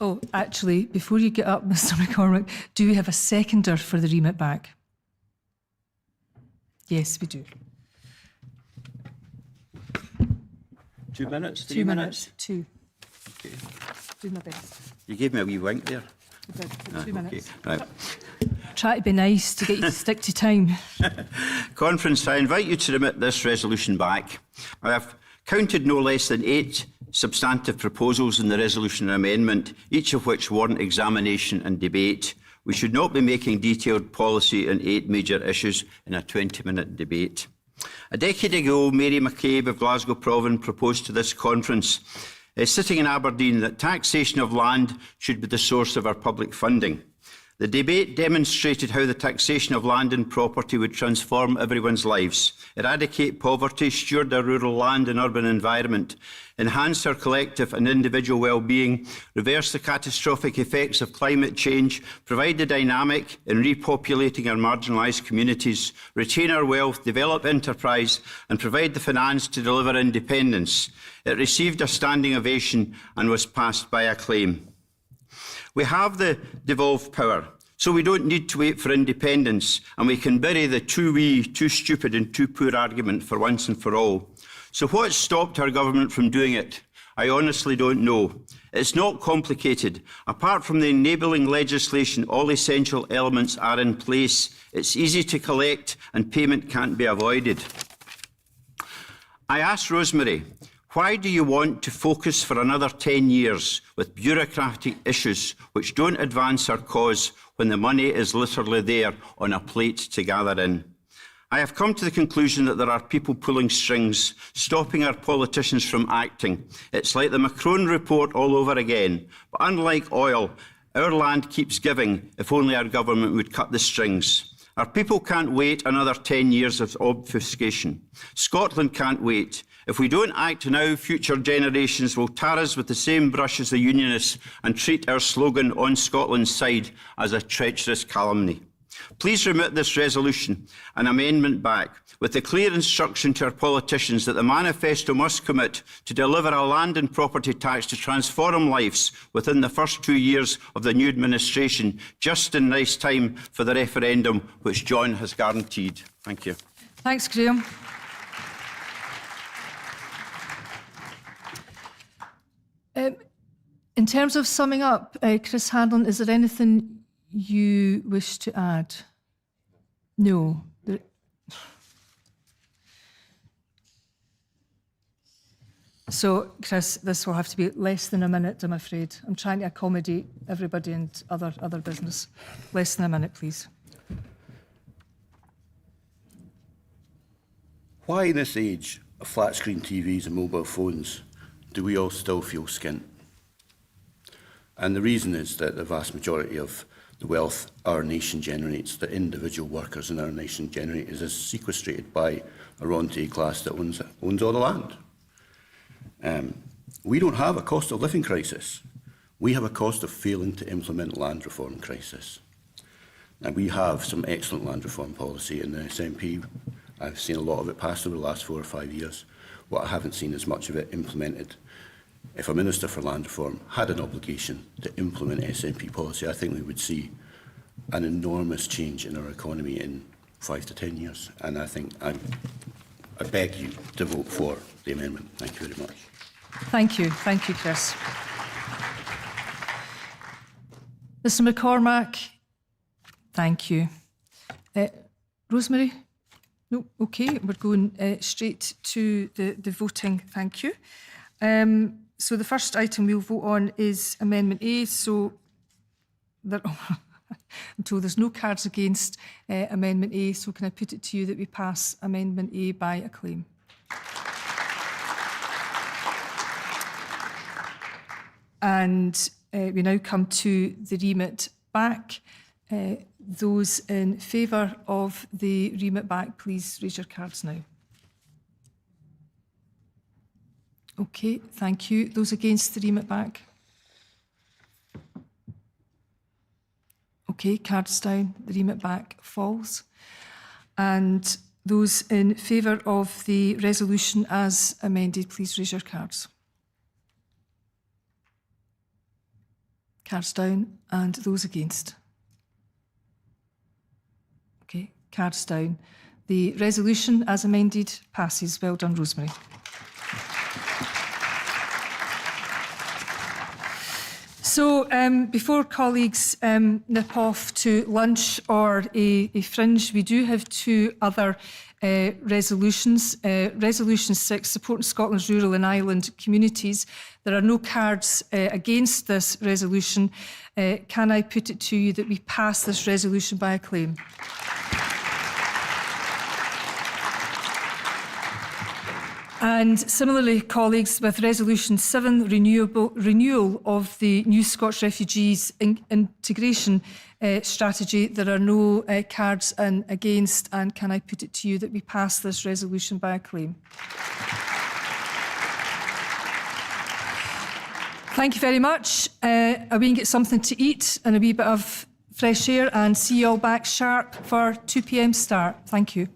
Oh, actually, before you get up, Mr. McCormack, do we have a seconder for the remit back? Yes, we do. 2 minutes? 2 minutes. 2. Okay. Do my best. You gave me a wee wink there. 2 minutes. Right. Try to be nice to get you to stick to time. Conference, I invite you to remit this resolution back. I have counted no less than 8 substantive proposals in the resolution and amendment, each of which warrant examination and debate. We should not be making detailed policy on 8 major issues in a 20-minute debate. A decade ago, Mary McCabe of Glasgow Province proposed to this conference, sitting in Aberdeen, that taxation of land should be the source of our public funding. The debate demonstrated how the taxation of land and property would transform everyone's lives, eradicate poverty, steward our rural land and urban environment, enhance our collective and individual well-being, reverse the catastrophic effects of climate change, provide the dynamic in repopulating our marginalised communities, retain our wealth, develop enterprise and provide the finance to deliver independence. It received a standing ovation and was passed by acclaim. We have the devolved power, so we don't need to wait for independence, and we can bury the too wee, too stupid and too poor argument for once and for all. So what stopped our government from doing it? I honestly don't know. It's not complicated. Apart from the enabling legislation, all essential elements are in place. It's easy to collect and payment can't be avoided. I asked Rosemary, why do you want to focus for another 10 years with bureaucratic issues which don't advance our cause when the money is literally there on a plate to gather in? I have come to the conclusion that there are people pulling strings, stopping our politicians from acting. It's like the Macron report all over again. But unlike oil, our land keeps giving if only our government would cut the strings. Our people can't wait another 10 years of obfuscation. Scotland can't wait. If we don't act now, future generations will tar us with the same brush as the Unionists and treat our slogan "On Scotland's Side" as a treacherous calumny. Please remit this resolution and amendment back with the clear instruction to our politicians that the manifesto must commit to deliver a land and property tax to transform lives within the first 2 years of the new administration, just in nice time for the referendum which John has guaranteed. Thank you. Thanks, Graham. In terms of summing up, Chris Hanlon, is there anything you wish to add? No. So, Chris, this will have to be less than a minute, I'm afraid. I'm trying to accommodate everybody and other business. Less than a minute, please. Why in this age of flat-screen TVs and mobile phones do we all still feel skint? And the reason is that the vast majority of the wealth our nation generates, that individual workers in our nation generate, is sequestrated by a rentier class that owns all the land. We don't have a cost of living crisis. We have a cost of failing to implement land reform crisis. Now, we have some excellent land reform policy in the SNP. I've seen a lot of it passed over the last 4 or 5 years. What I haven't seen is much of it implemented. If a Minister for Land Reform had an obligation to implement SNP policy, I think we would see an enormous change in our economy in 5 to 10 years. And I think I beg you to vote for the amendment. Thank you very much. Thank you. Thank you, Chris. Mr McCormack, thank you. Rosemary? No, OK, we're going straight to the voting. Thank you. So the first item we'll vote on is Amendment A. So there, I'm told there's no cards against Amendment A. So can I put it to you that we pass Amendment A by acclaim? And we now come to the remit back. Those in favour of the remit back, please raise your cards now. OK, thank you. Those against the remit back? OK, cards down. The remit back falls. And those in favour of the resolution as amended, please raise your cards. Cards down. And those against? OK, cards down. The resolution as amended passes. Well done, Rosemary. So before colleagues nip off to lunch or a fringe, we do have 2 other resolutions. Resolution 6, supporting Scotland's rural and island communities. There are no cards against this resolution. Can I put it to you that we pass this resolution by acclaim? And similarly, colleagues, with Resolution 7, renewal of the New Scotch Refugees Integration Strategy, there are no cards against, and can I put it to you that we pass this resolution by acclaim? Thank you very much. I wee can get something to eat and a wee bit of fresh air, and see you all back sharp for 2 p.m. start. Thank you.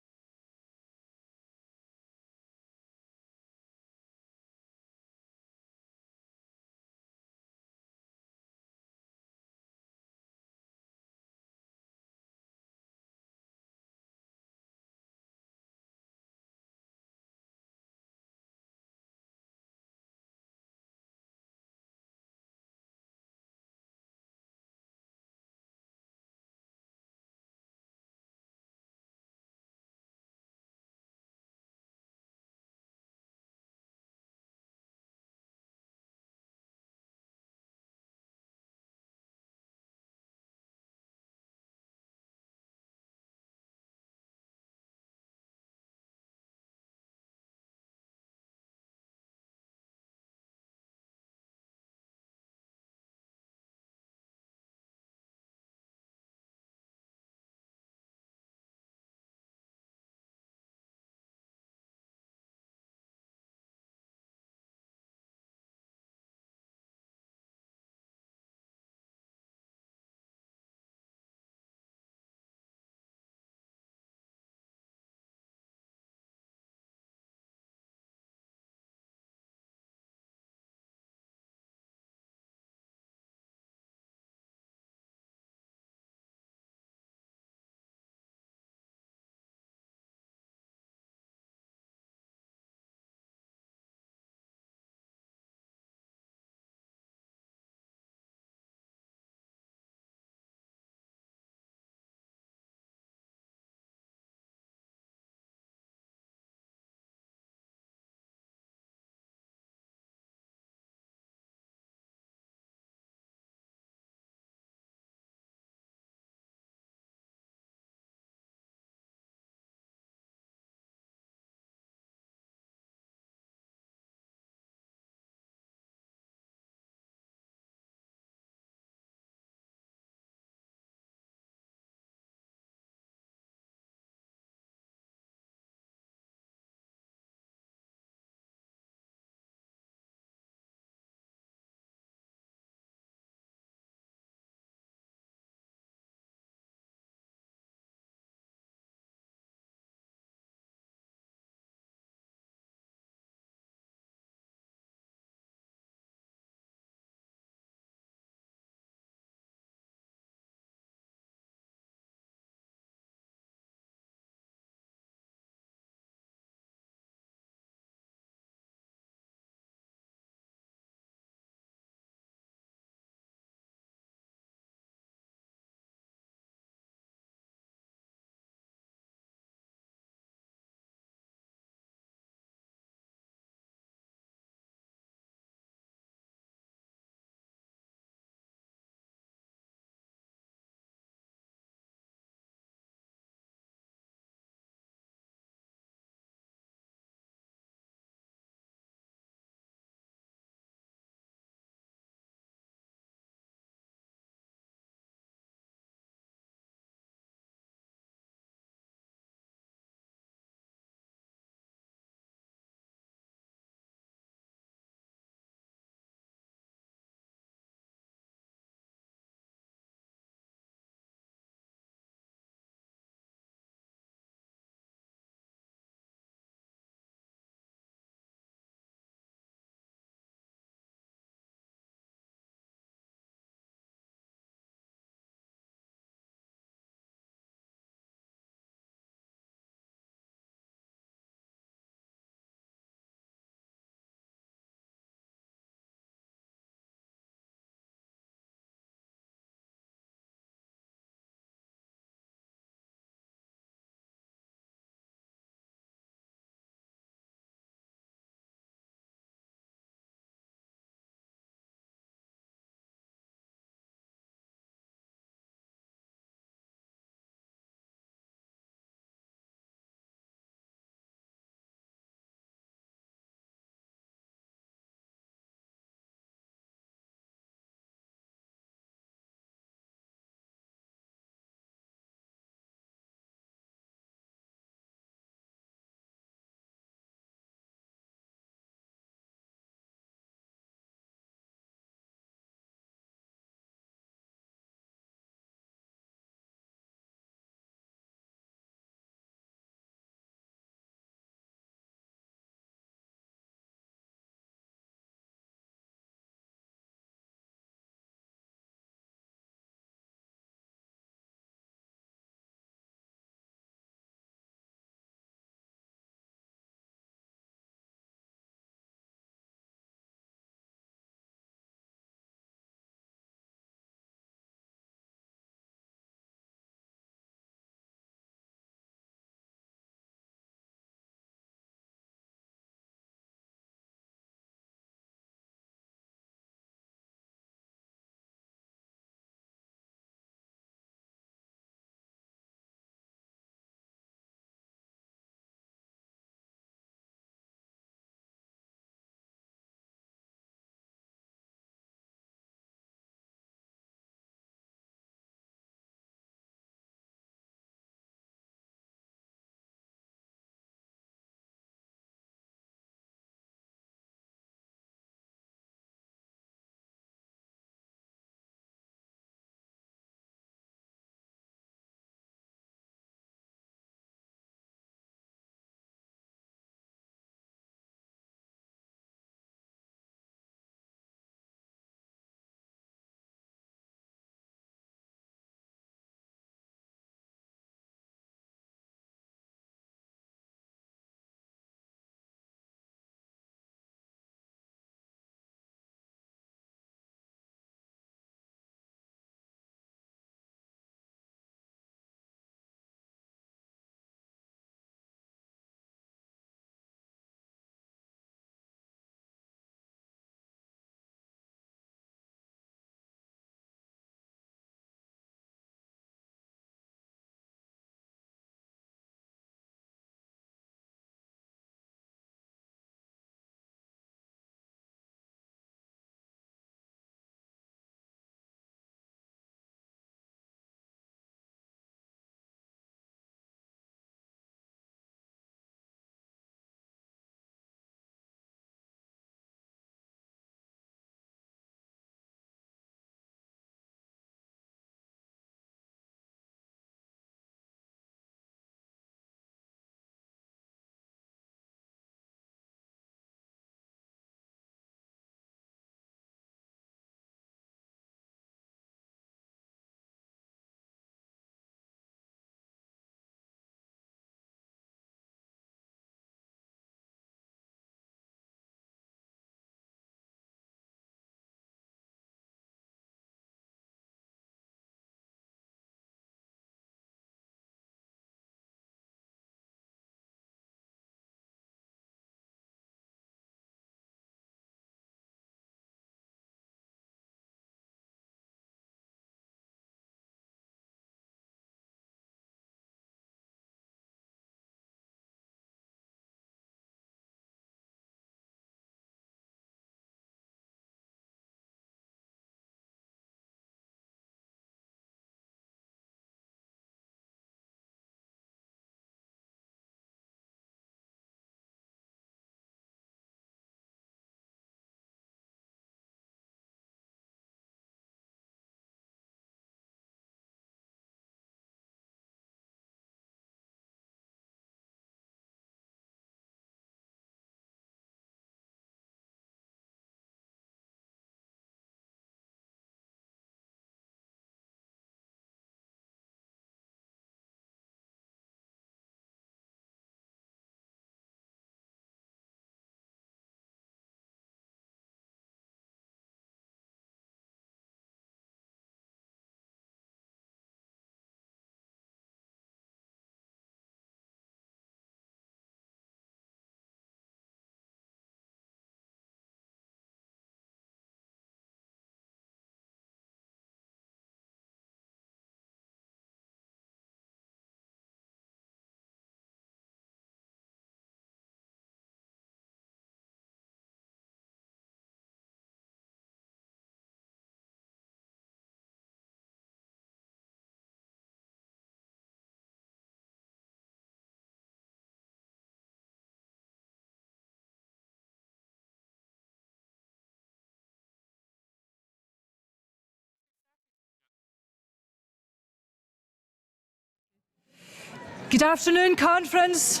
Good afternoon, conference.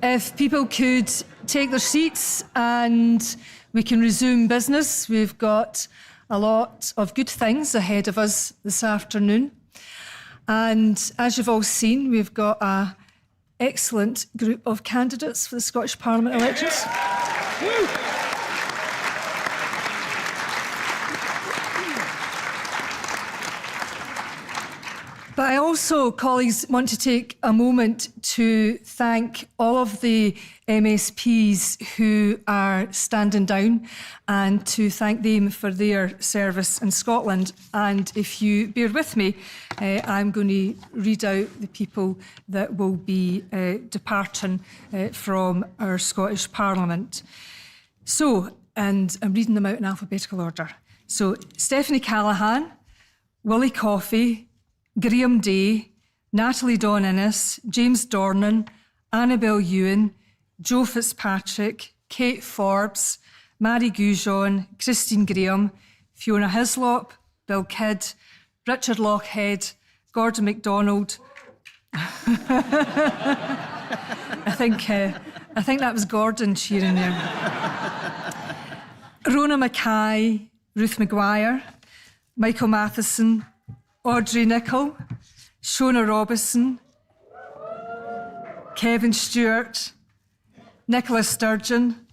If people could take their seats and we can resume business. We've got a lot of good things ahead of us this afternoon. And as you've all seen, we've got an excellent group of candidates for the Scottish Parliament elections. But I also, colleagues, want to take a moment to thank all of the MSPs who are standing down and to thank them for their service in Scotland. And if you bear with me, I'm going to read out the people that will be departing from our Scottish Parliament. So, and I'm reading them out in alphabetical order. So, Stephanie Callaghan, Willie Coffey, Graham Day, Natalie Dawn Innes, James Dornan, Annabel Ewan, Joe Fitzpatrick, Kate Forbes, Mary Goujon, Christine Graham, Fiona Hislop, Bill Kidd, Richard Lochhead, Gordon MacDonald. I think that was Gordon cheering there. Rona Mackay, Ruth Maguire, Michael Matheson, Audrey Nicholl, Shona Robison, Kevin Stewart, Nicola Sturgeon,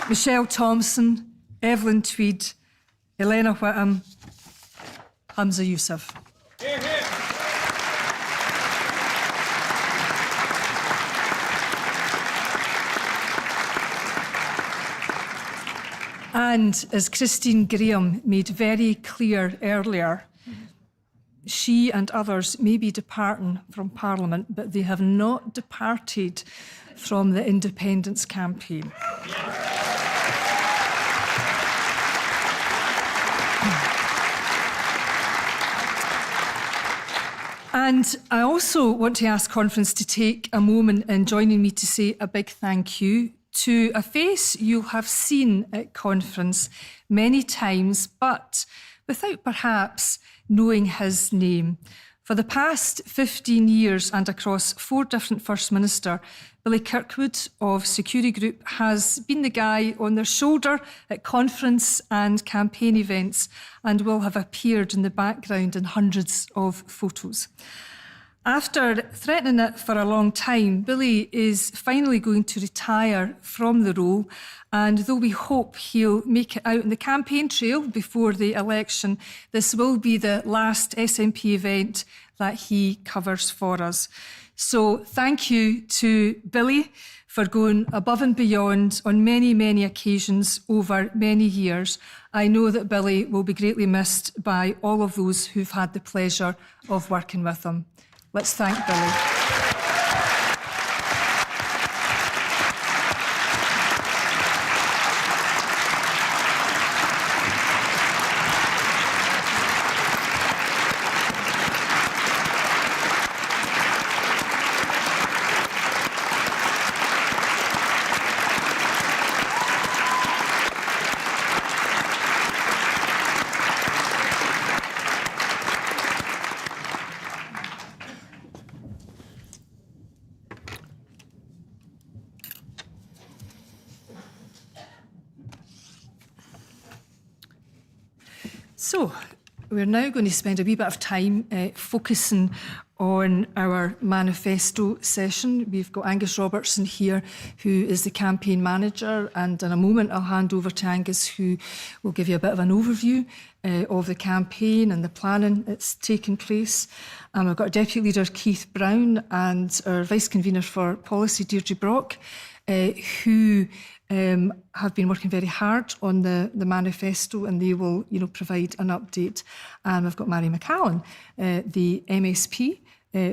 Michelle Thompson, Evelyn Tweed, Elena Whittam, Hamza Yousaf. And as Christine Graham made very clear earlier, she and others may be departing from Parliament, but they have not departed from the independence campaign. And I also want to ask conference to take a moment in joining me to say a big thank you to a face you'll have seen at conference many times, but without perhaps knowing his name. For the past 15 years and across 4 different First Minister, Billy Kirkwood of Security Group has been the guy on their shoulder at conference and campaign events and will have appeared in the background in hundreds of photos. After threatening it for a long time, Billy is finally going to retire from the role, and though we hope he'll make it out on the campaign trail before the election, this will be the last SNP event that he covers for us. So thank you to Billy for going above and beyond on many, many occasions over many years. I know that Billy will be greatly missed by all of those who've had the pleasure of working with him. Let's thank Billy. So, we're now going to spend a wee bit of time focusing on our manifesto session. We've got Angus Robertson here, who is the campaign manager, and in a moment I'll hand over to Angus, who will give you a bit of an overview of the campaign and the planning that's taken place. I've got Deputy Leader Keith Brown and our Vice Convener for Policy, Deirdre Brock, who have been working very hard on the manifesto, and they will, provide an update. I've got Mary McCallan, the MSP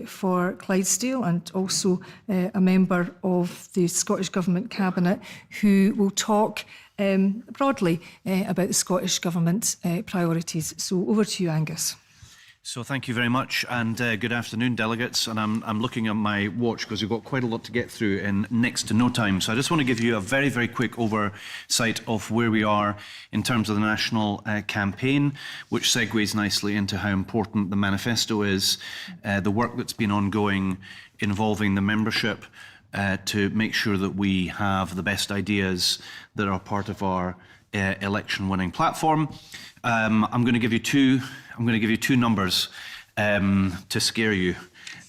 for Clydesdale, and also a member of the Scottish Government Cabinet, who will talk broadly about the Scottish Government priorities. So over to you, Angus. So thank you very much, and good afternoon, delegates. And I'm looking at my watch because we've got quite a lot to get through in next to no time. So I just want to give you a very, very quick oversight of where we are in terms of the national campaign, which segues nicely into how important the manifesto is, the work that's been ongoing involving the membership to make sure that we have the best ideas that are part of our election-winning platform. I'm going to give you two numbers to scare you.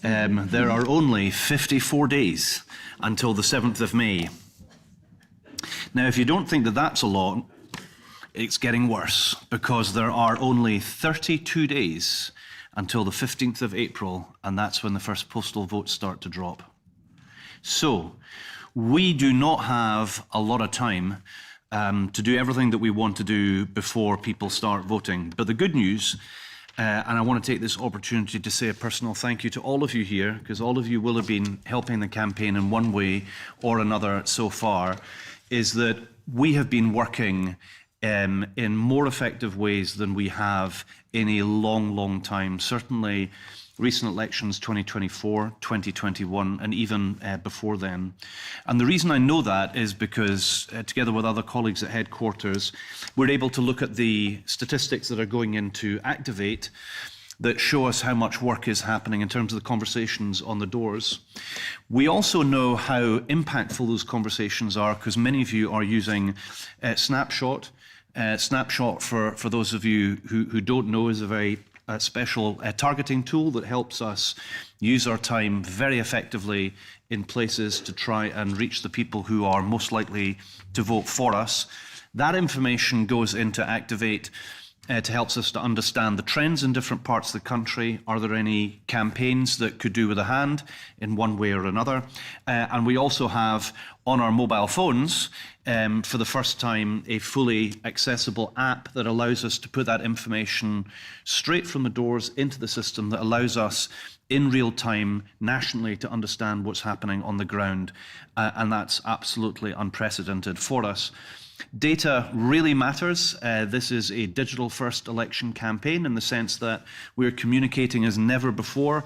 There are only 54 days until the 7th of May. Now, if you don't think that that's a lot, it's getting worse, because there are only 32 days until the 15th of April, and that's when the first postal votes start to drop. So, we do not have a lot of time to do everything that we want to do before people start voting. But the good news, and I want to take this opportunity to say a personal thank you to all of you here, because all of you will have been helping the campaign in one way or another so far, is that we have been working in more effective ways than we have in a long, long time. Certainly recent elections 2024, 2021, and even before then. And the reason I know that is because, together with other colleagues at headquarters, we're able to look at the statistics that are going into Activate that show us how much work is happening in terms of the conversations on the doors. We also know how impactful those conversations are, because many of you are using Snapshot. Snapshot, for those of you who don't know, is a very special targeting tool that helps us use our time very effectively in places to try and reach the people who are most likely to vote for us. That information goes into Activate to help us to understand the trends in different parts of the country. Are there any campaigns that could do with a hand in one way or another? And we also have on our mobile phones, for the first time, a fully accessible app that allows us to put that information straight from the doors into the system, that allows us in real time nationally to understand what's happening on the ground. And that's absolutely unprecedented for us. Data really matters. This is a digital-first election campaign in the sense that we're communicating as never before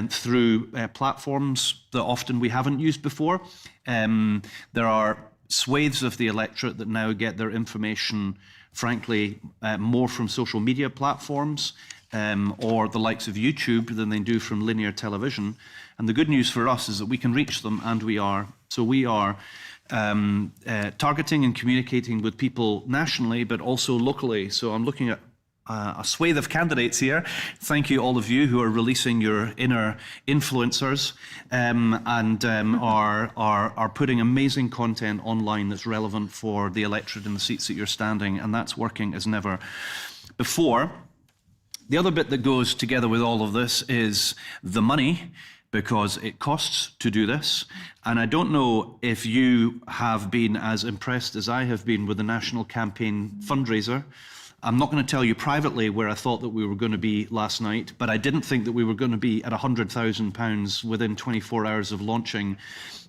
through platforms that often we haven't used before. There are swathes of the electorate that now get their information, frankly, more from social media platforms or the likes of YouTube than they do from linear television. And the good news for us is that we can reach them, and we are. So we are targeting and communicating with people nationally, but also locally. So I'm looking at a swathe of candidates here. Thank you, all of you who are releasing your inner influencers and are putting amazing content online that's relevant for the electorate in the seats that you're standing, and that's working as never before. The other bit that goes together with all of this is the money, because it costs to do this. And I don't know if you have been as impressed as I have been with the National Campaign fundraiser. I'm not going to tell you privately where I thought that we were going to be last night, but I didn't think that we were going to be at £100,000 within 24 hours of launching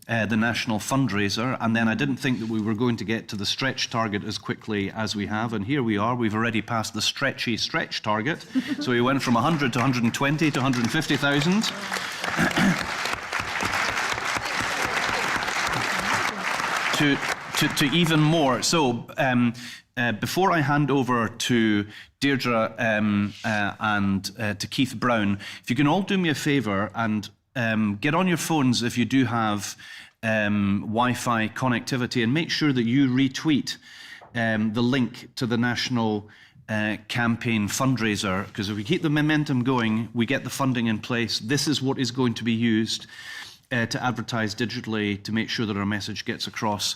the national fundraiser. And then I didn't think that we were going to get to the stretch target as quickly as we have. And here we are. We've already passed the stretchy stretch target. So we went from 100 to 120 to 150,000. to even more. So before I hand over to Deirdre and to Keith Brown, if you can all do me a favour and get on your phones if you do have Wi-Fi connectivity, and make sure that you retweet the link to the national campaign fundraiser, because if we keep the momentum going, we get the funding in place. This is what is going to be used to advertise digitally to make sure that our message gets across,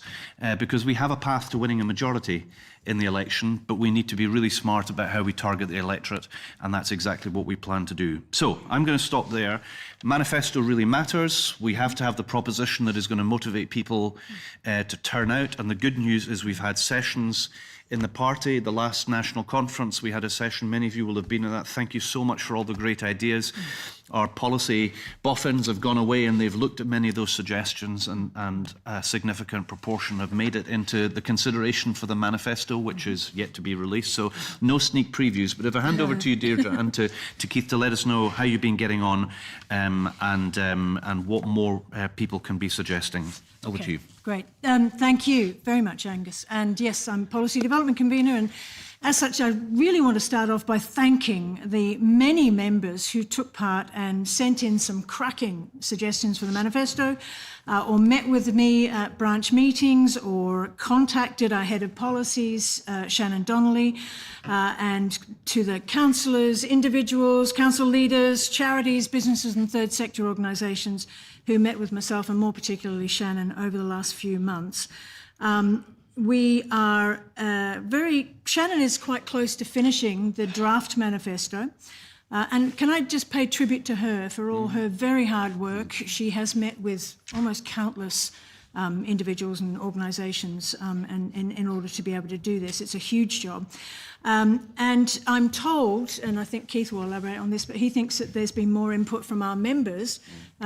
because we have a path to winning a majority in the election, but we need to be really smart about how we target the electorate, and that's exactly what we plan to do. So I'm going to stop there. Manifesto really matters. We have to have the proposition that is going to motivate people to turn out, and the good news is we've had sessions in the party. The last national conference, we had a session. Many of you will have been in that. Thank you so much for all the great ideas. Our policy boffins have gone away and they've looked at many of those suggestions, and a significant proportion have made it into the consideration for the manifesto, which is yet to be released. So no sneak previews. But if I hand over to you, Deirdre, and to Keith to let us know how you've been getting on and what more people can be suggesting. Over to you. Great. Thank you very much, Angus. And yes, I'm Policy Development Convener, and as such, I really want to start off by thanking the many members who took part and sent in some cracking suggestions for the manifesto, or met with me at branch meetings, or contacted our head of policies, Shannon Donnelly, and to the councillors, individuals, council leaders, charities, businesses and third sector organisations who met with myself, and more particularly Shannon, over the last few months. We are Shannon is quite close to finishing the draft manifesto. And can I just pay tribute to her for all her very hard work? She has met with almost countless individuals and organisations in order to be able to do this. It's a huge job. And I'm told, and I think Keith will elaborate on this, but he thinks that there's been more input from our members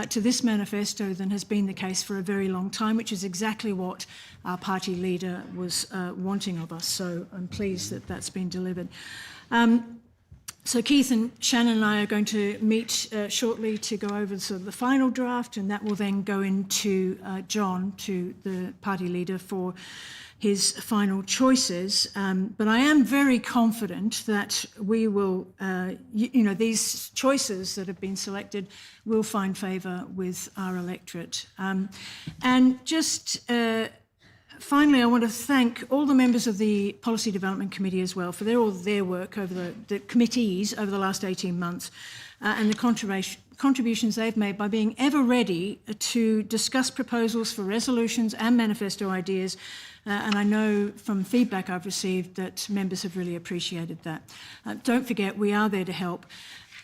to this manifesto than has been the case for a very long time, which is exactly what our party leader was wanting of us. So I'm pleased that that's been delivered. So Keith and Shannon and I are going to meet shortly to go over sort of the final draft, and that will then go into John, to the party leader, for his final choices. But I am very confident that we will, these choices that have been selected will find favour with our electorate. And just finally, I want to thank all the members of the Policy Development Committee as well for all their work over the committees over the last 18 months and the contributions they've made by being ever ready to discuss proposals for resolutions and manifesto ideas. And I know from feedback I've received that members have really appreciated that. Don't forget, we are there to help.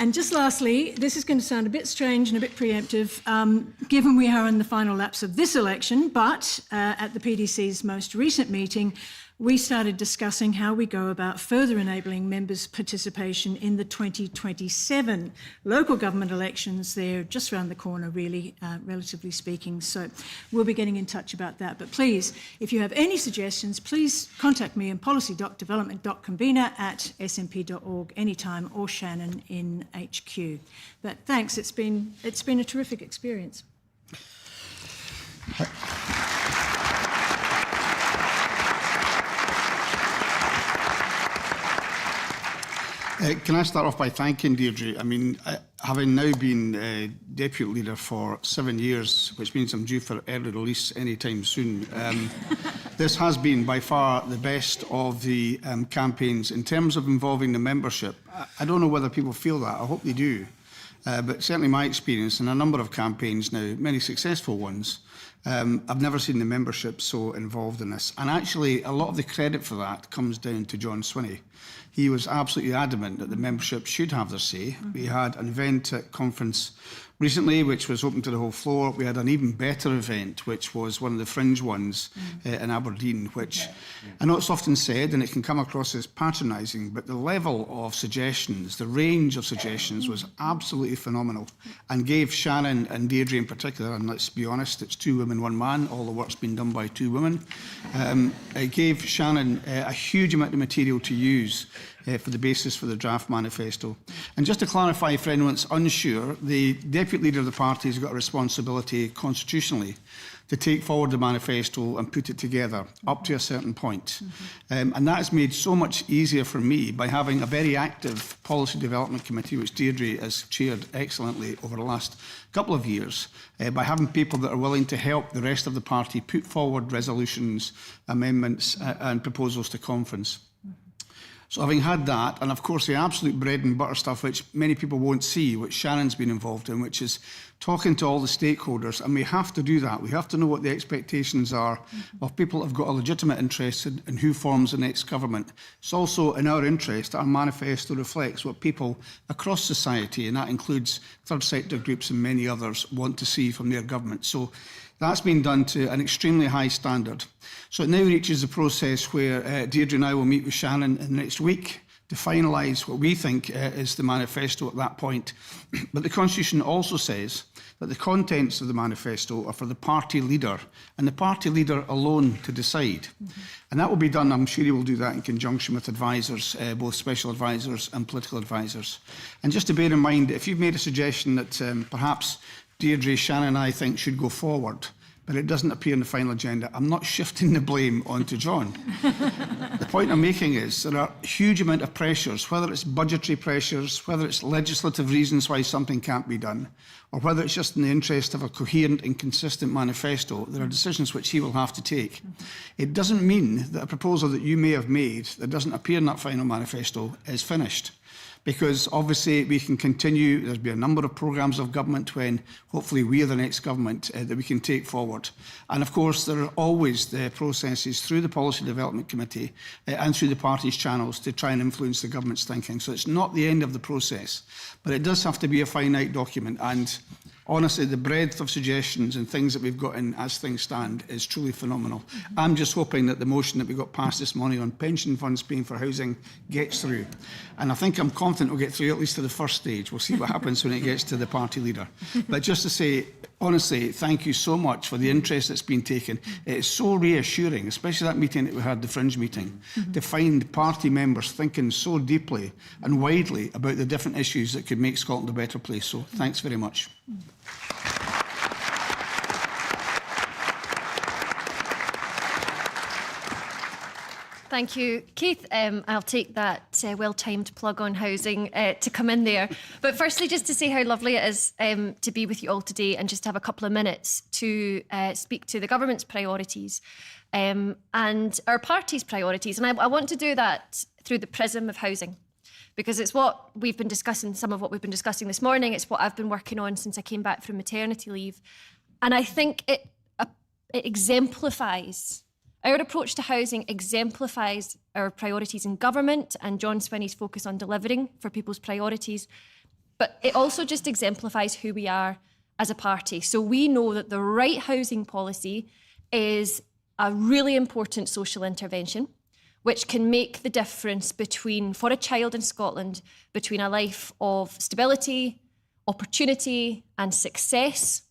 And just lastly, this is going to sound a bit strange and a bit preemptive, given we are in the final laps of this election, but at the PDC's most recent meeting, we started discussing how we go about further enabling members' participation in the 2027 local government elections. They're just around the corner, really, relatively speaking. So we'll be getting in touch about that. But please, if you have any suggestions, please contact me on policy.development.convener@snp.org anytime, or Shannon in HQ. But thanks, it's been a terrific experience. Can I start off by thanking Deirdre? I mean, having now been Deputy Leader for 7 years, which means I'm due for early release anytime soon, this has been by far the best of the campaigns in terms of involving the membership. I don't know whether people feel that. I hope they do. But certainly my experience in a number of campaigns now, many successful ones, I've never seen the membership so involved in this. And actually, a lot of the credit for that comes down to John Swinney. He was absolutely adamant that the membership should have their say. We had an event at conference recently, which was open to the whole floor. We had an even better event, which was one of the fringe ones in Aberdeen, which I know it's often said, and it can come across as patronising, but the level of suggestions, the range of suggestions was absolutely phenomenal, and gave Shannon and Deirdre in particular, and let's be honest, it's 2 women, 1 man, all the work's been done by 2 women, it gave Shannon a huge amount of material to use for the basis for the draft manifesto. And just to clarify for anyone that's unsure, the Deputy Leader of the party has got a responsibility constitutionally to take forward the manifesto and put it together up to a certain point. And that is made so much easier for me by having a very active Policy Development Committee, which Deirdre has chaired excellently over the last couple of years, by having people that are willing to help the rest of the party put forward resolutions, amendments and proposals to conference. So having had that, and of course the absolute bread and butter stuff which many people won't see, which Shannon's been involved in, which is talking to all the stakeholders, and we have to do that. We have to know what the expectations are of people who have got a legitimate interest in who forms the next government. It's also in our interest that our manifesto reflects what people across society, and that includes third sector groups and many others, want to see from their government. So that's been done to an extremely high standard. So it now reaches the process where Deirdre and I will meet with Shannon in the next week to finalise what we think is the manifesto at that point. But the Constitution also says that the contents of the manifesto are for the party leader, and the party leader alone to decide. And that will be done, I'm sure he will do that in conjunction with advisors, both special advisors and political advisors. And just to bear in mind, if you've made a suggestion that perhaps Deirdre, Shannon and I think should go forward, but it doesn't appear in the final agenda, I'm not shifting the blame onto John. The point I'm making is there are a huge amount of pressures, whether it's budgetary pressures, whether it's legislative reasons why something can't be done, or whether it's just in the interest of a coherent and consistent manifesto. There are decisions which he will have to take. It doesn't mean that a proposal that you may have made that doesn't appear in that final manifesto is finished. Because obviously we can continue, there's been a number of programmes of government when hopefully we are the next government that we can take forward. And of course there are always the processes through the Policy Development Committee and through the party's channels to try and influence the government's thinking. So it's not the end of the process, but it does have to be a finite document. And honestly, the breadth of suggestions and things that we've got in as things stand is truly phenomenal. I'm just hoping that the motion that we got passed this morning on pension funds paying for housing gets through. And I think I'm confident we'll get through at least to the first stage. We'll see what happens when it gets to the party leader. But just to say, honestly, thank you so much for the interest that's been taken. It is so reassuring, especially that meeting that we had, the Fringe meeting, to find party members thinking so deeply and widely about the different issues that could make Scotland a better place. So thanks very much. Thank you, Keith. I'll take that well-timed plug on housing to come in there. But firstly, just to say how lovely it is to be with you all today and just have a couple of minutes to speak to the government's priorities and our party's priorities. And I want to do that through the prism of housing, because it's what we've been discussing, some of what we've been discussing this morning. It's what I've been working on since I came back from maternity leave. And I think it exemplifies, our approach to housing exemplifies our priorities in government and John Swinney's focus on delivering for people's priorities. But it also just exemplifies who we are as a party. So we know that the right housing policy is a really important social intervention, which can make the difference between, for a child in Scotland, between a life of stability, opportunity and success,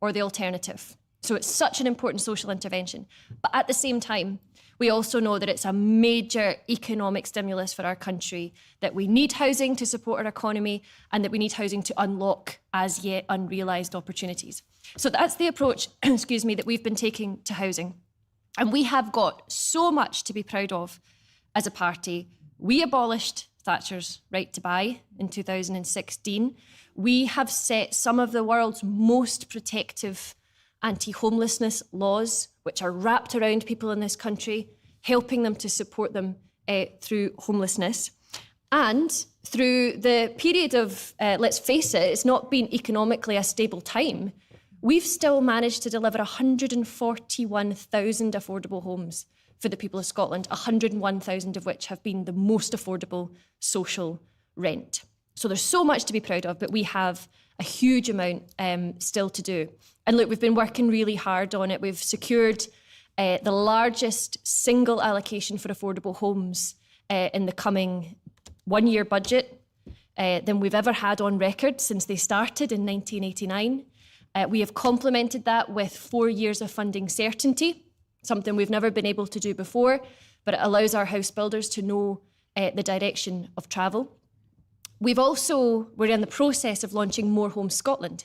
or the alternative. So it's such an important social intervention. But at the same time, we also know that it's a major economic stimulus for our country, that we need housing to support our economy and that we need housing to unlock as yet unrealised opportunities. So that's the approach, excuse me, that we've been taking to housing. And we have got so much to be proud of as a party. We abolished Thatcher's right to buy in 2016. We have set some of the world's most protective anti-homelessness laws, which are wrapped around people in this country, helping them to support them through homelessness. And through the period of, let's face it, it's not been economically a stable time, we've still managed to deliver 141,000 affordable homes for the people of Scotland, 101,000 of which have been the most affordable social rent. So there's so much to be proud of, but we have a huge amount still to do. And look, we've been working really hard on it. We've secured the largest single allocation for affordable homes in the coming one-year budget than we've ever had on record since they started in 1989. We have complemented that with 4 years of funding certainty, something we've never been able to do before, but it allows our house builders to know the direction of travel. We're in the process of launching More Homes Scotland,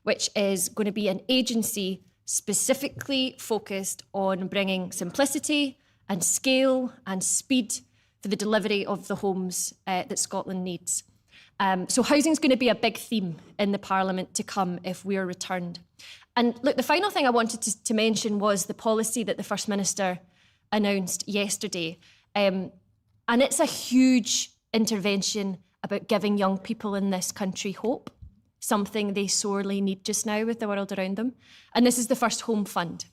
which is going to be an agency specifically focused on bringing simplicity and scale and speed for the delivery of the homes that Scotland needs. So housing is going to be a big theme in the Parliament to come if we're returned. And look, the final thing I wanted to mention was the policy that the First Minister announced yesterday. And it's a huge intervention about giving young people in this country hope. something they sorely need just now with the world around them. And this is the First Home Fund.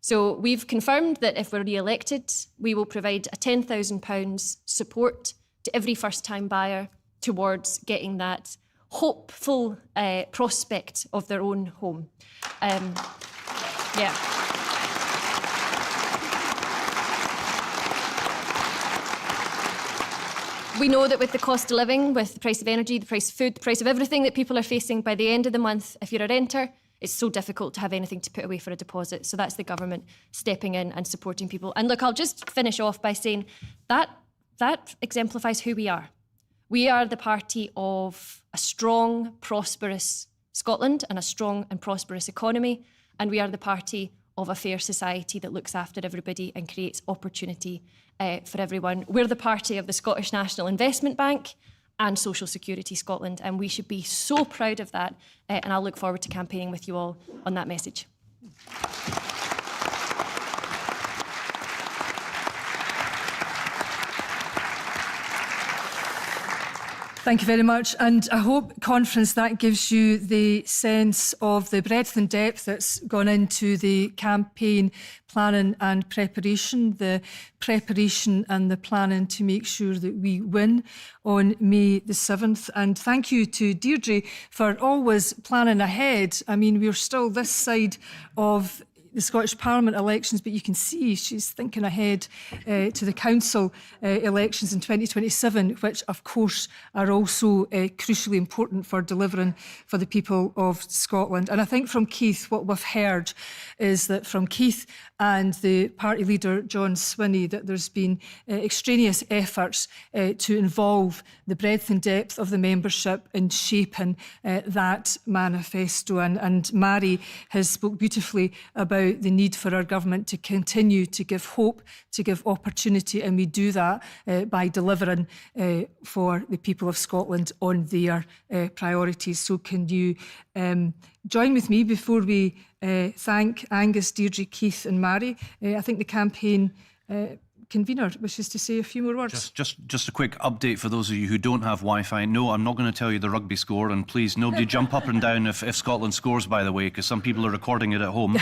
So we've confirmed that if we're re-elected, we will provide a £10,000 support to every first-time buyer towards getting that hopeful prospect of their own home. Yeah. We know that with the cost of living, with the price of energy, the price of food, the price of everything that people are facing by the end of the month, if you're a renter, it's so difficult to have anything to put away for a deposit. So that's the government stepping in and supporting people. And look, I'll just finish off by saying that exemplifies who we are. We are the party of a strong, prosperous Scotland and a strong and prosperous economy. And we are the party of a fair society that looks after everybody and creates opportunity for everyone. We're the party of the Scottish National Investment Bank and Social Security Scotland, and we should be so proud of that, and I'll look forward to campaigning with you all on that message. Thank you very much. And I hope, Conference, that gives you the sense of the breadth and depth that's gone into the campaign planning and preparation, the preparation and the planning to make sure that we win on May the 7th. And thank you to Deirdre for always planning ahead. I mean, we're still this side of the Scottish Parliament elections, but you can see she's thinking ahead to the council elections in 2027, which of course are also crucially important for delivering for the people of Scotland. And I think from Keith, what we've heard is that from Keith and the party leader, John Swinney, that there's been extraneous efforts to involve the breadth and depth of the membership in shaping that manifesto. And Mary has spoke beautifully about the need for our government to continue to give hope, to give opportunity, and we do that by delivering for the people of Scotland on their priorities. So can you join with me before we thank Angus, Deirdre, Keith and Mary? I think the campaign convener wishes to say a few more words. Just a quick update for those of you who don't have Wi-Fi. No, I'm not going to tell you the rugby score, and please, nobody jump up and down if Scotland scores, by the way, because some people are recording it at home.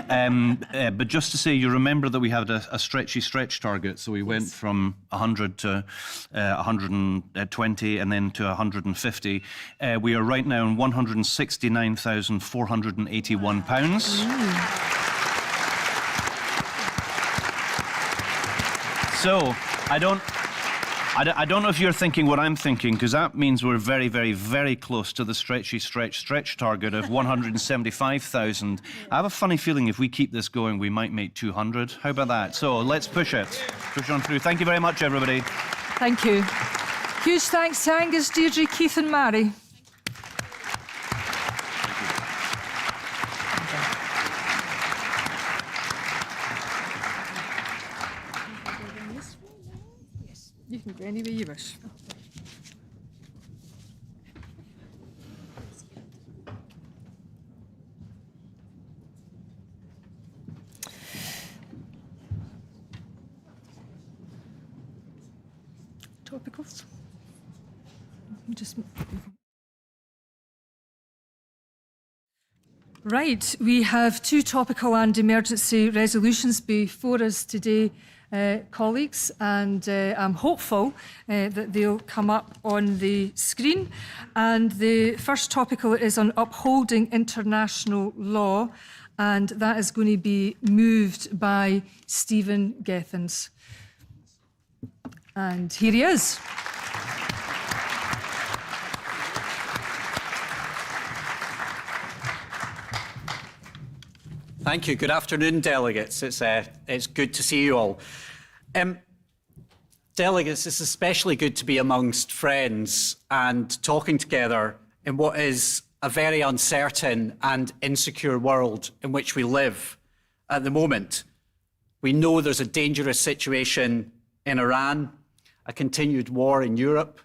But just to say, you remember that we had a stretchy stretch target, so we went from 100 to 120 and then to 150. We are right now on £169,481. So, I don't know if you're thinking what I'm thinking, because that means we're very, very, very close to the stretch target of 175,000. I have a funny feeling if we keep this going, we might make 200. How about that? So let's push it. Push on through. Thank you very much, everybody. Thank you. Huge thanks to Angus, Deirdre, Keith and Mary. You can go any way you wish. Topicals. Right, we have two topical and emergency resolutions before us today, colleagues, and I'm hopeful that they'll come up on the screen. And the first topical is on upholding international law, and that is going to be moved by Stephen Gethins. And here he is. Thank you. Good afternoon, delegates. It's good to see you all. Delegates, it's especially good to be amongst friends and talking together in what is a very uncertain and insecure world in which we live at the moment. We know there's a dangerous situation in Iran, a continued war in Europe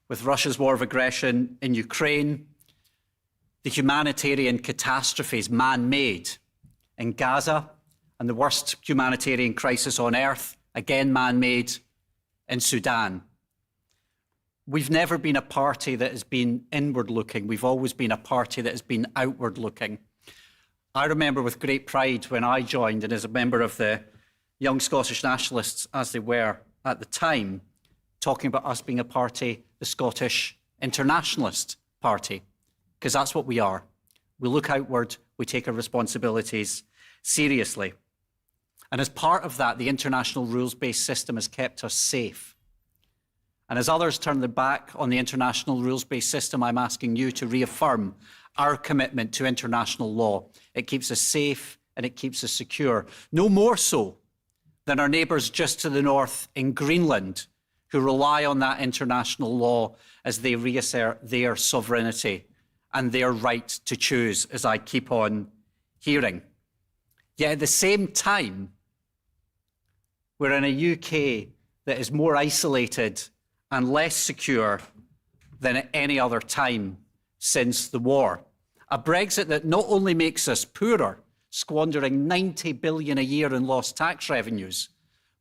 with Russia's war of aggression in Ukraine, the humanitarian catastrophes man-made in Gaza, and the worst humanitarian crisis on earth, again man-made, in Sudan. we've never been a party that has been inward-looking. We've always been a party that has been outward-looking. I remember with great pride when I joined, and as a member of the Young Scottish Nationalists, as they were at the time, talking about us being a party, the Scottish Internationalist Party, because that's what we are. We look outward, we take our responsibilities seriously. And as part of that, the international rules-based system has kept us safe. And as others turn their back on the international rules-based system, I'm asking you to reaffirm our commitment to international law. It keeps us safe and it keeps us secure. No more so than our neighbours just to the north in Greenland, who rely on that international law as they reassert their sovereignty and their right to choose, as I keep on hearing. Yet at the same time, we're in a UK that is more isolated and less secure than at any other time since the war. A Brexit that not only makes us poorer, squandering 90 billion a year in lost tax revenues,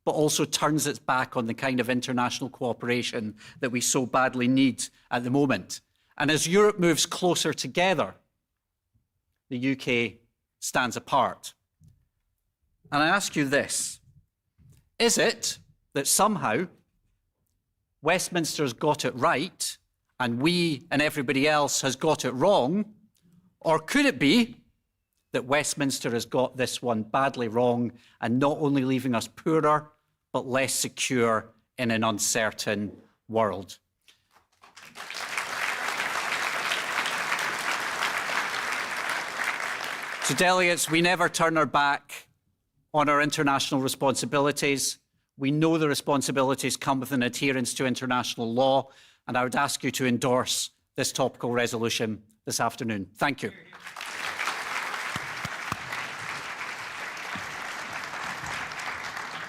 but also turns its back on the kind of international cooperation that we so badly need at the moment. And as Europe moves closer together, the UK stands apart. And I ask you this, is it that somehow Westminster's got it right and we and everybody else has got it wrong? Or could it be that Westminster has got this one badly wrong and not only leaving us poorer, but less secure in an uncertain world? So delegates, we never turn our back on our international responsibilities. We know the responsibilities come with an adherence to international law, and I would ask you to endorse this topical resolution this afternoon. Thank you.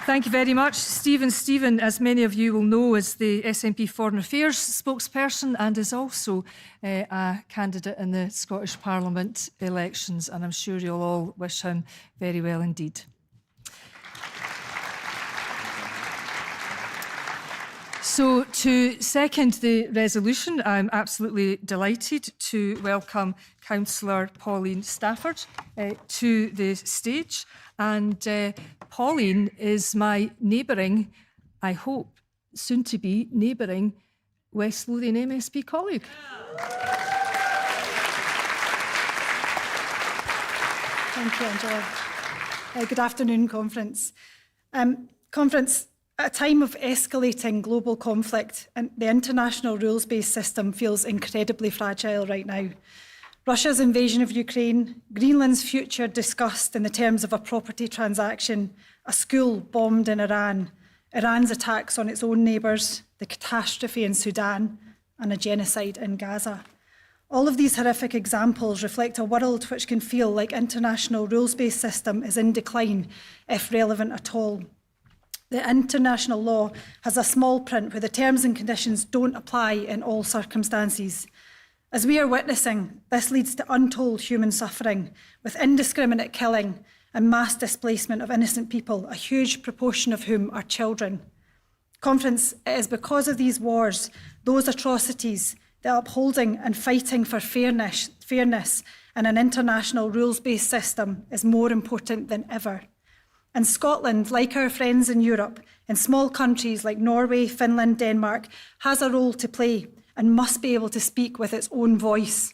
Thank you very much. Stephen, as many of you will know, is the SNP Foreign Affairs spokesperson and is also a candidate in the Scottish Parliament elections, and I'm sure you'll all wish him very well indeed. So to second the resolution, I'm absolutely delighted to welcome Councillor Pauline Stafford to the stage. And Pauline is my neighbouring, I hope, soon to be neighbouring West Lothian MSP colleague. Thank you, Angela. Good afternoon, Conference. Conference, at a time of escalating global conflict, and the international rules-based system feels incredibly fragile right now. Russia's invasion of Ukraine, Greenland's future discussed in the terms of a property transaction, a school bombed in Iran, Iran's attacks on its own neighbours, the catastrophe in Sudan, and a genocide in Gaza. All of these horrific examples reflect a world which can feel like international rules-based system is in decline, if relevant at all. The international law has a small print where the terms and conditions don't apply in all circumstances. As we are witnessing, this leads to untold human suffering, with indiscriminate killing and mass displacement of innocent people, a huge proportion of whom are children. Conference, it is because of these wars, those atrocities, the upholding and fighting for fairness and an international rules-based system is more important than ever. And Scotland, like our friends in Europe, in small countries like Norway, Finland, Denmark, has a role to play and must be able to speak with its own voice.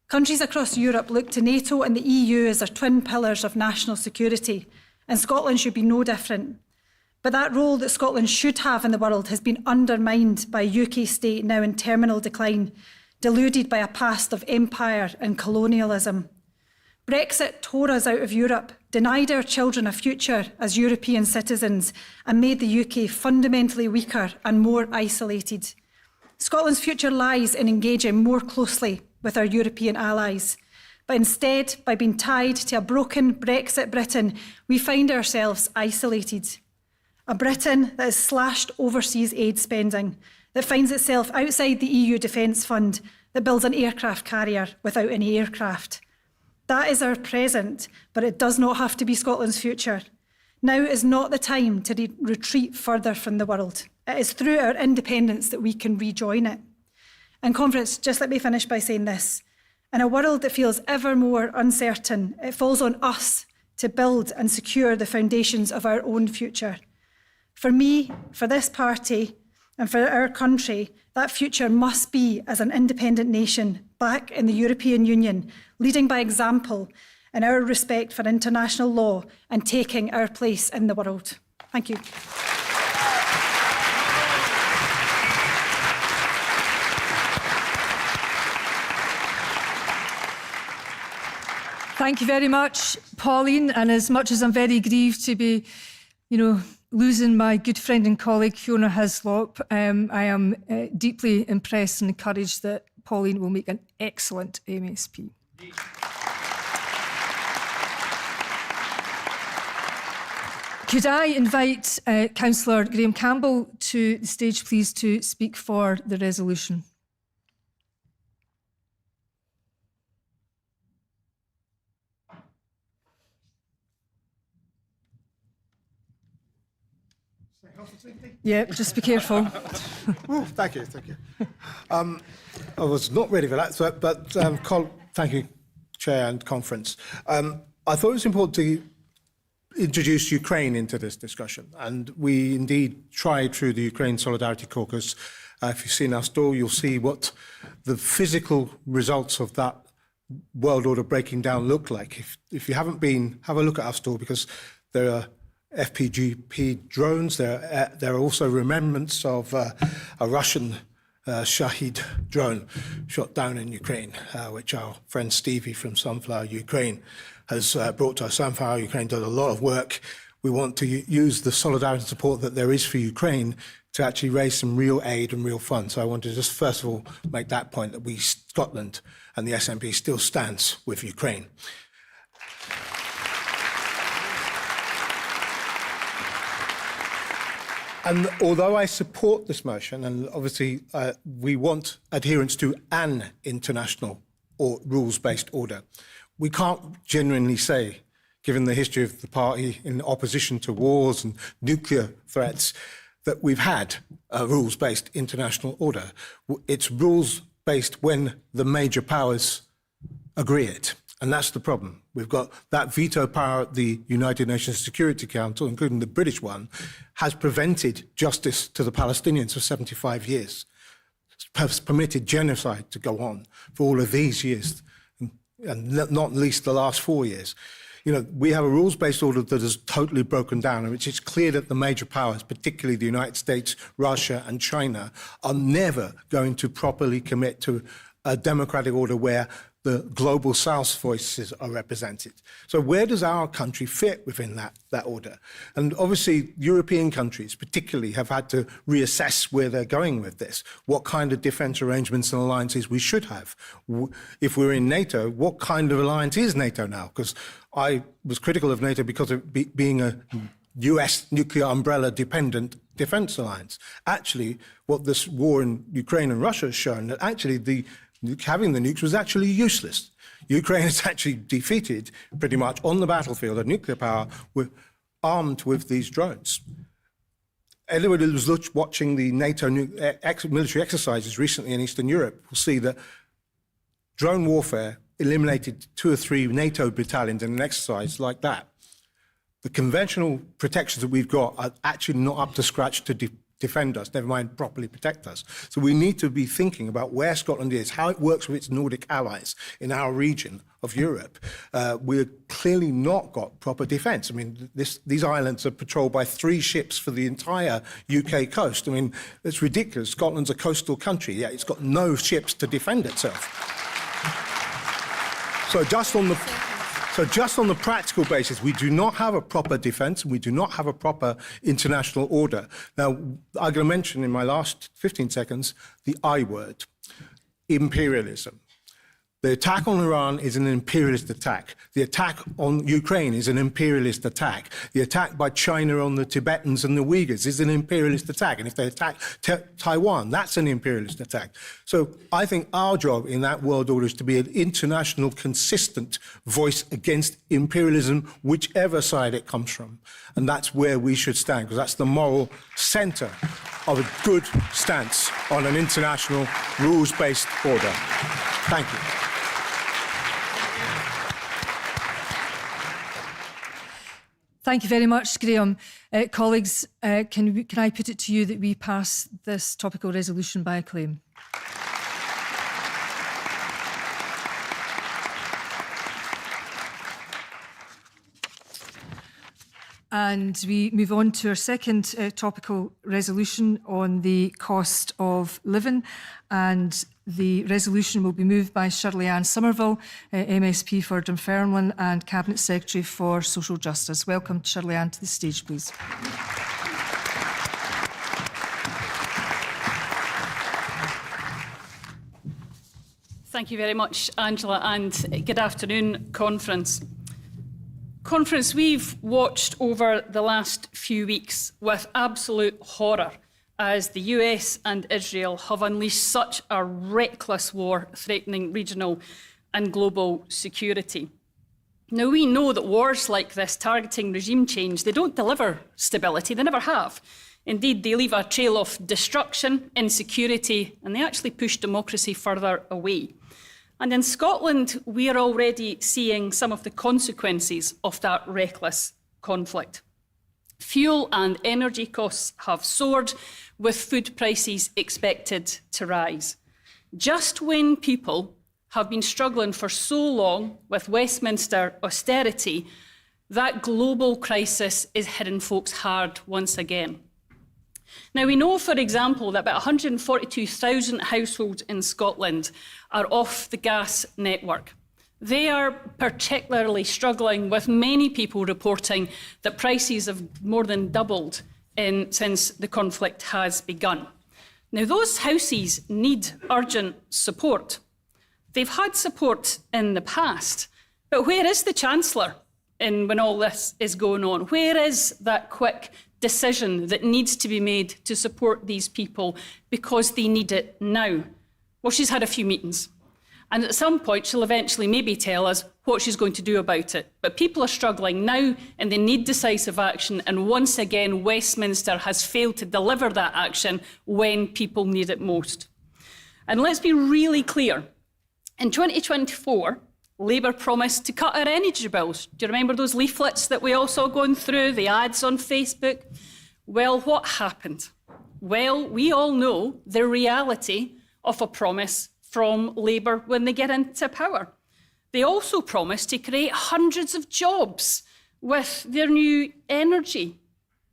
Countries across Europe look to NATO and the EU as their twin pillars of national security, and Scotland should be no different. But that role that Scotland should have in the world has been undermined by a UK state now in terminal decline, deluded by a past of empire and colonialism. Brexit tore us out of Europe, denied our children a future as European citizens, and made the UK fundamentally weaker and more isolated. Scotland's future lies in engaging more closely with our European allies. But instead, by being tied to a broken Brexit Britain, we find ourselves isolated. A Britain that has slashed overseas aid spending, that finds itself outside the EU Defence Fund, that builds an aircraft carrier without any aircraft. That is our present, but it does not have to be Scotland's future. Now is not the time to retreat further from the world. It is through our independence that we can rejoin it. And Conference, just let me finish by saying this. In a world that feels ever more uncertain, it falls on us to build and secure the foundations of our own future. For me, for this party, and for our country, that future must be as an independent nation back in the European Union, leading by example in our respect for international law and taking our place in the world. Thank you. Thank you very much, Pauline. And as much as I'm very grieved to be, losing my good friend and colleague, Fiona Hislop, I am deeply impressed and encouraged that Pauline will make an excellent MSP. Could I invite Councillor Graham Campbell to the stage, please, to speak for the resolution? Yeah, just be careful. Oh, thank you. I was not ready for that, but thank you, Chair and Conference. I thought it was important to introduce Ukraine into this discussion, and we indeed tried through the Ukraine Solidarity Caucus. If you've seen our stall, you'll see what the physical results of that world order breaking down look like. If you haven't been, have a look at our stall, because there are FPGP drones. There are also remnants of a Russian Shahid drone shot down in Ukraine, which our friend Stevie from Sunflower Ukraine has brought to us. Sunflower Ukraine does a lot of work. We want to use the solidarity support that there is for Ukraine to actually raise some real aid and real funds. So I want to just first of all make that point that we, Scotland and the SNP, still stands with Ukraine. And although I support this motion, and obviously we want adherence to an international or rules-based order, we can't genuinely say, given the history of the party in opposition to wars and nuclear threats, that we've had a rules-based international order. It's rules-based when the major powers agree it. And that's the problem. We've got that veto power at the United Nations Security Council, including the British one, has prevented justice to the Palestinians for 75 years, has permitted genocide to go on for all of these years, and not least the last 4 years. We have a rules-based order that is totally broken down, in which it's clear that the major powers, particularly the United States, Russia and China, are never going to properly commit to a democratic order where the global South's voices are represented. So where does our country fit within that order? And obviously, European countries particularly have had to reassess where they're going with this, what kind of defence arrangements and alliances we should have. If we're in NATO, what kind of alliance is NATO now? Because I was critical of NATO because of being a US nuclear umbrella dependent defence alliance. Actually, what this war in Ukraine and Russia has shown, that actually having the nukes was actually useless. Ukraine is actually defeated pretty much on the battlefield, a nuclear power, armed with these drones. Anyone who was watching the NATO military exercises recently in Eastern Europe will see that drone warfare eliminated 2 or 3 NATO battalions in an exercise like that. The conventional protections that we've got are actually not up to scratch to defend us, never mind properly protect us. So we need to be thinking about where Scotland is, how it works with its Nordic allies in our region of Europe. We've clearly not got proper defence. I mean, these islands are patrolled by 3 ships for the entire UK coast. I mean, it's ridiculous. Scotland's a coastal country, yet it's got no ships to defend itself. So just on the practical basis, we do not have a proper defence and we do not have a proper international order. Now, I'm going to mention in my last 15 seconds the I word, imperialism. The attack on Iran is an imperialist attack. The attack on Ukraine is an imperialist attack. The attack by China on the Tibetans and the Uyghurs is an imperialist attack. And if they attack Taiwan, that's an imperialist attack. So I think our job in that world order is to be an international, consistent voice against imperialism, whichever side it comes from. And that's where we should stand, because that's the moral centre of a good stance on an international, rules-based order. Thank you. Thank you very much, Graham. Colleagues, can I put it to you that we pass this topical resolution by acclaim? And we move on to our second topical resolution on the cost of living. And the resolution will be moved by Shirley-Ann Somerville, MSP for Dunfermline and Cabinet Secretary for Social Justice. Welcome, Shirley-Ann, to the stage, please. Thank you very much, Angela, and good afternoon, Conference. Conference, we've watched over the last few weeks with absolute horror as the US and Israel have unleashed such a reckless war threatening regional and global security. Now, we know that wars like this targeting regime change, they don't deliver stability, they never have. Indeed, they leave a trail of destruction, insecurity, and they actually push democracy further away. And in Scotland, we are already seeing some of the consequences of that reckless conflict. Fuel and energy costs have soared, with food prices expected to rise. Just when people have been struggling for so long with Westminster austerity, that global crisis is hitting folks hard once again. Now, we know, for example, that about 142,000 households in Scotland are off the gas network. They are particularly struggling, with many people reporting that prices have more than doubled since the conflict has begun. Now, those houses need urgent support. They've had support in the past, but where is the Chancellor when all this is going on? Where is that quick decision that needs to be made to support these people because they need it now? Well, she's had a few meetings. And at some point, she'll eventually maybe tell us what she's going to do about it. But people are struggling now and they need decisive action. And once again, Westminster has failed to deliver that action when people need it most. And let's be really clear. In 2024, Labour promised to cut our energy bills. Do you remember those leaflets that we all saw going through, the ads on Facebook? Well, what happened? Well, we all know the reality of a promise from Labour when they get into power. They also promised to create hundreds of jobs with their new energy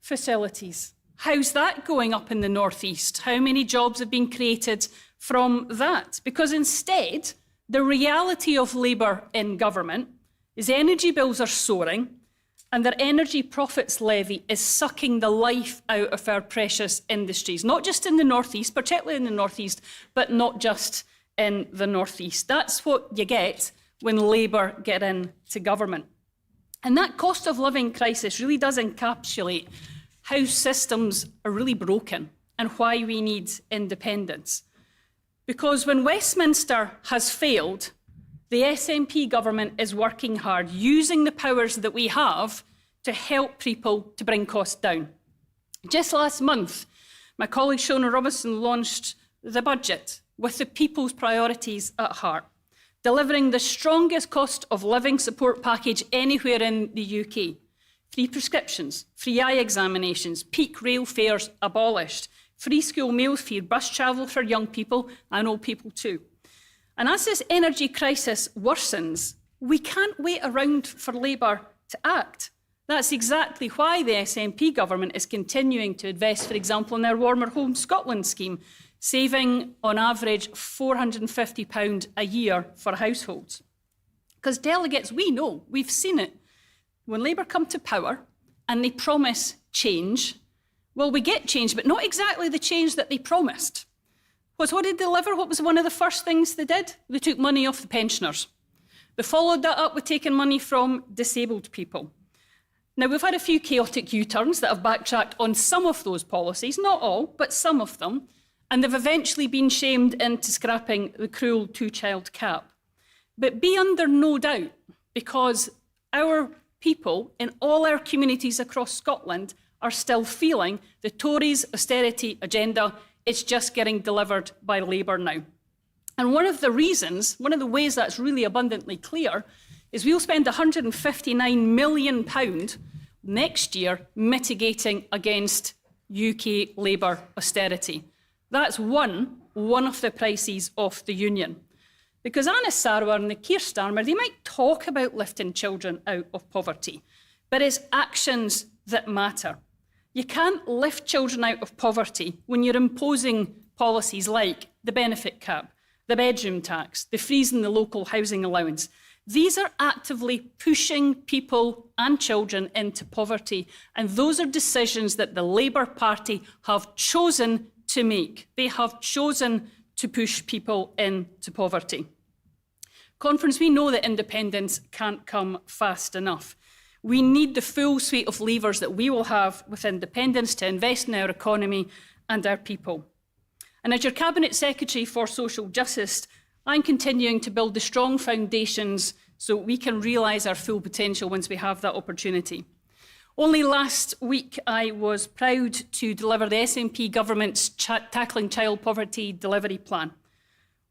facilities. How's that going up in the North East? How many jobs have been created from that? Because instead, the reality of Labour in government is energy bills are soaring and their energy profits levy is sucking the life out of our precious industries, not just in the North East, particularly in the North East, but not just in the North East. That's what you get when Labour get into government. And that cost of living crisis really does encapsulate how systems are really broken and why we need independence. Because when Westminster has failed, the SNP government is working hard, using the powers that we have to help people to bring costs down. Just last month, my colleague Shona Robinson launched the budget with the people's priorities at heart, delivering the strongest cost of living support package anywhere in the UK. Free prescriptions, free eye examinations, peak rail fares abolished, free school meals, free bus travel for young people and old people too. And as this energy crisis worsens, we can't wait around for Labour to act. That's exactly why the SNP government is continuing to invest, for example, in their Warmer Home Scotland scheme, saving on average £450 a year for households. Because delegates, we know, we've seen it. When Labour come to power and they promise change, well, we get change, but not exactly the change that they promised. What did they deliver? What was one of the first things they did? They took money off the pensioners. They followed that up with taking money from disabled people. Now, we've had a few chaotic U-turns that have backtracked on some of those policies, not all, but some of them, and they've eventually been shamed into scrapping the cruel two-child cap. But be under no doubt, because our people in all our communities across Scotland are still feeling the Tories' austerity agenda. It's just getting delivered by Labour now. And one of the ways that's really abundantly clear is we'll spend £159 million next year mitigating against UK Labour austerity. That's one of the prices of the union. Because Anna Sarwar and the Keir Starmer, they might talk about lifting children out of poverty, but it's actions that matter. You can't lift children out of poverty when you're imposing policies like the benefit cap, the bedroom tax, the freezing the local housing allowance. These are actively pushing people and children into poverty, and those are decisions that the Labour Party have chosen to make. They have chosen to push people into poverty. Conference, we know that independence can't come fast enough. We need the full suite of levers that we will have with independence to invest in our economy and our people. And as your Cabinet Secretary for Social Justice, I'm continuing to build the strong foundations so we can realise our full potential once we have that opportunity. Only last week, I was proud to deliver the SNP government's Tackling Child Poverty Delivery Plan.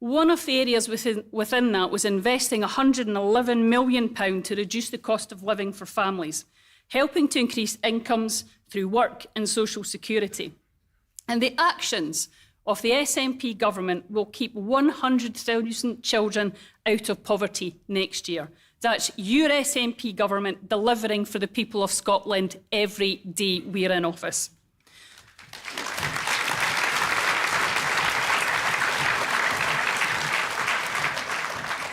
One of the areas within that was investing £111 million to reduce the cost of living for families, helping to increase incomes through work and social security. And the actions of the SNP government will keep 100,000 children out of poverty next year. That's your SNP government delivering for the people of Scotland every day we're in office.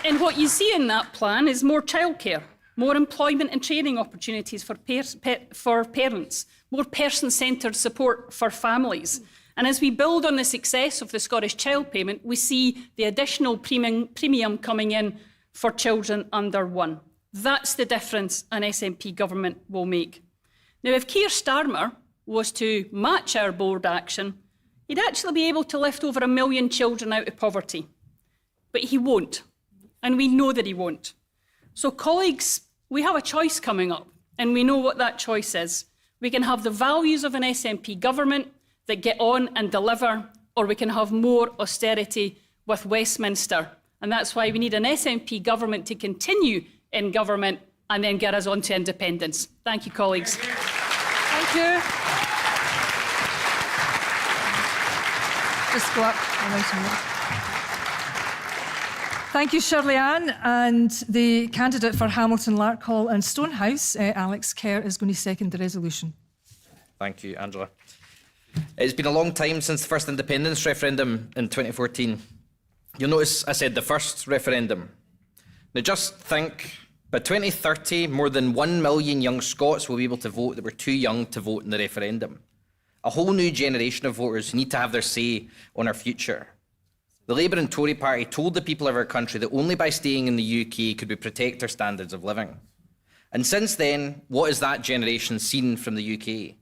And what you see in that plan is more childcare, more employment and training opportunities for parents, more person-centred support for families. And as we build on the success of the Scottish Child Payment, we see the additional premium coming in for children under 1. That's the difference an SNP government will make. Now, if Keir Starmer was to match our bold action, he'd actually be able to lift over 1 million children out of poverty. But he won't, and we know that he won't. So, colleagues, we have a choice coming up, and we know what that choice is. We can have the values of an SNP government that get on and deliver, or we can have more austerity with Westminster. And that's why we need an SNP government to continue in government and then get us on to independence. Thank you, colleagues. Thank you. Just go up. Thank you, Shirley Ann. And the candidate for Hamilton, Larkhall and Stonehouse, Alex Kerr, is going to second the resolution. Thank you, Angela. It's been a long time since the first independence referendum in 2014. You'll notice I said the first referendum. Now just think, by 2030, more than 1 million young Scots will be able to vote that were too young to vote in the referendum. A whole new generation of voters who need to have their say on our future. The Labour and Tory party told the people of our country that only by staying in the UK could we protect our standards of living. And since then, what has that generation seen from the UK?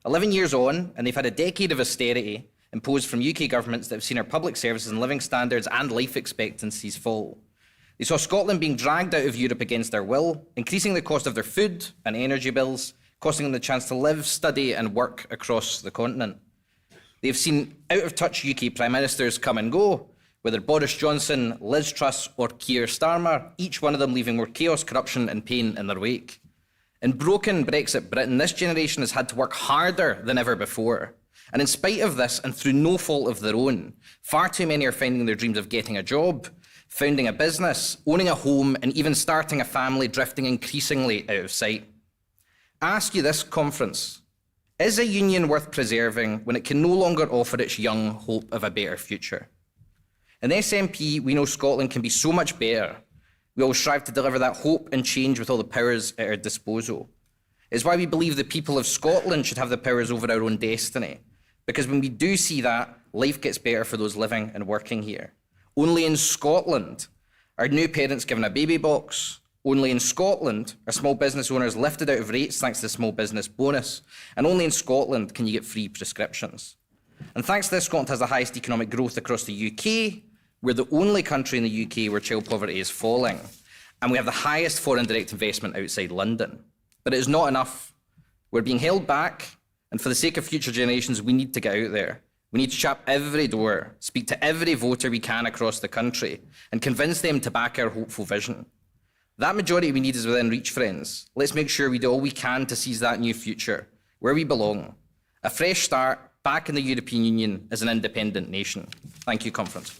11 years on, and they've had a decade of austerity imposed from UK governments that have seen our public services and living standards and life expectancies fall. They saw Scotland being dragged out of Europe against their will, increasing the cost of their food and energy bills, costing them the chance to live, study and work across the continent. They've seen out-of-touch UK Prime Ministers come and go, whether Boris Johnson, Liz Truss or Keir Starmer, each one of them leaving more chaos, corruption and pain in their wake. In broken Brexit Britain, this generation has had to work harder than ever before. And in spite of this, and through no fault of their own, far too many are finding their dreams of getting a job, founding a business, owning a home, and even starting a family drifting increasingly out of sight. I ask you this, Conference, is a union worth preserving when it can no longer offer its young hope of a better future? In the SNP, we know Scotland can be so much better. We all strive to deliver that hope and change with all the powers at our disposal. It's why we believe the people of Scotland should have the powers over our own destiny. Because when we do see that, life gets better for those living and working here. Only in Scotland are new parents given a baby box. Only in Scotland are small business owners lifted out of rates thanks to the small business bonus. And only in Scotland can you get free prescriptions. And thanks to this, Scotland has the highest economic growth across the UK. We're the only country in the UK where child poverty is falling. And we have the highest foreign direct investment outside London. But it is not enough. We're being held back, and for the sake of future generations, we need to get out there. We need to shut every door, speak to every voter we can across the country, and convince them to back our hopeful vision. That majority we need is within reach, friends. Let's make sure we do all we can to seize that new future, where we belong. A fresh start, back in the European Union as an independent nation. Thank you, Conference.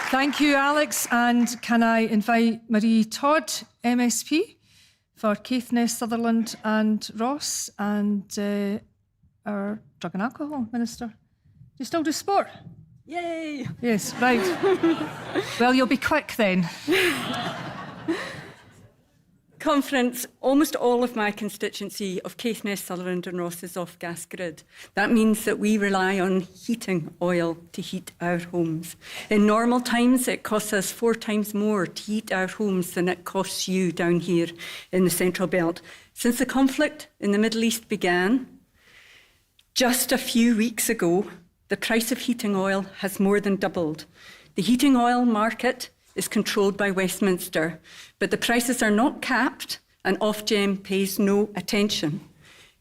Thank you, Alex. And can I invite Marie Todd, MSP, for Caithness, Sutherland and Ross, and our Drug and Alcohol Minister. Do you still do sport? Yay! Yes, right. Well, you'll be quick then. Conference, almost all of my constituency of Caithness, Sutherland and Ross is off gas grid. That means that we rely on heating oil to heat our homes. In normal times, it costs us 4 times more to heat our homes than it costs you down here in the Central Belt. Since the conflict in the Middle East began, just a few weeks ago, the price of heating oil has more than doubled. The heating oil market is controlled by Westminster, but the prices are not capped and Ofgem pays no attention.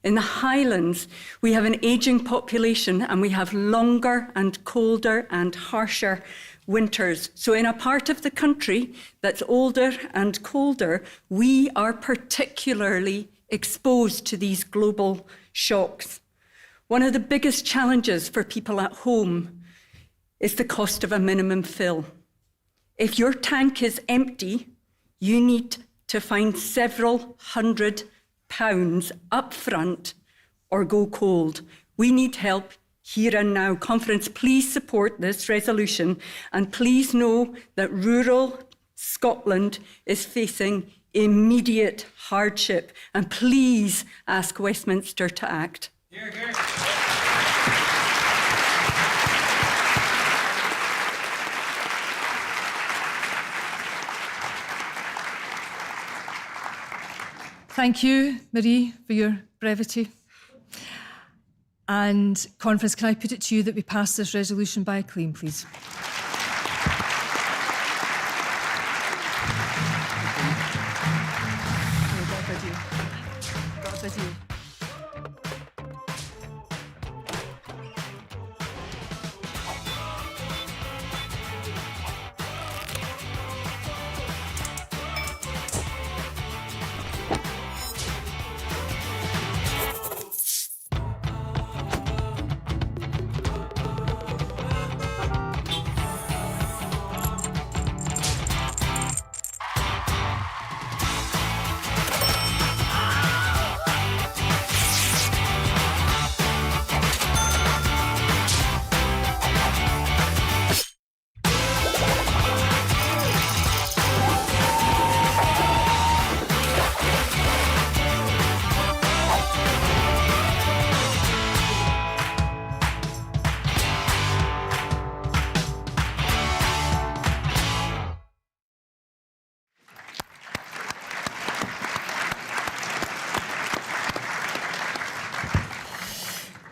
In the Highlands, we have an ageing population and we have longer and colder and harsher winters. So in a part of the country that's older and colder, we are particularly exposed to these global shocks. One of the biggest challenges for people at home is the cost of a minimum fill. If your tank is empty, you need to find several £100 up front or go cold. We need help here and now. Conference, please support this resolution and please know that rural Scotland is facing immediate hardship, and please ask Westminster to act. Hear, hear. Thank you, Marie, for your brevity. And Conference, can I put it to you that we pass this resolution by acclaim, please?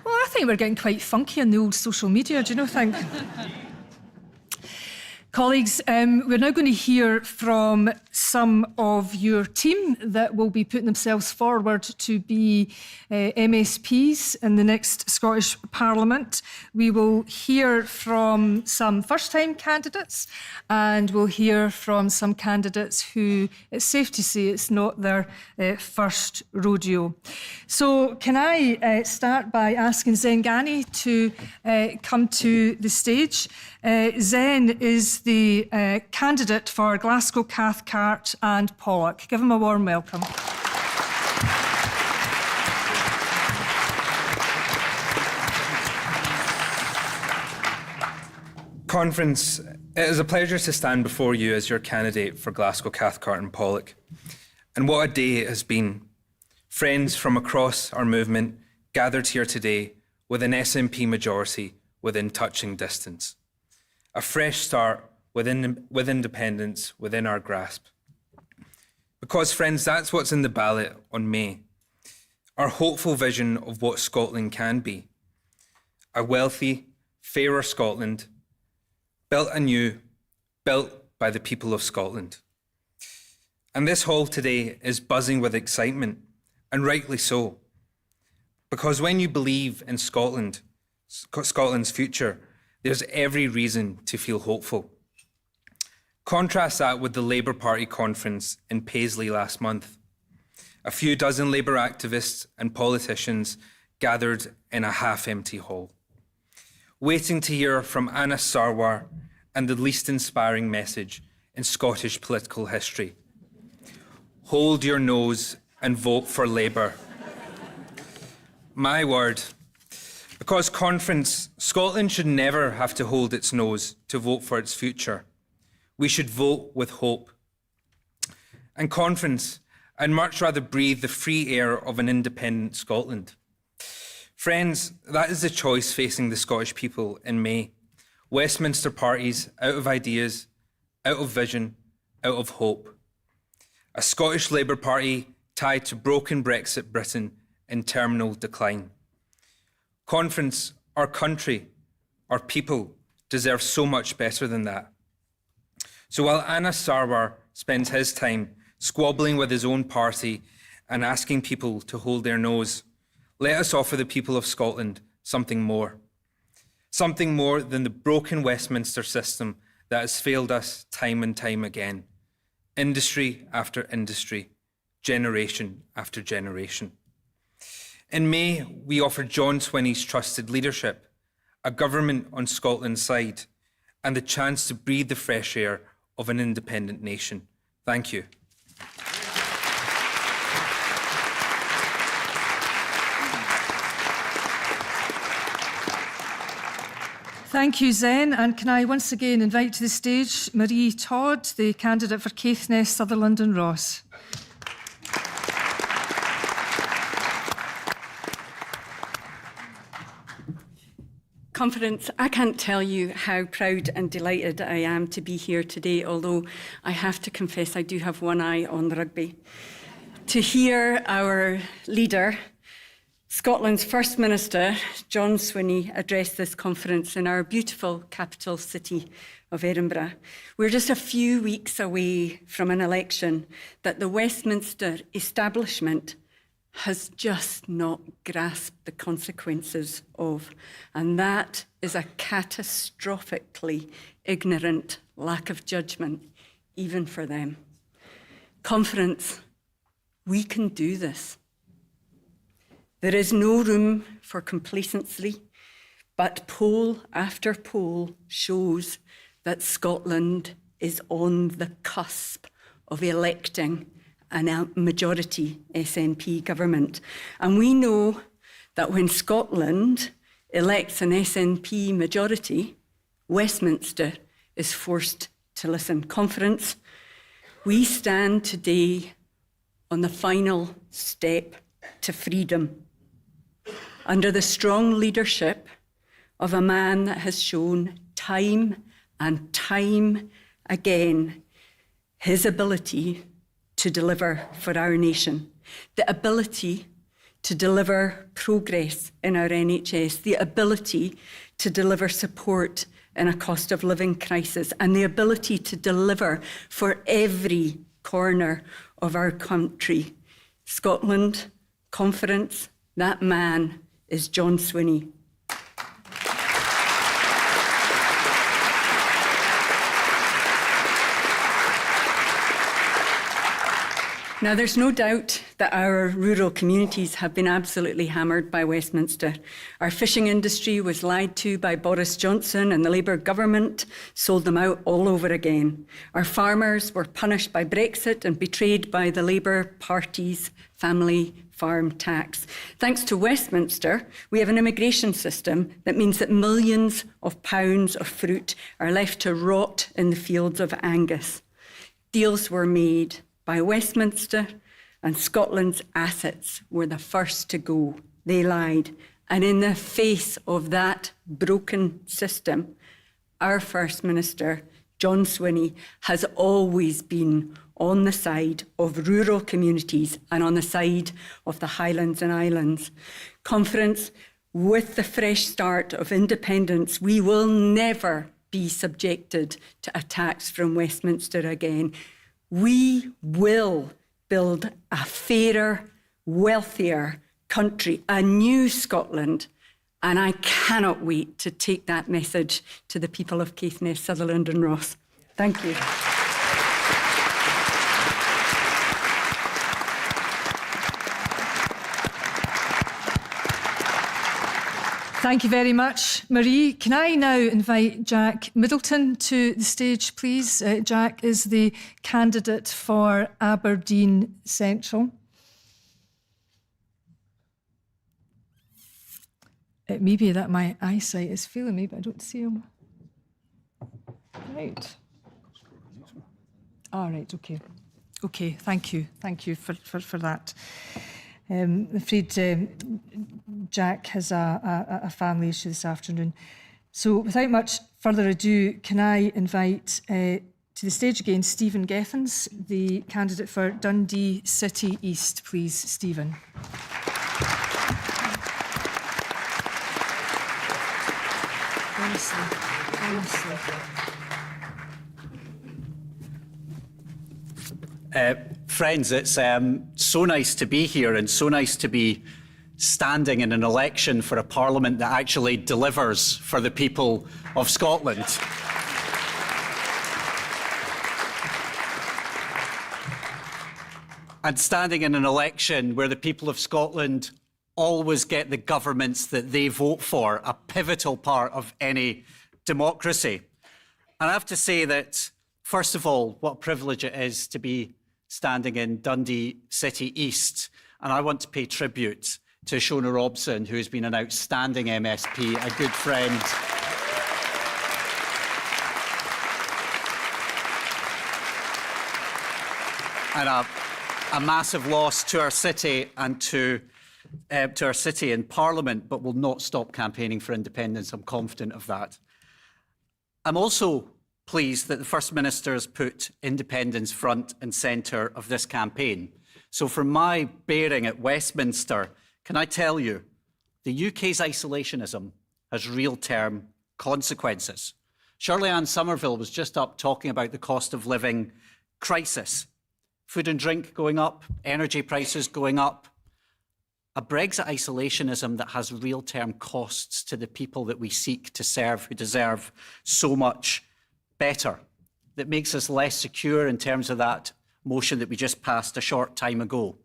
I think we're getting quite funky on the old social media, do you not think? Colleagues, we're now going to hear from some of your team that will be putting themselves forward to be MSPs in the next Scottish Parliament. We will hear from some first-time candidates and we'll hear from some candidates who, it's safe to say, it's not their first rodeo. So can I start by asking Zen Ghani to come to the stage? Zen is the candidate for Glasgow, Cathcart and Pollock. Give him a warm welcome. Conference, it is a pleasure to stand before you as your candidate for Glasgow, Cathcart and Pollock. And what a day it has been. friends from across our movement gathered here today with an SNP majority within touching distance. A fresh start with independence within our grasp. Because, friends, that's what's in the ballot on May. Our hopeful vision of what Scotland can be. A wealthy, fairer Scotland, built anew, built by the people of Scotland. And this hall today is buzzing with excitement, and rightly so. Because when you believe in Scotland's future, there's every reason to feel hopeful. Contrast that with the Labour Party conference in Paisley last month. A few dozen Labour activists and politicians gathered in a half-empty hall, waiting to hear from Anas Sarwar and the least inspiring message in Scottish political history. Hold your nose and vote for Labour. My word. Because conference, Scotland should never have to hold its nose to vote for its future. We should vote with hope. And conference, I'd much rather breathe the free air of an independent Scotland. Friends, that is the choice facing the Scottish people in May. Westminster parties out of ideas, out of vision, out of hope. A Scottish Labour Party tied to broken Brexit Britain in terminal decline. Conference, our country, our people deserve so much better than that. So while Anas Sarwar spends his time squabbling with his own party and asking people to hold their nose, let us offer the people of Scotland something more. Something more than the broken Westminster system that has failed us time and time again. Industry after industry, generation after generation. In May, we offered John Swinney's trusted leadership, a government on Scotland's side, and the chance to breathe the fresh air of an independent nation. Thank you. Thank you, Zen. And can I once again invite to the stage Marie Todd, the candidate for Caithness, Sutherland and Ross. Conference, I can't tell you how proud and delighted I am to be here today, although I have to confess I do have one eye on rugby. To hear our leader, Scotland's First Minister, John Swinney, address this conference in our beautiful capital city of Edinburgh. We're just a few weeks away from an election that the Westminster establishment has just not grasped the consequences of. And that is a catastrophically ignorant lack of judgment, even for them. Conference, we can do this. There is no room for complacency, but poll after poll shows that Scotland is on the cusp of electing a majority SNP government. And we know that when Scotland elects an SNP majority, Westminster is forced to listen. Conference, we stand today on the final step to freedom, under the strong leadership of a man that has shown time and time again his ability to deliver for our nation, the ability to deliver progress in our NHS, the ability to deliver support in a cost of living crisis, and the ability to deliver for every corner of our country. Scotland, Conference, that man is John Swinney. Now, there's no doubt that our rural communities have been absolutely hammered by Westminster. Our fishing industry was lied to by Boris Johnson, and the Labour government sold them out all over again. Our farmers were punished by Brexit and betrayed by the Labour Party's family farm tax. Thanks to Westminster, we have an immigration system that means that millions of pounds of fruit are left to rot in the fields of Angus. Deals were made by Westminster and Scotland's assets were the first to go. They lied. And in the face of that broken system, our First Minister, John Swinney, has always been on the side of rural communities and on the side of the Highlands and Islands. Conference, with the fresh start of independence, we will never be subjected to attacks from Westminster again. We will build a fairer, wealthier country, a new Scotland, and I cannot wait to take that message to the people of Caithness, Sutherland and Ross. Thank you. Thank you very much, Marie. Can I now invite Jack Middleton to the stage, please? Jack is the candidate for Aberdeen Central. It may be that my eyesight is failing me, but I don't see him. Right. All right, okay. Okay, thank you. Thank you for that. I'm afraid Jack has a family issue this afternoon. So without much further ado, can I invite to the stage again Stephen Geffens, the candidate for Dundee City East, please, Stephen. Honestly. Friends, it's so nice to be here and so nice to be standing in an election for a parliament that actually delivers for the people of Scotland. And standing in an election where the people of Scotland always get the governments that they vote for, a pivotal part of any democracy. And I have to say that, first of all, what a privilege it is to be standing in Dundee City East. And I want to pay tribute to Shona Robson, who has been an outstanding MSP, a good friend. And a massive loss to our city and to our city and Parliament, but will not stop campaigning for independence. I'm confident of that. I'm also pleased that the First Minister has put independence front and centre of this campaign. So from my bearing at Westminster, can I tell you, the UK's isolationism has real-term consequences. Shirley-Ann Somerville was just up talking about the cost of living crisis. Food and drink going up, energy prices going up. A Brexit isolationism that has real-term costs to the people that we seek to serve, who deserve so much better, that makes us less secure in terms of that motion that we just passed a short time ago.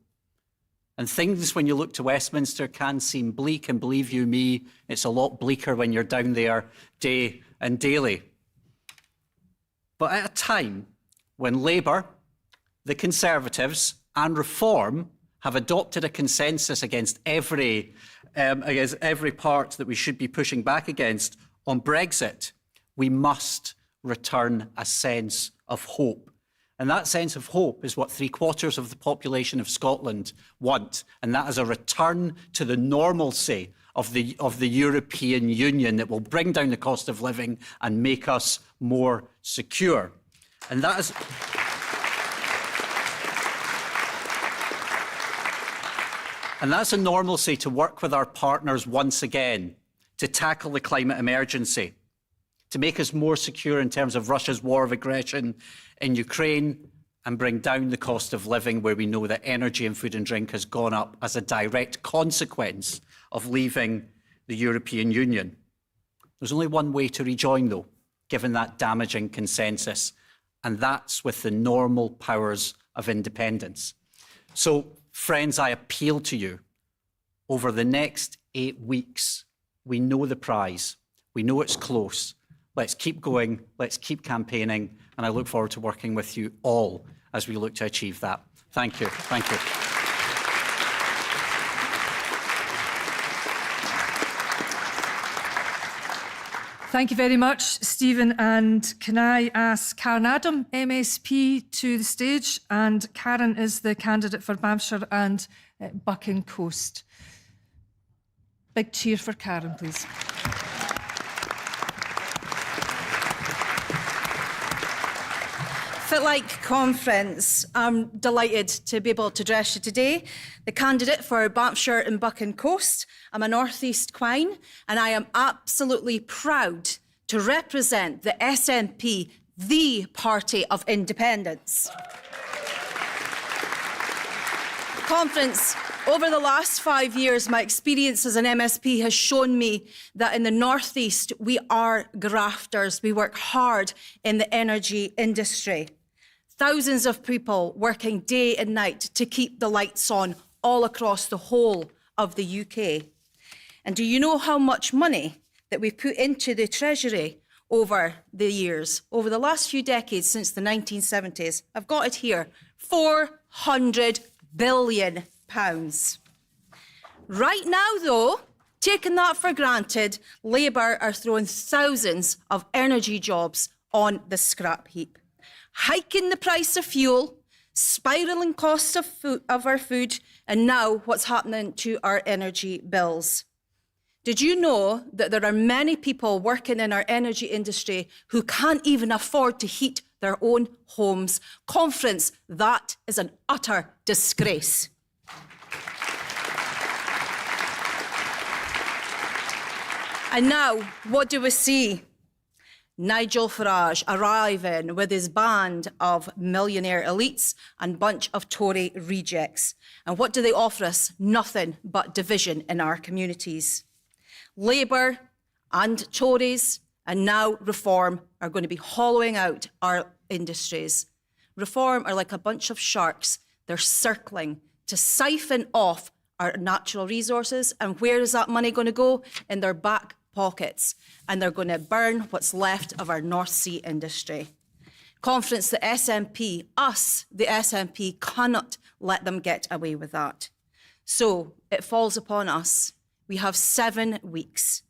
And things, when you look to Westminster, can seem bleak, and believe you me, it's a lot bleaker when you're down there day and daily. But at a time when Labour, the Conservatives and Reform have adopted a consensus against every part that we should be pushing back against on Brexit, we must return a sense of hope. And that sense of hope is what 3/4 of the population of Scotland want. And that is a return to the normalcy of the European Union that will bring down the cost of living and make us more secure. And that is... And that's a normalcy to work with our partners once again, to tackle the climate emergency, to make us more secure in terms of Russia's war of aggression in Ukraine, and bring down the cost of living where we know that energy and food and drink has gone up as a direct consequence of leaving the European Union. There's only one way to rejoin, though, given that damaging consensus, and that's with the normal powers of independence. So, friends, I appeal to you, over the next 8 weeks, we know the prize, we know it's close. Let's keep going, let's keep campaigning, and I look forward to working with you all as we look to achieve that. Thank you. Thank you. Thank you very much, Stephen. And can I ask Karen Adam, MSP, to the stage? And Karen is the candidate for Banffshire and Buchan Coast. Big cheer for Karen, please. Fit-like Conference. I'm delighted to be able to address you today. The candidate for Banffshire and Buchan Coast. I'm a North East Quine, and I am absolutely proud to represent the SNP, the party of independence. Conference. Over the last 5 years, my experience as an MSP has shown me that in the North East, we are grafters. We work hard in the energy industry. Thousands of people working day and night to keep the lights on all across the whole of the UK. And do you know how much money that we've put into the Treasury over the years, over the last few decades since the 1970s? I've got it here, £400 billion. Right now, though, taking that for granted, Labour are throwing thousands of energy jobs on the scrap heap, hiking the price of fuel, spiralling costs of our food, and now what's happening to our energy bills. Did you know that there are many people working in our energy industry who can't even afford to heat their own homes? Conference, that is an utter disgrace. And now, what do we see? Nigel Farage arriving with his band of millionaire elites and bunch of Tory rejects. And what do they offer us? Nothing but division in our communities. Labour and Tories and now Reform are going to be hollowing out our industries. Reform are like a bunch of sharks. They're circling to siphon off our natural resources. And where is that money going to go? In their back pockets, and they're going to burn what's left of our North Sea industry. Conference, the SNP, us, the SNP, cannot let them get away with that. So it falls upon us. We have 7 weeks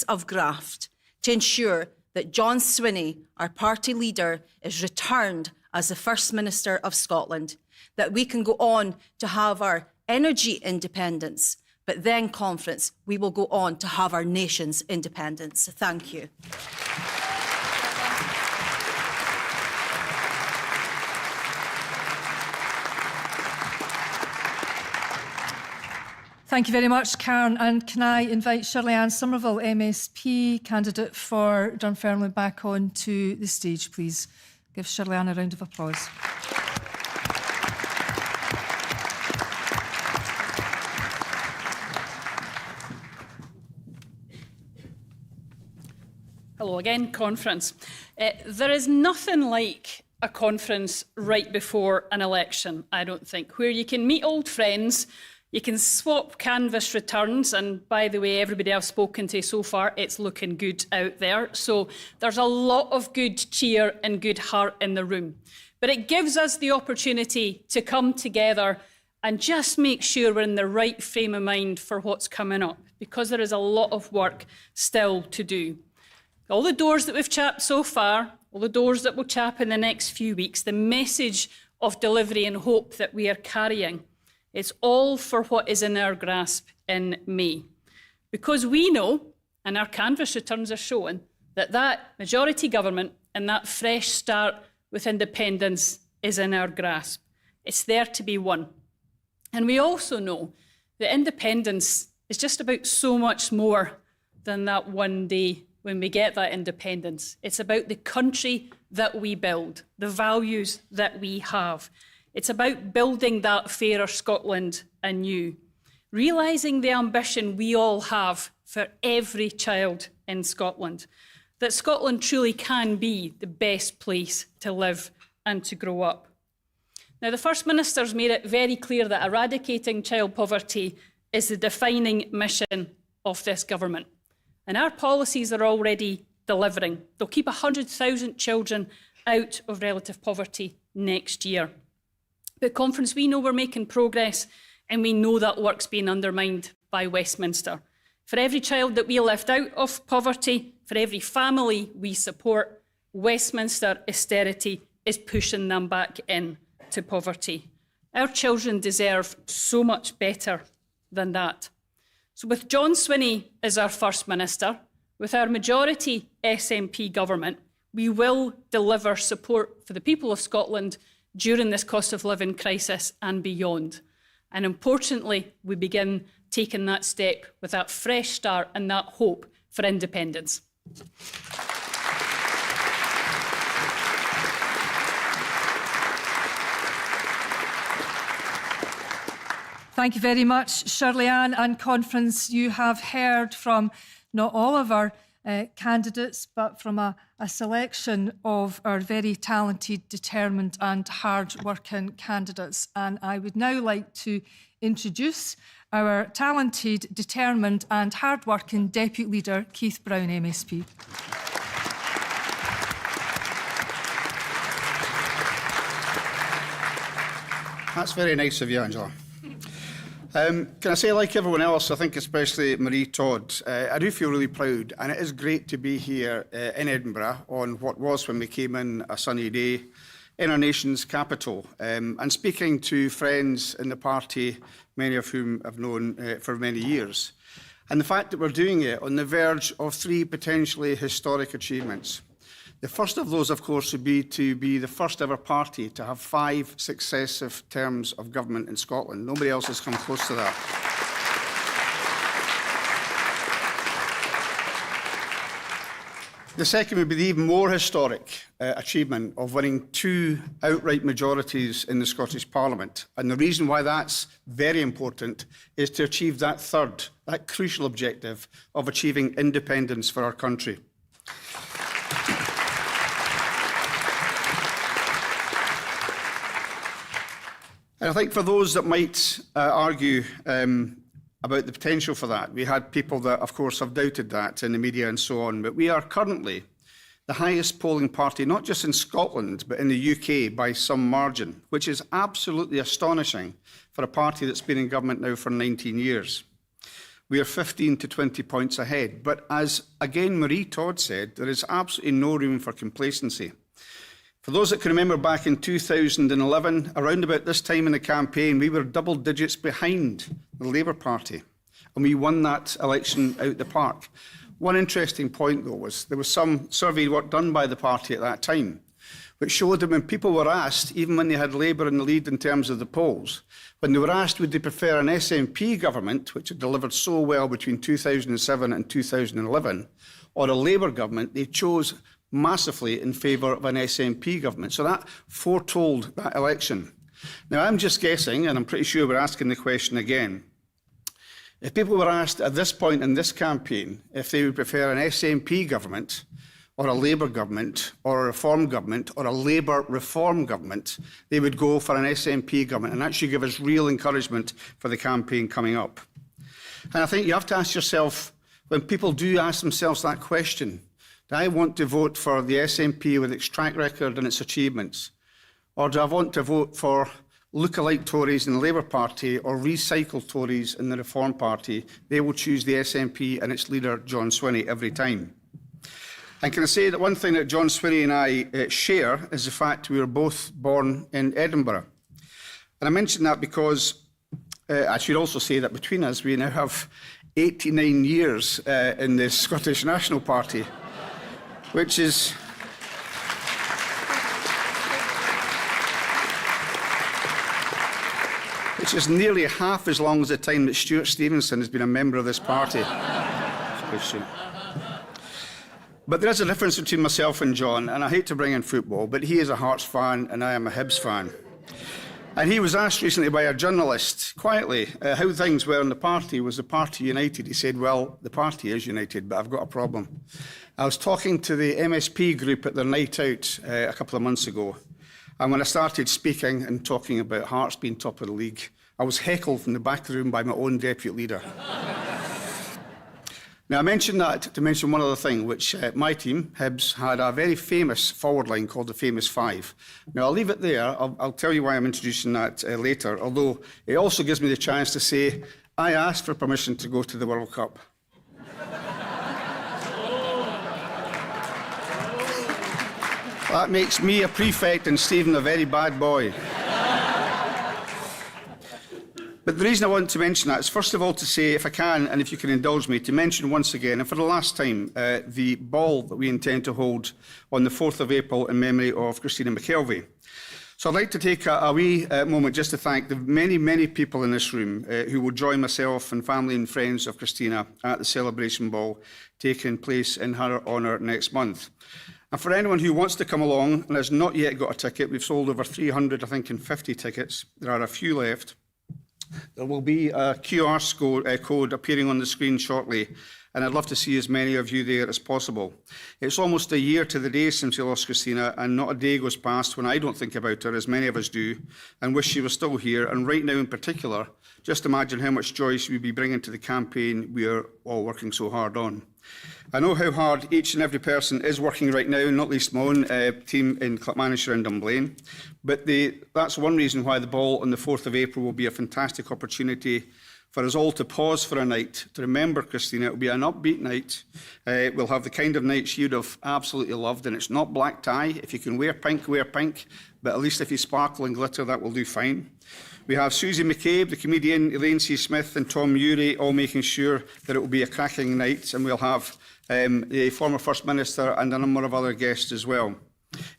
of graft to ensure that John Swinney, our party leader, is returned as the First Minister of Scotland, that we can go on to have our energy independence. But then, Conference, we will go on to have our nation's independence. Thank you. Thank you very much, Karen. And can I invite Shirley-Ann Somerville, MSP, candidate for Dunfermline, back on to the stage, please. Give Shirley-Ann a round of applause. Hello again, Conference. There is nothing like a conference right before an election, I don't think, where you can meet old friends, you can swap canvass returns, and by the way, everybody I've spoken to so far, it's looking good out there. So there's a lot of good cheer and good heart in the room. But it gives us the opportunity to come together and just make sure we're in the right frame of mind for what's coming up, because there is a lot of work still to do. All the doors that we've chapped so far, all the doors that we'll chap in the next few weeks, the message of delivery and hope that we are carrying, it's all for what is in our grasp in May. Because we know, and our canvass returns are showing, that majority government and that fresh start with independence is in our grasp. It's there to be won. And we also know that independence is just about so much more than that one day when we get that independence. It's about the country that we build, the values that we have. It's about building that fairer Scotland anew, realising the ambition we all have for every child in Scotland, that Scotland truly can be the best place to live and to grow up. Now, the First Minister's made it very clear that eradicating child poverty is the defining mission of this government. And our policies are already delivering. They'll keep 100,000 children out of relative poverty next year. But Conference, we know we're making progress, and we know that work's being undermined by Westminster. For every child that we lift out of poverty, For every family we support, Westminster austerity is pushing them back into poverty. Our children deserve so much better than that. So with John Swinney as our First Minister, with our majority SNP government, we will deliver support for the people of Scotland during this cost of living crisis and beyond. And importantly, we begin taking that step with that fresh start and that hope for independence. Thank you very much, Shirley Ann. And Conference, you have heard from not all of our candidates, but from a selection of our very talented, determined and hard-working candidates. And I would now like to introduce our talented, determined and hard-working Deputy Leader, Keith Brown, MSP. That's very nice of you, Angela. Can I say, like everyone else, I think especially Marie Todd, I do feel really proud, and it is great to be here in Edinburgh on what was, when we came in, a sunny day in our nation's capital, and speaking to friends in the party, many of whom I've known for many years. And the fact that we're doing it on the verge of 3 potentially historic achievements. The first of those, of course, would be to be the first ever party to have 5 successive terms of government in Scotland. Nobody else has come close to that. The second would be the even more historic achievement of winning 2 outright majorities in the Scottish Parliament. And the reason why that's very important is to achieve that third, that crucial objective of achieving independence for our country. And I think for those that might argue about the potential for that, we had people that, of course, have doubted that in the media and so on, but we are currently the highest polling party, not just in Scotland, but in the UK by some margin, which is absolutely astonishing for a party that's been in government now for 19 years. We are 15 to 20 points ahead. But as, again, Marie Todd said, there is absolutely no room for complacency. For those that can remember back in 2011, around about this time in the campaign, we were double digits behind the Labour Party, and we won that election out the park. One interesting point, though, was there was some survey work done by the party at that time, which showed that when people were asked, even when they had Labour in the lead in terms of the polls, when they were asked would they prefer an SNP government, which had delivered so well between 2007 and 2011, or a Labour government, they chose massively in favour of an SNP government. So that foretold that election. Now, I'm just guessing, and I'm pretty sure we're asking the question again, if people were asked at this point in this campaign if they would prefer an SNP government or a Labour government or a Reform government or a Labour Reform government, they would go for an SNP government, and that should give us real encouragement for the campaign coming up. And I think you have to ask yourself, when people do ask themselves that question, do I want to vote for the SNP with its track record and its achievements? Or do I want to vote for lookalike Tories in the Labour Party or recycled Tories in the Reform Party? They will choose the SNP and its leader, John Swinney, every time. And can I say that one thing that John Swinney and I share is the fact we were both born in Edinburgh. And I mention that because I should also say that between us, we now have 89 years in the Scottish National Party, which is nearly half as long as the time that Stuart Stevenson has been a member of this party. But there is a difference between myself and John, and I hate to bring in football, but he is a Hearts fan and I am a Hibs fan. And he was asked recently by a journalist, quietly, how things were in the party. Was the party united? He said, well, the party is united, but I've got a problem. I was talking to the MSP group at their night out a couple of months ago, and when I started speaking and talking about Hearts being top of the league, I was heckled from the back of the room by my own deputy leader. Now, I mentioned that to mention one other thing, which my team, Hibs, had a very famous forward line called the Famous Five. Now, I'll leave it there. I'll tell you why I'm introducing that later, although it also gives me the chance to say I asked for permission to go to the World Cup. That makes me a prefect and Stephen a very bad boy. But the reason I want to mention that is, first of all, to say, if I can, and if you can indulge me, to mention once again, and for the last time, the ball that we intend to hold on the 4th of April in memory of Christina McKelvey. So I'd like to take a wee moment just to thank the many, many people in this room who will join myself and family and friends of Christina at the celebration ball taking place in her honour next month. And for anyone who wants to come along and has not yet got a ticket, we've sold over 350 tickets. There are a few left. There will be a QR code appearing on the screen shortly, and I'd love to see as many of you there as possible. It's almost a year to the day since we lost Christina, and not a day goes past when I don't think about her, as many of us do, and wish she was still here. And right now in particular, just imagine how much joy she would be bringing to the campaign we are all working so hard on. I know how hard each and every person is working right now, not least my own team in Clackmannanshire and Dunblane. But that's one reason why the ball on the 4th of April will be a fantastic opportunity for us all to pause for a night, to remember Christina. It will be an upbeat night. We'll have the kind of night she would have absolutely loved, and it's not black tie. If you can wear pink, but at least if you sparkle and glitter, that will do fine. We have Susie McCabe, the comedian, Elaine C. Smith and Tom Ury, all making sure that it will be a cracking night, and we'll have the former First Minister and a number of other guests as well.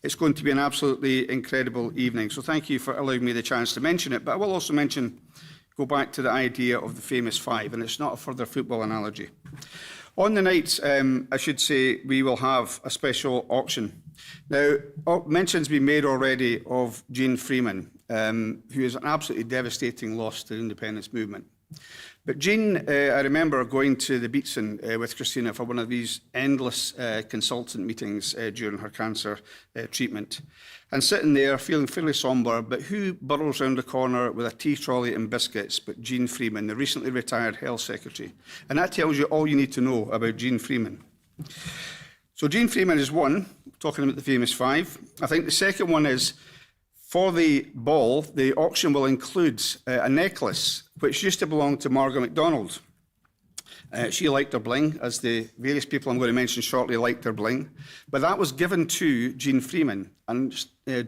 It's going to be an absolutely incredible evening, so thank you for allowing me the chance to mention it. But I will also go back to the idea of the famous five, and it's not a further football analogy. On the night, I should say, we will have a special auction. Now, mention's been made already of Jean Freeman, who is an absolutely devastating loss to the independence movement. But Jean, I remember going to the Beatson with Christina for one of these endless consultant meetings during her cancer treatment, and sitting there feeling fairly sombre, but who burrows round the corner with a tea trolley and biscuits but Jean Freeman, the recently retired Health Secretary. And that tells you all you need to know about Jean Freeman. So Jean Freeman is one, talking about the famous five. I think the second one is, for the ball, the auction will include a necklace which used to belong to Margaret MacDonald. She liked her bling, as the various people I'm going to mention shortly liked her bling. But that was given to Jean Freeman, and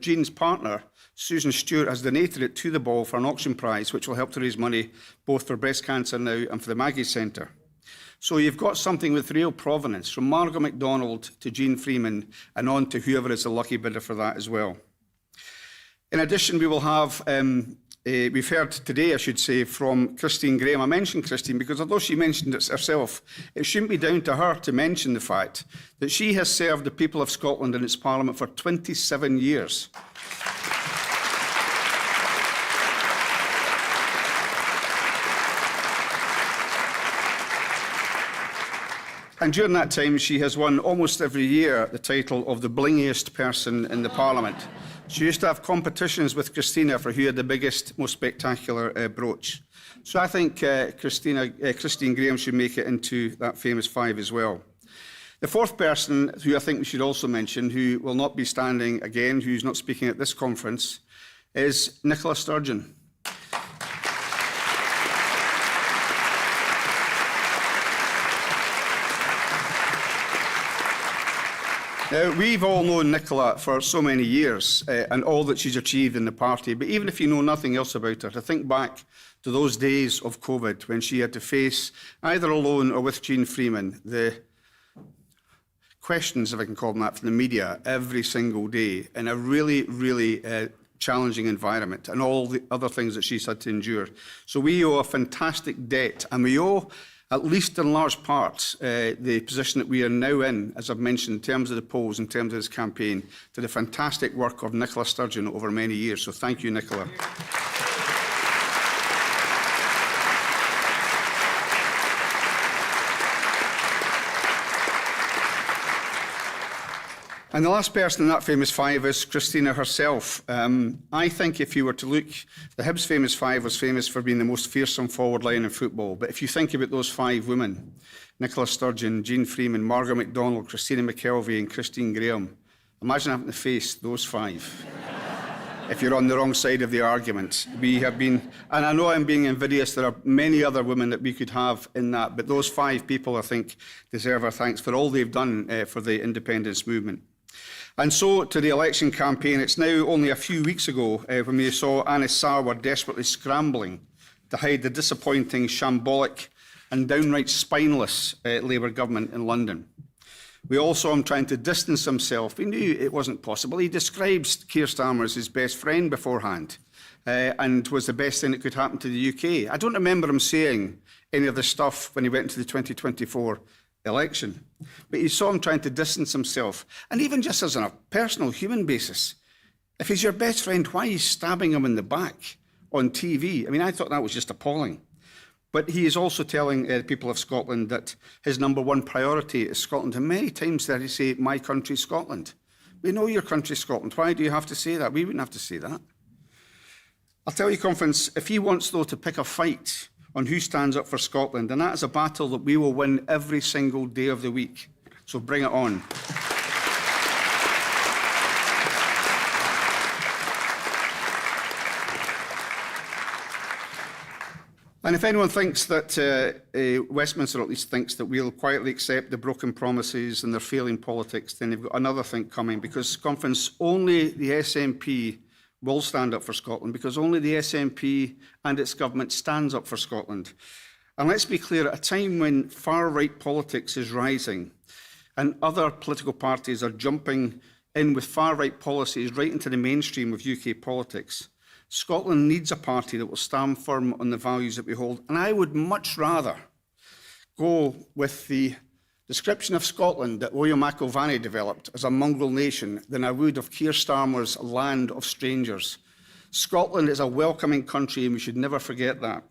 Jean's partner, Susan Stewart, has donated it to the ball for an auction prize, which will help to raise money both for breast cancer now and for the Maggie's Centre. So you've got something with real provenance, from Margaret MacDonald to Jean Freeman, and on to whoever is the lucky bidder for that as well. In addition, we will have, we've heard today, I should say, from Christine Graham. I mentioned Christine because although she mentioned it herself, it shouldn't be down to her to mention the fact that she has served the people of Scotland in its Parliament for 27 years. And during that time, she has won almost every year the title of the blingiest person in the Parliament. She used to have competitions with Christina for who had the biggest, most spectacular brooch. So I think Christine Graham should make it into that famous five as well. The fourth person, who I think we should also mention, who will not be standing again, who's not speaking at this conference, is Nicola Sturgeon. Now, we've all known Nicola for so many years and all that she's achieved in the party, but even if you know nothing else about her, to think back to those days of COVID when she had to face, either alone or with Jean Freeman, the questions, if I can call them that, from the media every single day in a really, really challenging environment, and all the other things that she's had to endure. So we owe a fantastic debt, and we owe, at least in large part, the position that we are now in, as I've mentioned, in terms of the polls, in terms of this campaign, to the fantastic work of Nicola Sturgeon over many years. So thank you, Nicola. And the last person in that famous five is Christina herself. I think if you were to look, the Hibs famous five was famous for being the most fearsome forward line in football. But if you think about those five women, Nicola Sturgeon, Jean Freeman, Margaret MacDonald, Christina McKelvey and Christine Graham, imagine having to face those five. If you're on the wrong side of the argument. We have been, and I know I'm being invidious, there are many other women that we could have in that, but those five people, I think, deserve our thanks for all they've done for the independence movement. And so to the election campaign. It's now only a few weeks ago when we saw Anis Sarwar desperately scrambling to hide the disappointing, shambolic and downright spineless Labour government in London. We all saw him trying to distance himself. We knew it wasn't possible. He describes Keir Starmer as his best friend beforehand and was the best thing that could happen to the UK. I don't remember him saying any of this stuff when he went into the 2024 election. But you saw him trying to distance himself. And even just as on a personal human basis, if he's your best friend, why are you stabbing him in the back on TV? I mean, I thought that was just appalling. But he is also telling the people of Scotland that his number one priority is Scotland. And many times there he say, my country, Scotland. We know your country, Scotland. Why do you have to say that? We wouldn't have to say that. I'll tell you, Conference, if he wants, though, to pick a fight on who stands up for Scotland, and that is a battle that we will win every single day of the week. So bring it on. And if anyone thinks that Westminster at least thinks that we'll quietly accept the broken promises and their failing politics, then they've got another thing coming, because, Conference, only the SNP will stand up for Scotland, because only the SNP and its government stands up for Scotland. And let's be clear, at a time when far-right politics is rising and other political parties are jumping in with far-right policies right into the mainstream of UK politics, Scotland needs a party that will stand firm on the values that we hold. And I would much rather go with the description of Scotland that William McIlvanney developed as a mongrel nation than I would of Keir Starmer's land of strangers. Scotland is a welcoming country, and we should never forget that.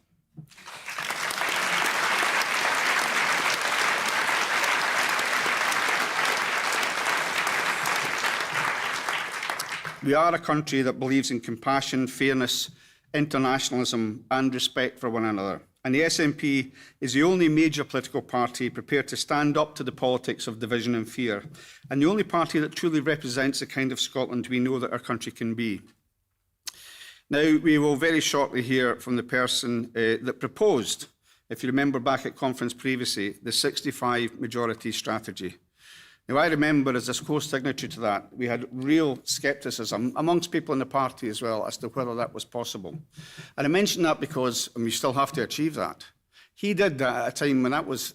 We are a country that believes in compassion, fairness, internationalism and respect for one another. And the SNP is the only major political party prepared to stand up to the politics of division and fear, and the only party that truly represents the kind of Scotland we know that our country can be. Now, we will very shortly hear from the person that proposed, if you remember back at conference previously, the 65 majority strategy. Now, I remember as a co-signatory to that, we had real scepticism amongst people in the party as well as to whether that was possible. And I mention that because, and we still have to achieve that, he did that at a time when that was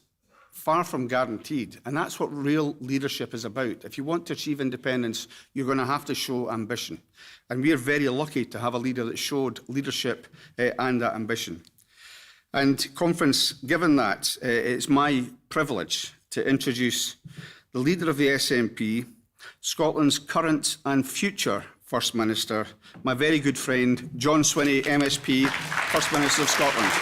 far from guaranteed. And that's what real leadership is about. If you want to achieve independence, you're going to have to show ambition. And we are very lucky to have a leader that showed leadership and that ambition. And Conference, given that, it's my privilege to introduce the leader of the SNP, Scotland's current and future First Minister, my very good friend, John Swinney, MSP, First Minister of Scotland.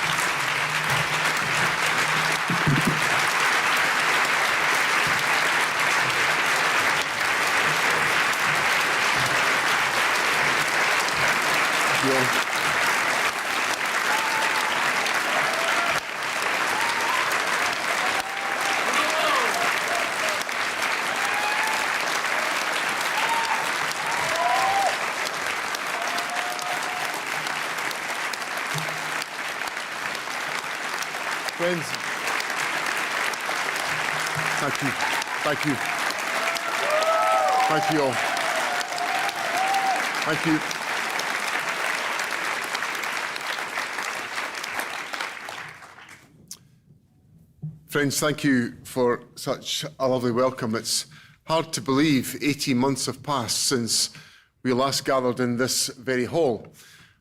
Friends, thank you. Thank you. Thank you all. Thank you. Friends, thank you for such a lovely welcome. It's hard to believe 18 months have passed since we last gathered in this very hall.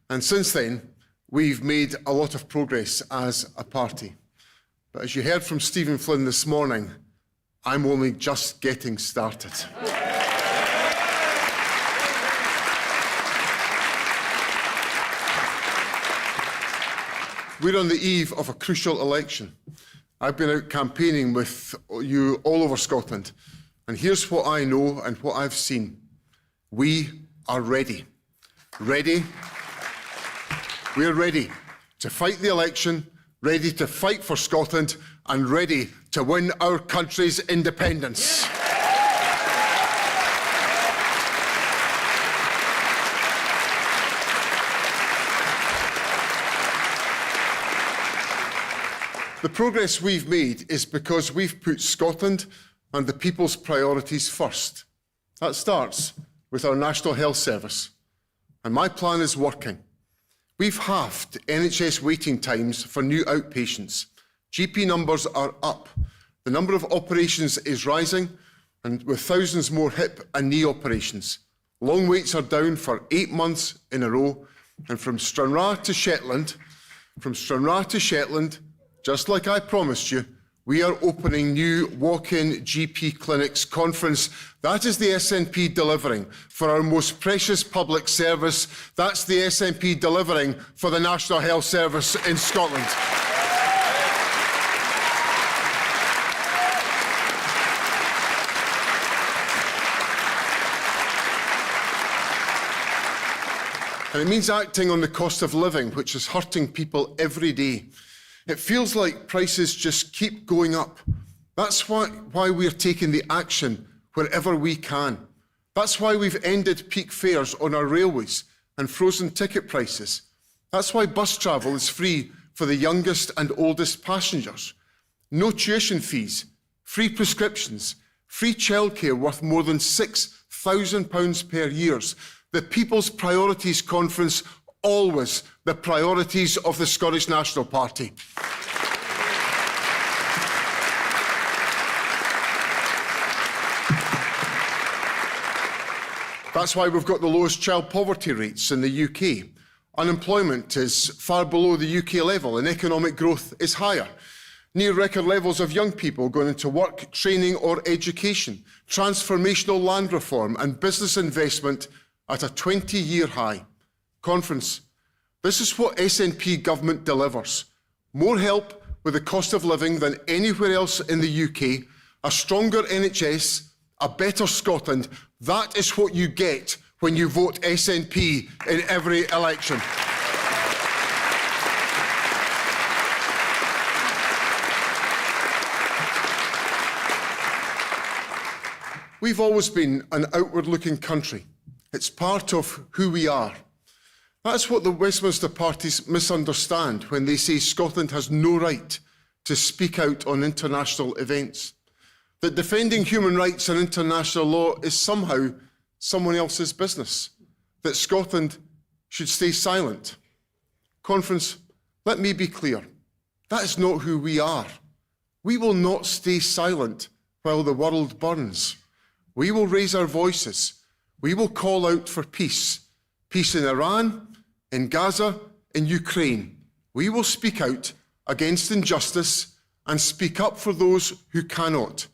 And since then, we've made a lot of progress as a party. But as you heard from Stephen Flynn this morning, I'm only just getting started. We're on the eve of a crucial election. I've been out campaigning with you all over Scotland, and here's what I know and what I've seen. We are ready. Ready. We're ready to fight the election, ready to fight for Scotland, and ready to win our country's independence. The progress we've made is because we've put Scotland and the people's priorities first. That starts with our National Health Service. And my plan is working. We've halved NHS waiting times for new outpatients. GP numbers are up. The number of operations is rising, and with thousands more hip and knee operations. Long waits are down for 8 months in a row. And from Stranraer to Shetland, just like I promised you, we are opening new walk-in GP clinics. Conference, that is the SNP delivering for our most precious public service. That's the SNP delivering for the National Health Service in Scotland. And it means acting on the cost of living, which is hurting people every day. It feels like prices just keep going up. That's why we're taking the action wherever we can. That's why we've ended peak fares on our railways and frozen ticket prices. That's why bus travel is free for the youngest and oldest passengers. No tuition fees, free prescriptions, free childcare worth more than £6,000 per year. The People's Priorities Conference, always the priorities of the Scottish National Party. That's why we've got the lowest child poverty rates in the UK. Unemployment is far below the UK level and economic growth is higher. Near record levels of young people going into work, training or education. Transformational land reform and business investment at a 20-year high. Conference, this is what SNP government delivers. More help with the cost of living than anywhere else in the UK, a stronger NHS, a better Scotland. That is what you get when you vote SNP in every election. We've always been an outward-looking country. It's part of who we are. That's what the Westminster parties misunderstand when they say Scotland has no right to speak out on international events. That defending human rights and international law is somehow someone else's business. That Scotland should stay silent. Conference, let me be clear. That is not who we are. We will not stay silent while the world burns. We will raise our voices. We will call out for peace. Peace in Iran, in Gaza, in Ukraine. We will speak out against injustice and speak up for those who cannot.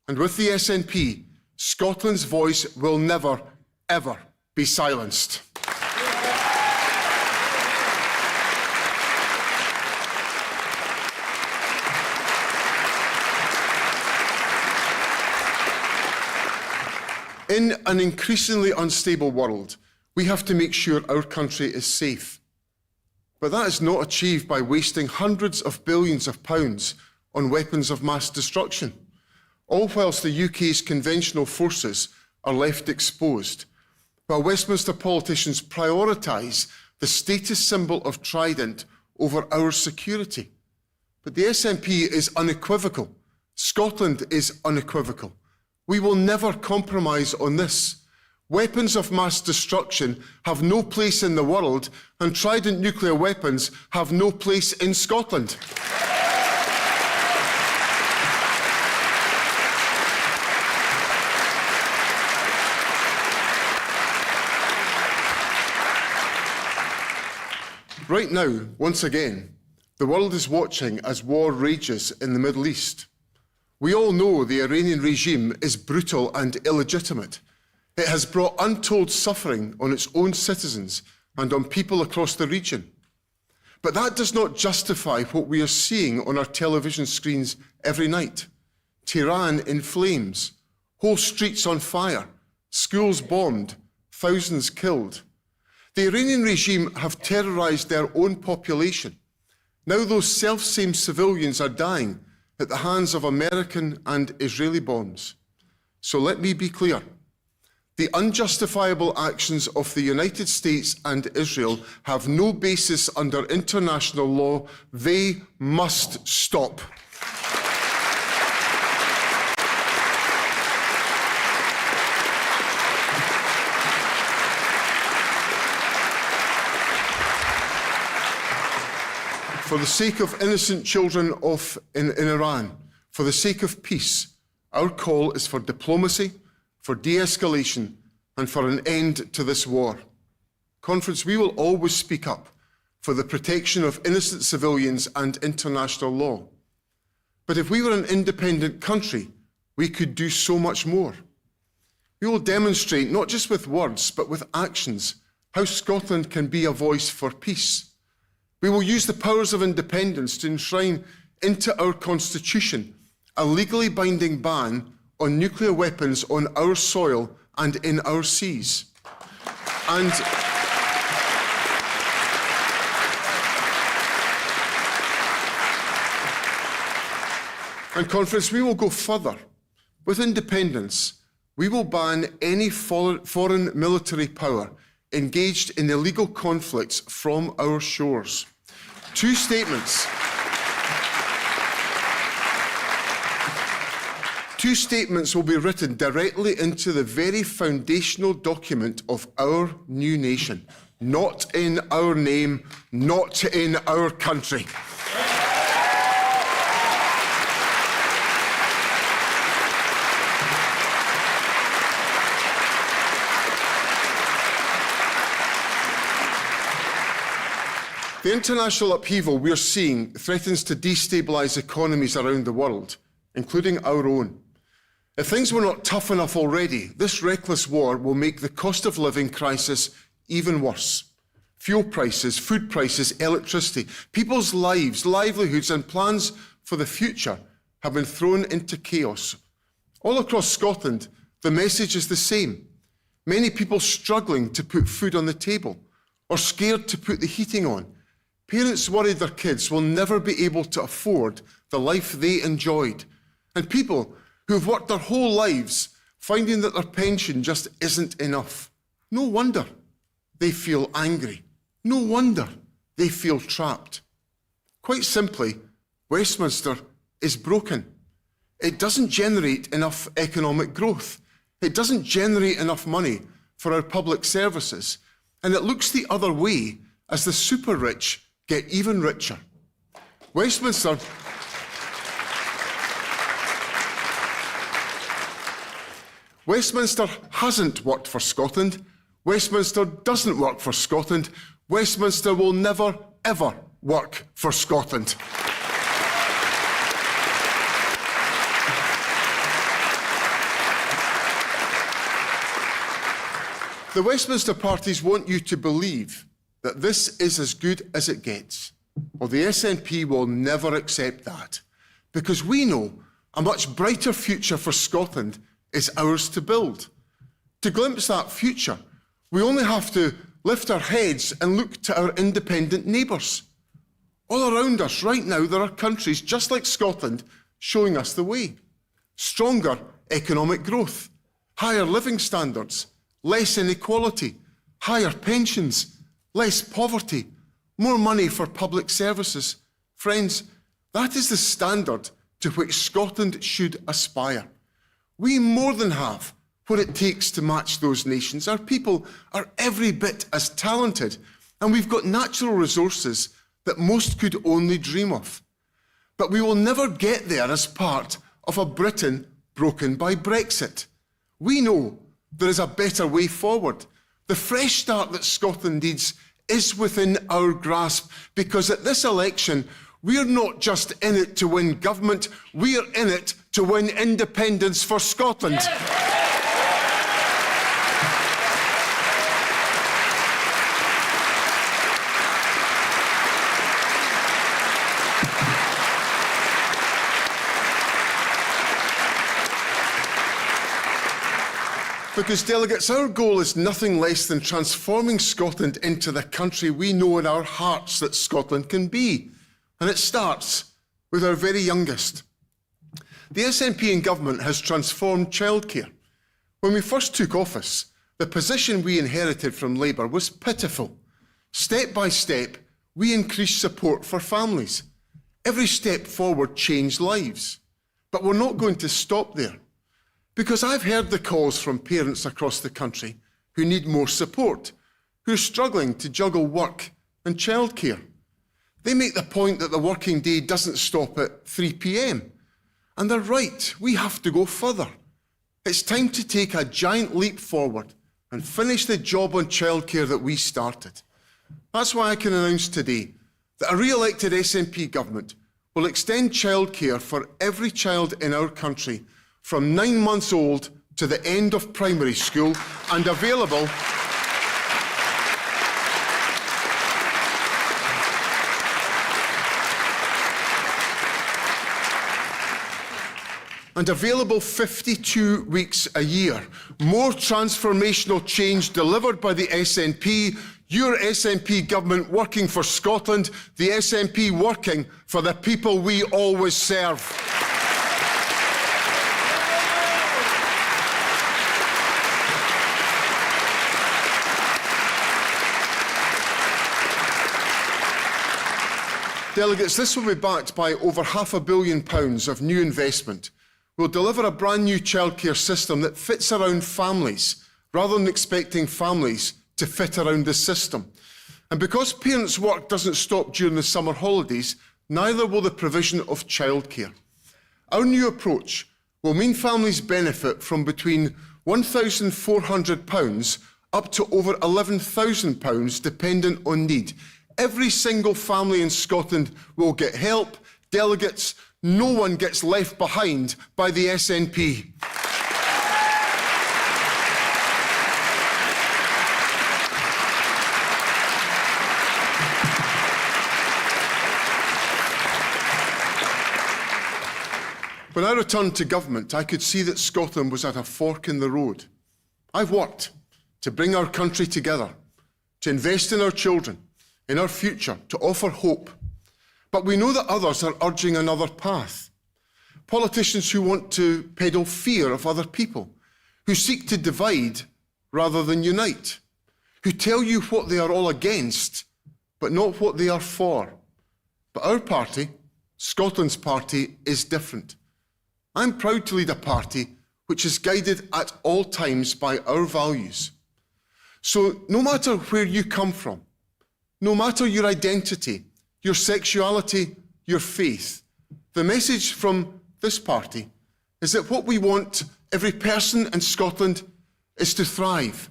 And with the SNP, Scotland's voice will never, ever be silenced. In an increasingly unstable world, we have to make sure our country is safe. But that is not achieved by wasting hundreds of billions of pounds on weapons of mass destruction, all whilst the UK's conventional forces are left exposed, while Westminster politicians prioritise the status symbol of Trident over our security. But the SNP is unequivocal. Scotland is unequivocal. We will never compromise on this. Weapons of mass destruction have no place in the world, and Trident nuclear weapons have no place in Scotland. Right now, once again, the world is watching as war rages in the Middle East. We all know the Iranian regime is brutal and illegitimate. It has brought untold suffering on its own citizens and on people across the region. But that does not justify what we are seeing on our television screens every night. Tehran in flames, whole streets on fire, schools bombed, thousands killed. The Iranian regime have terrorised their own population. Now those self-same civilians are dying at the hands of American and Israeli bombs. So let me be clear. The unjustifiable actions of the United States and Israel have no basis under international law. They must stop. for the sake of innocent children in Iran, for the sake of peace, our call is for diplomacy, for de-escalation, and for an end to this war. Conference, we will always speak up for the protection of innocent civilians and international law. But if we were an independent country, we could do so much more. We will demonstrate, not just with words, but with actions, how Scotland can be a voice for peace. We will use the powers of independence to enshrine into our Constitution a legally binding ban on nuclear weapons on our soil and in our seas. And Conference, we will go further. With independence, we will ban any foreign military power engaged in illegal conflicts from our shores. Two statements will be written directly into the very foundational document of our new nation. Not in our name, not in our country. The international upheaval we're seeing threatens to destabilise economies around the world, including our own. If things were not tough enough already, this reckless war will make the cost of living crisis even worse. Fuel prices, food prices, electricity, people's lives, livelihoods and plans for the future have been thrown into chaos. All across Scotland, the message is the same. Many people struggling to put food on the table or scared to put the heating on. Parents worried their kids will never be able to afford the life they enjoyed. And people who've worked their whole lives finding that their pension just isn't enough. No wonder they feel angry. No wonder they feel trapped. Quite simply, Westminster is broken. It doesn't generate enough economic growth. It doesn't generate enough money for our public services. And it looks the other way as the super rich get even richer. Westminster hasn't worked for Scotland. Westminster doesn't work for Scotland. Westminster will never, ever work for Scotland. The Westminster parties want you to believe that this is as good as it gets. Well, the SNP will never accept that, because we know a much brighter future for Scotland is ours to build. To glimpse that future, we only have to lift our heads and look to our independent neighbours. All around us right now, there are countries just like Scotland showing us the way. Stronger economic growth, higher living standards, less inequality, higher pensions, less poverty, more money for public services. Friends, that is the standard to which Scotland should aspire. We more than have what it takes to match those nations. Our people are every bit as talented, and we've got natural resources that most could only dream of. But we will never get there as part of a Britain broken by Brexit. We know there is a better way forward. The fresh start that Scotland needs is within our grasp, because at this election, we're not just in it to win government, we're in it to win independence for Scotland. Because, delegates, our goal is nothing less than transforming Scotland into the country we know in our hearts that Scotland can be. And it starts with our very youngest. The SNP in government has transformed childcare. When we first took office, the position we inherited from Labour was pitiful. Step by step, we increased support for families. Every step forward changed lives. But we're not going to stop there. Because I've heard the calls from parents across the country who need more support, who are struggling to juggle work and childcare. They make the point that the working day doesn't stop at 3 p.m. And they're right, we have to go further. It's time to take a giant leap forward and finish the job on childcare that we started. That's why I can announce today that a re-elected SNP government will extend childcare for every child in our country from 9 months old to the end of primary school and available and available 52 weeks a year. More transformational change delivered by the SNP, your SNP government working for Scotland, the SNP working for the people we always serve. Delegates, this will be backed by over £500 million of new investment. We'll deliver a brand new childcare system that fits around families, rather than expecting families to fit around the system. And because parents' work doesn't stop during the summer holidays, neither will the provision of childcare. Our new approach will mean families benefit from between £1,400 up to over £11,000, dependent on need. Every single family in Scotland will get help. Delegates, no one gets left behind by the SNP. When I returned to government, I could see that Scotland was at a fork in the road. I've worked to bring our country together, to invest in our children, in our future, to offer hope. But we know that others are urging another path. Politicians who want to peddle fear of other people, who seek to divide rather than unite, who tell you what they are all against, but not what they are for. But our party, Scotland's party, is different. I'm proud to lead a party which is guided at all times by our values. So no matter where you come from, no matter your identity, your sexuality, your faith, the message from this party is that what we want every person in Scotland is to thrive.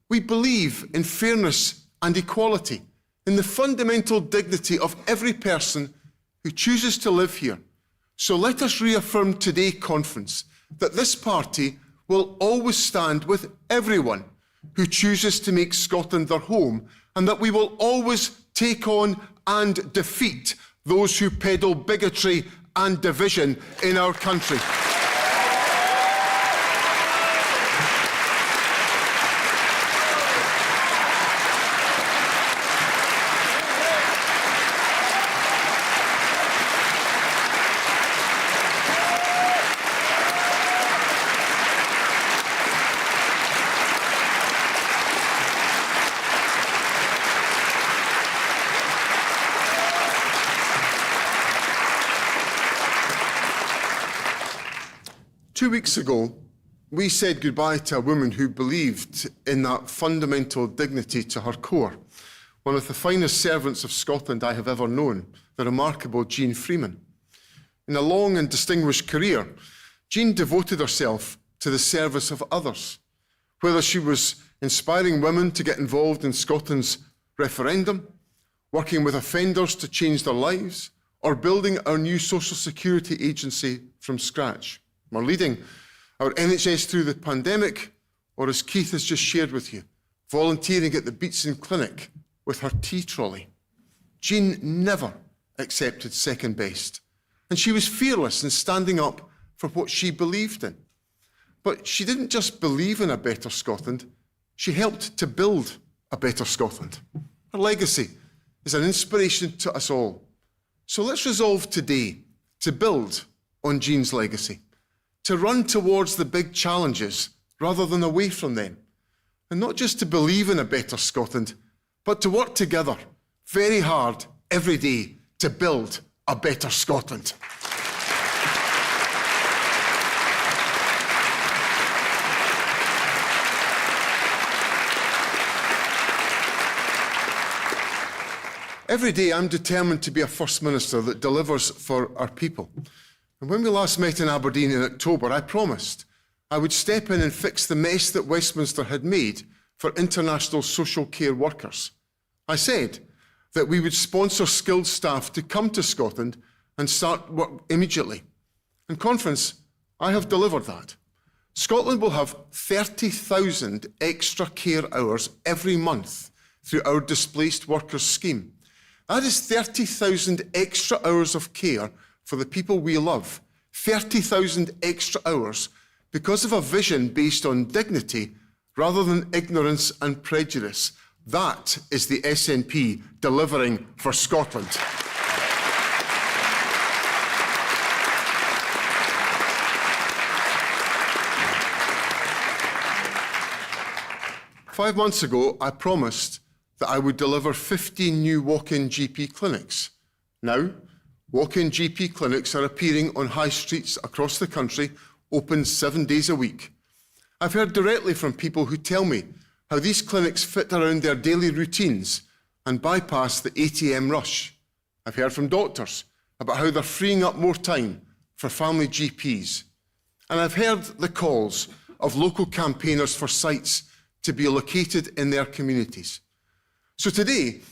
We believe in fairness and equality, in the fundamental dignity of every person who chooses to live here. So let us reaffirm today's conference that this party will always stand with everyone who chooses to make Scotland their home, and that we will always take on and defeat those who peddle bigotry and division in our country. Two weeks ago, we said goodbye to a woman who believed in that fundamental dignity to her core, one of the finest servants of Scotland I have ever known, the remarkable Jean Freeman. In a long and distinguished career, Jean devoted herself to the service of others, whether she was inspiring women to get involved in Scotland's referendum, working with offenders to change their lives, or building our new social security agency from scratch, or leading our NHS through the pandemic, or as Keith has just shared with you, volunteering at the Beatson Clinic with her tea trolley. Jean never accepted second best, and she was fearless in standing up for what she believed in. But she didn't just believe in a better Scotland, she helped to build a better Scotland. Her legacy is an inspiration to us all. So let's resolve today to build on Jean's legacy, to run towards the big challenges rather than away from them, and not just to believe in a better Scotland, but to work together very hard every day to build a better Scotland. Every day I'm determined to be a First Minister that delivers for our people. And when we last met in Aberdeen in October, I promised I would step in and fix the mess that Westminster had made for international social care workers. I said that we would sponsor skilled staff to come to Scotland and start work immediately. In conference, I have delivered that. Scotland will have 30,000 extra care hours every month through our Displaced Workers Scheme. That is 30,000 extra hours of care for the people we love. 30,000 extra hours because of a vision based on dignity rather than ignorance and prejudice. That is the SNP delivering for Scotland. Five months ago, I promised that I would deliver 15 new walk-in GP clinics. Now, walk-in GP clinics are appearing on high streets across the country, open 7 days a week. I've heard directly from people who tell me how these clinics fit around their daily routines and bypass the ATM rush. I've heard from doctors about how they're freeing up more time for family GPs. And I've heard the calls of local campaigners for sites to be located in their communities. So today,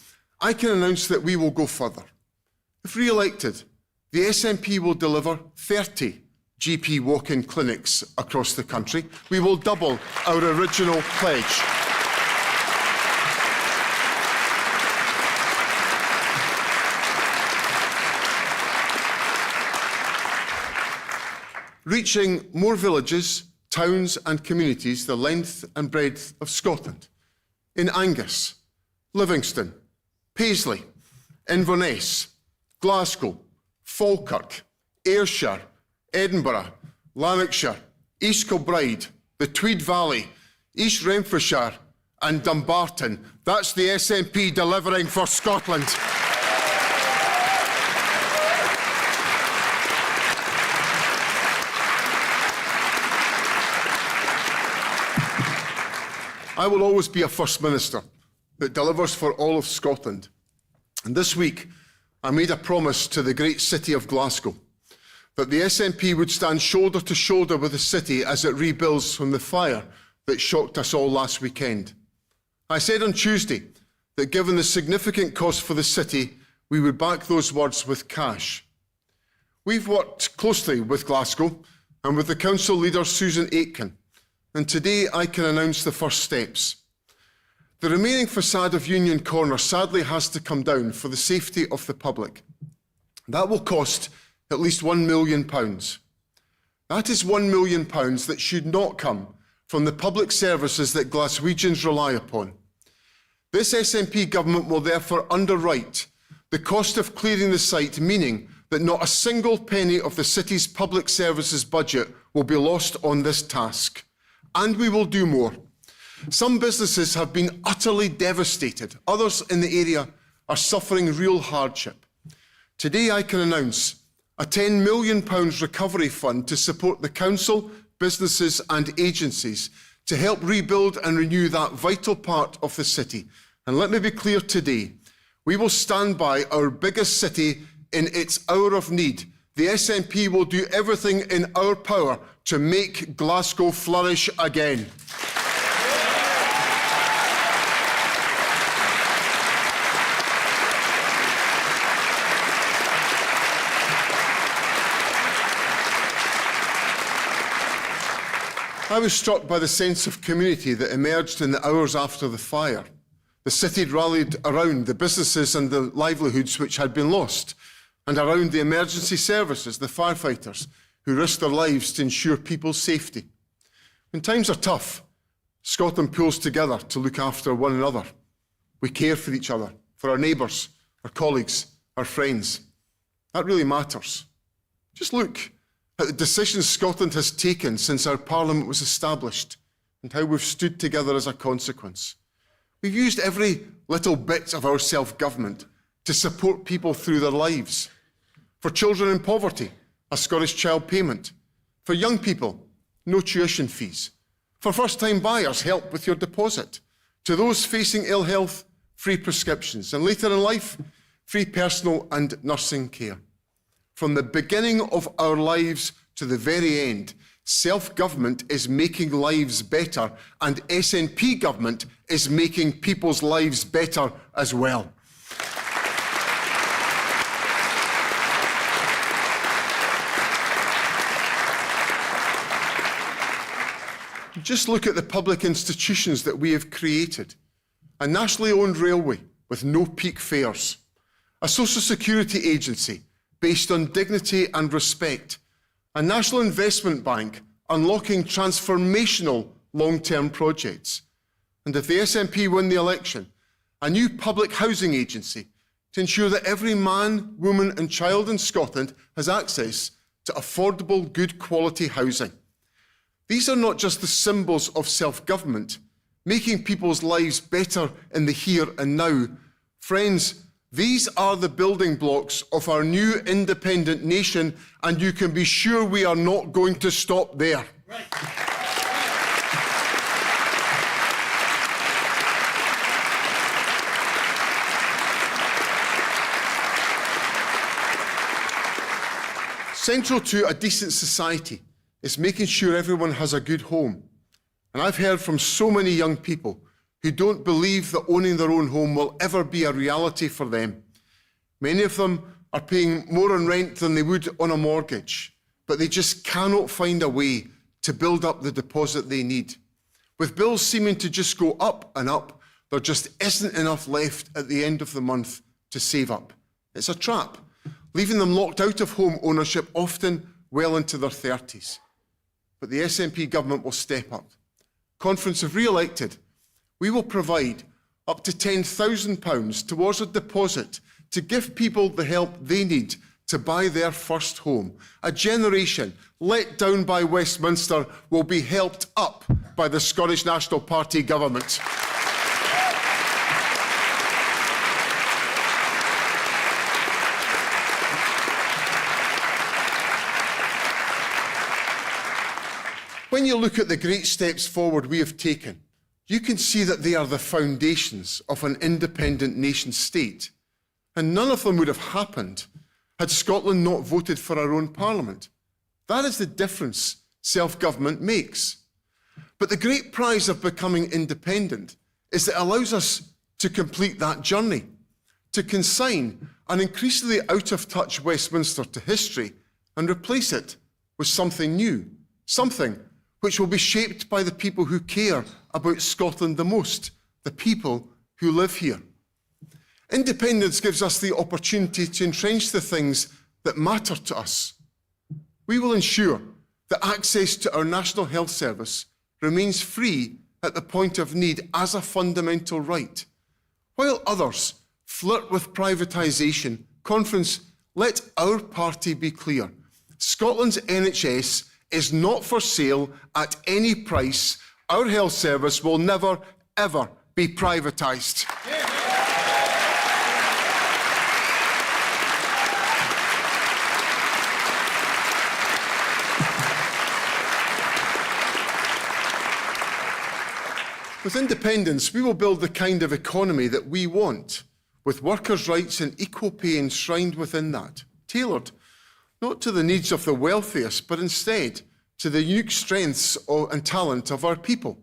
I can announce that we will go further. If re-elected, the SNP will deliver 30 GP walk-in clinics across the country. We will double our original pledge. Reaching more villages, towns and communities the length and breadth of Scotland. In Angus, Livingston, Paisley, Inverness, Glasgow, Falkirk, Ayrshire, Edinburgh, Lanarkshire, East Kilbride, the Tweed Valley, East Renfrewshire and Dumbarton. That's the SNP delivering for Scotland. I will always be a First Minister that delivers for all of Scotland. And this week, I made a promise to the great city of Glasgow that the SNP would stand shoulder to shoulder with the city as it rebuilds from the fire that shocked us all last weekend. I said on Tuesday that given the significant cost for the city, we would back those words with cash. We've worked closely with Glasgow and with the council leader Susan Aitken, and today I can announce the first steps. The remaining facade of Union Corner sadly has to come down for the safety of the public. That will cost at least £1 million. That is £1 million that should not come from the public services that Glaswegians rely upon. This SNP government will therefore underwrite the cost of clearing the site, meaning that not a single penny of the city's public services budget will be lost on this task. And we will do more. Some businesses have been utterly devastated. Others in the area are suffering real hardship. Today I can announce a £10 million recovery fund to support the council, businesses and agencies to help rebuild and renew that vital part of the city. And let me be clear today, we will stand by our biggest city in its hour of need. The SNP will do everything in our power to make Glasgow flourish again. I was struck by the sense of community that emerged in the hours after the fire. The city rallied around the businesses and the livelihoods which had been lost, and around the emergency services, the firefighters, who risked their lives to ensure people's safety. When times are tough, Scotland pulls together to look after one another. We care for each other, for our neighbours, our colleagues, our friends. That really matters. Just look at the decisions Scotland has taken since our Parliament was established and how we've stood together as a consequence. We've used every little bit of our self-government to support people through their lives. For children in poverty, a Scottish Child Payment. For young people, no tuition fees. For first-time buyers, help with your deposit. To those facing ill health, free prescriptions. And later in life, free personal and nursing care. From the beginning of our lives to the very end, self-government is making lives better, and SNP government is making people's lives better as well. Just look at the public institutions that we have created. A nationally owned railway with no peak fares. A social security agency based on dignity and respect. A national investment bank unlocking transformational long-term projects. And if the SNP win the election, a new public housing agency to ensure that every man, woman and child in Scotland has access to affordable, good quality housing. These are not just the symbols of self-government, making people's lives better in the here and now. Friends, these are the building blocks of our new independent nation, and you can be sure we are not going to stop there. Right. Central to a decent society is making sure everyone has a good home. And I've heard from so many young people who don't believe that owning their own home will ever be a reality for them. Many of them are paying more on rent than they would on a mortgage, but they just cannot find a way to build up the deposit they need. With bills seeming to just go up and up, there just isn't enough left at the end of the month to save up. It's a trap, leaving them locked out of home ownership, often well into their 30s. But the SNP government will step up. Conference, if re-elected, we will provide up to £10,000 towards a deposit to give people the help they need to buy their first home. A generation let down by Westminster will be helped up by the Scottish National Party government. When you look at the great steps forward we have taken, you can see that they are the foundations of an independent nation state. And none of them would have happened had Scotland not voted for our own parliament. That is the difference self-government makes. But the great prize of becoming independent is that it allows us to complete that journey, to consign an increasingly out-of-touch Westminster to history and replace it with something new, something which will be shaped by the people who care about Scotland the most, the people who live here. Independence gives us the opportunity to entrench the things that matter to us. We will ensure that access to our National Health Service remains free at the point of need as a fundamental right. While others flirt with privatisation, Conference, let our party be clear. Scotland's NHS is not for sale at any price. Our health service will never, ever be privatised. With independence, we will build the kind of economy that we want, with workers' rights and equal pay enshrined within that, tailored not to the needs of the wealthiest, but instead to the unique strengths and talent of our people.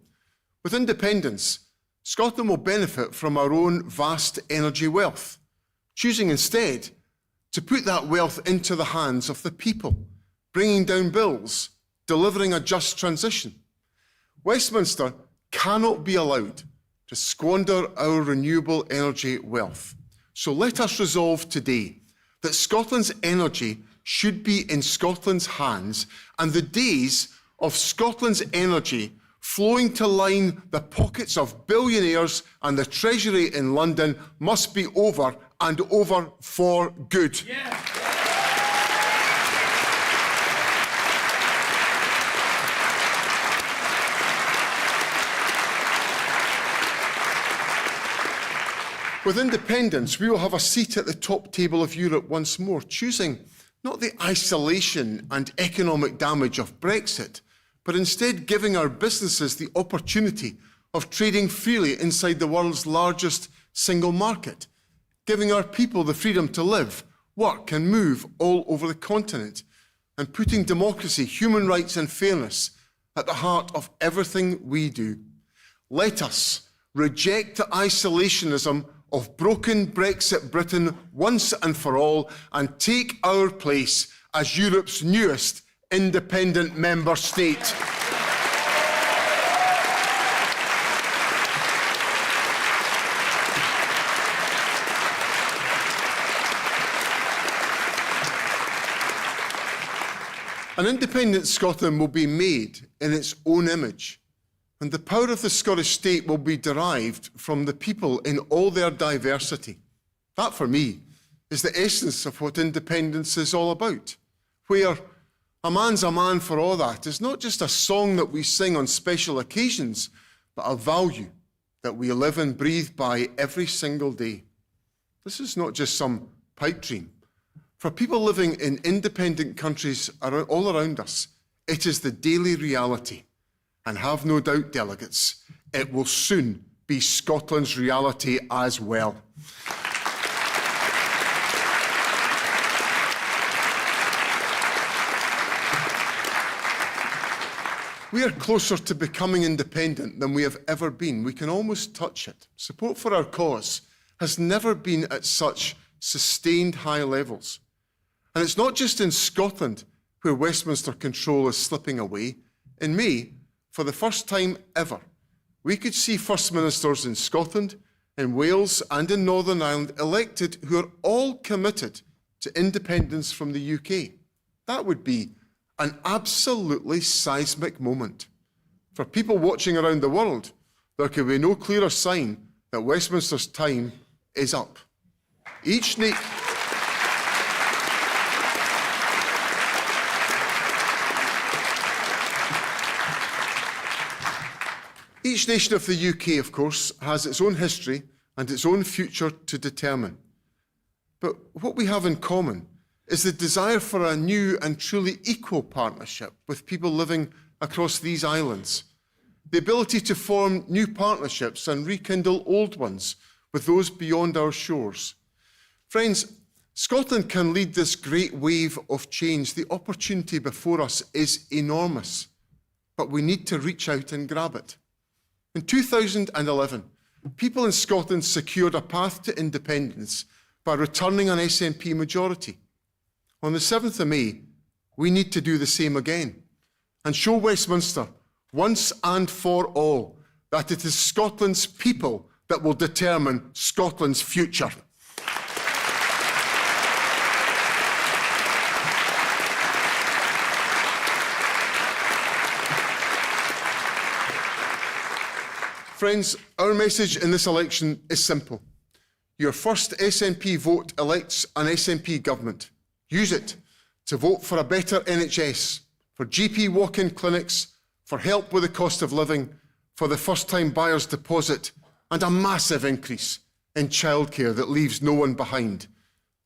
With independence, Scotland will benefit from our own vast energy wealth, choosing instead to put that wealth into the hands of the people, bringing down bills, delivering a just transition. Westminster cannot be allowed to squander our renewable energy wealth. So let us resolve today that Scotland's energy should be in Scotland's hands, and the days of Scotland's energy flowing to line the pockets of billionaires and the Treasury in London must be over, and over for good. Yeah. With independence, we will have a seat at the top table of Europe once more, choosing not the isolation and economic damage of Brexit, but instead giving our businesses the opportunity of trading freely inside the world's largest single market. giving our people the freedom to live, work and move all over the continent, and putting democracy, human rights and fairness at the heart of everything we do. Let us reject the isolationism of broken Brexit Britain once and for all and take our place as Europe's newest independent member state. An independent Scotland will be made in its own image, and the power of the Scottish state will be derived from the people in all their diversity. That, for me, is the essence of what independence is all about, where a man's a man for all that is not just a song that we sing on special occasions, but a value that we live and breathe by every single day. This is not just some pipe dream. For people living in independent countries all around us, it is the daily reality. And have no doubt, delegates, it will soon be Scotland's reality as well. We are closer to becoming independent than we have ever been. We can almost touch it. Support for our cause has never been at such sustained high levels. And it's not just in Scotland where Westminster control is slipping away. In May, for the first time ever, we could see First Ministers in Scotland, in Wales and in Northern Ireland elected who are all committed to independence from the UK. That would be an absolutely seismic moment. For people watching around the world, there could be no clearer sign that Westminster's time is up. Each nation of the UK, of course, has its own history and its own future to determine. But what we have in common is the desire for a new and truly equal partnership with people living across these islands, the ability to form new partnerships and rekindle old ones with those beyond our shores. Friends, Scotland can lead this great wave of change. The opportunity before us is enormous, but we need to reach out and grab it. In 2011, people in Scotland secured a path to independence by returning an SNP majority. On the 7th of May, we need to do the same again and show Westminster, once and for all, that it is Scotland's people that will determine Scotland's future. Friends, our message in this election is simple. Your first SNP vote elects an SNP government. Use it to vote for a better NHS, for GP walk-in clinics, for help with the cost of living, for the first-time buyer's deposit, and a massive increase in childcare that leaves no one behind.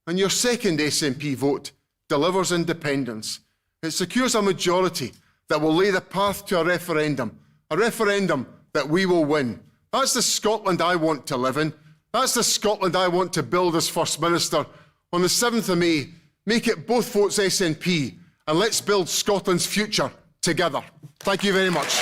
And your second SNP vote delivers independence. It secures a majority that will lay the path to a referendum that we will win. That's the Scotland I want to live in. That's the Scotland I want to build as First Minister. On the 7th of May, make it both votes SNP, and let's build Scotland's future together. Thank you very much.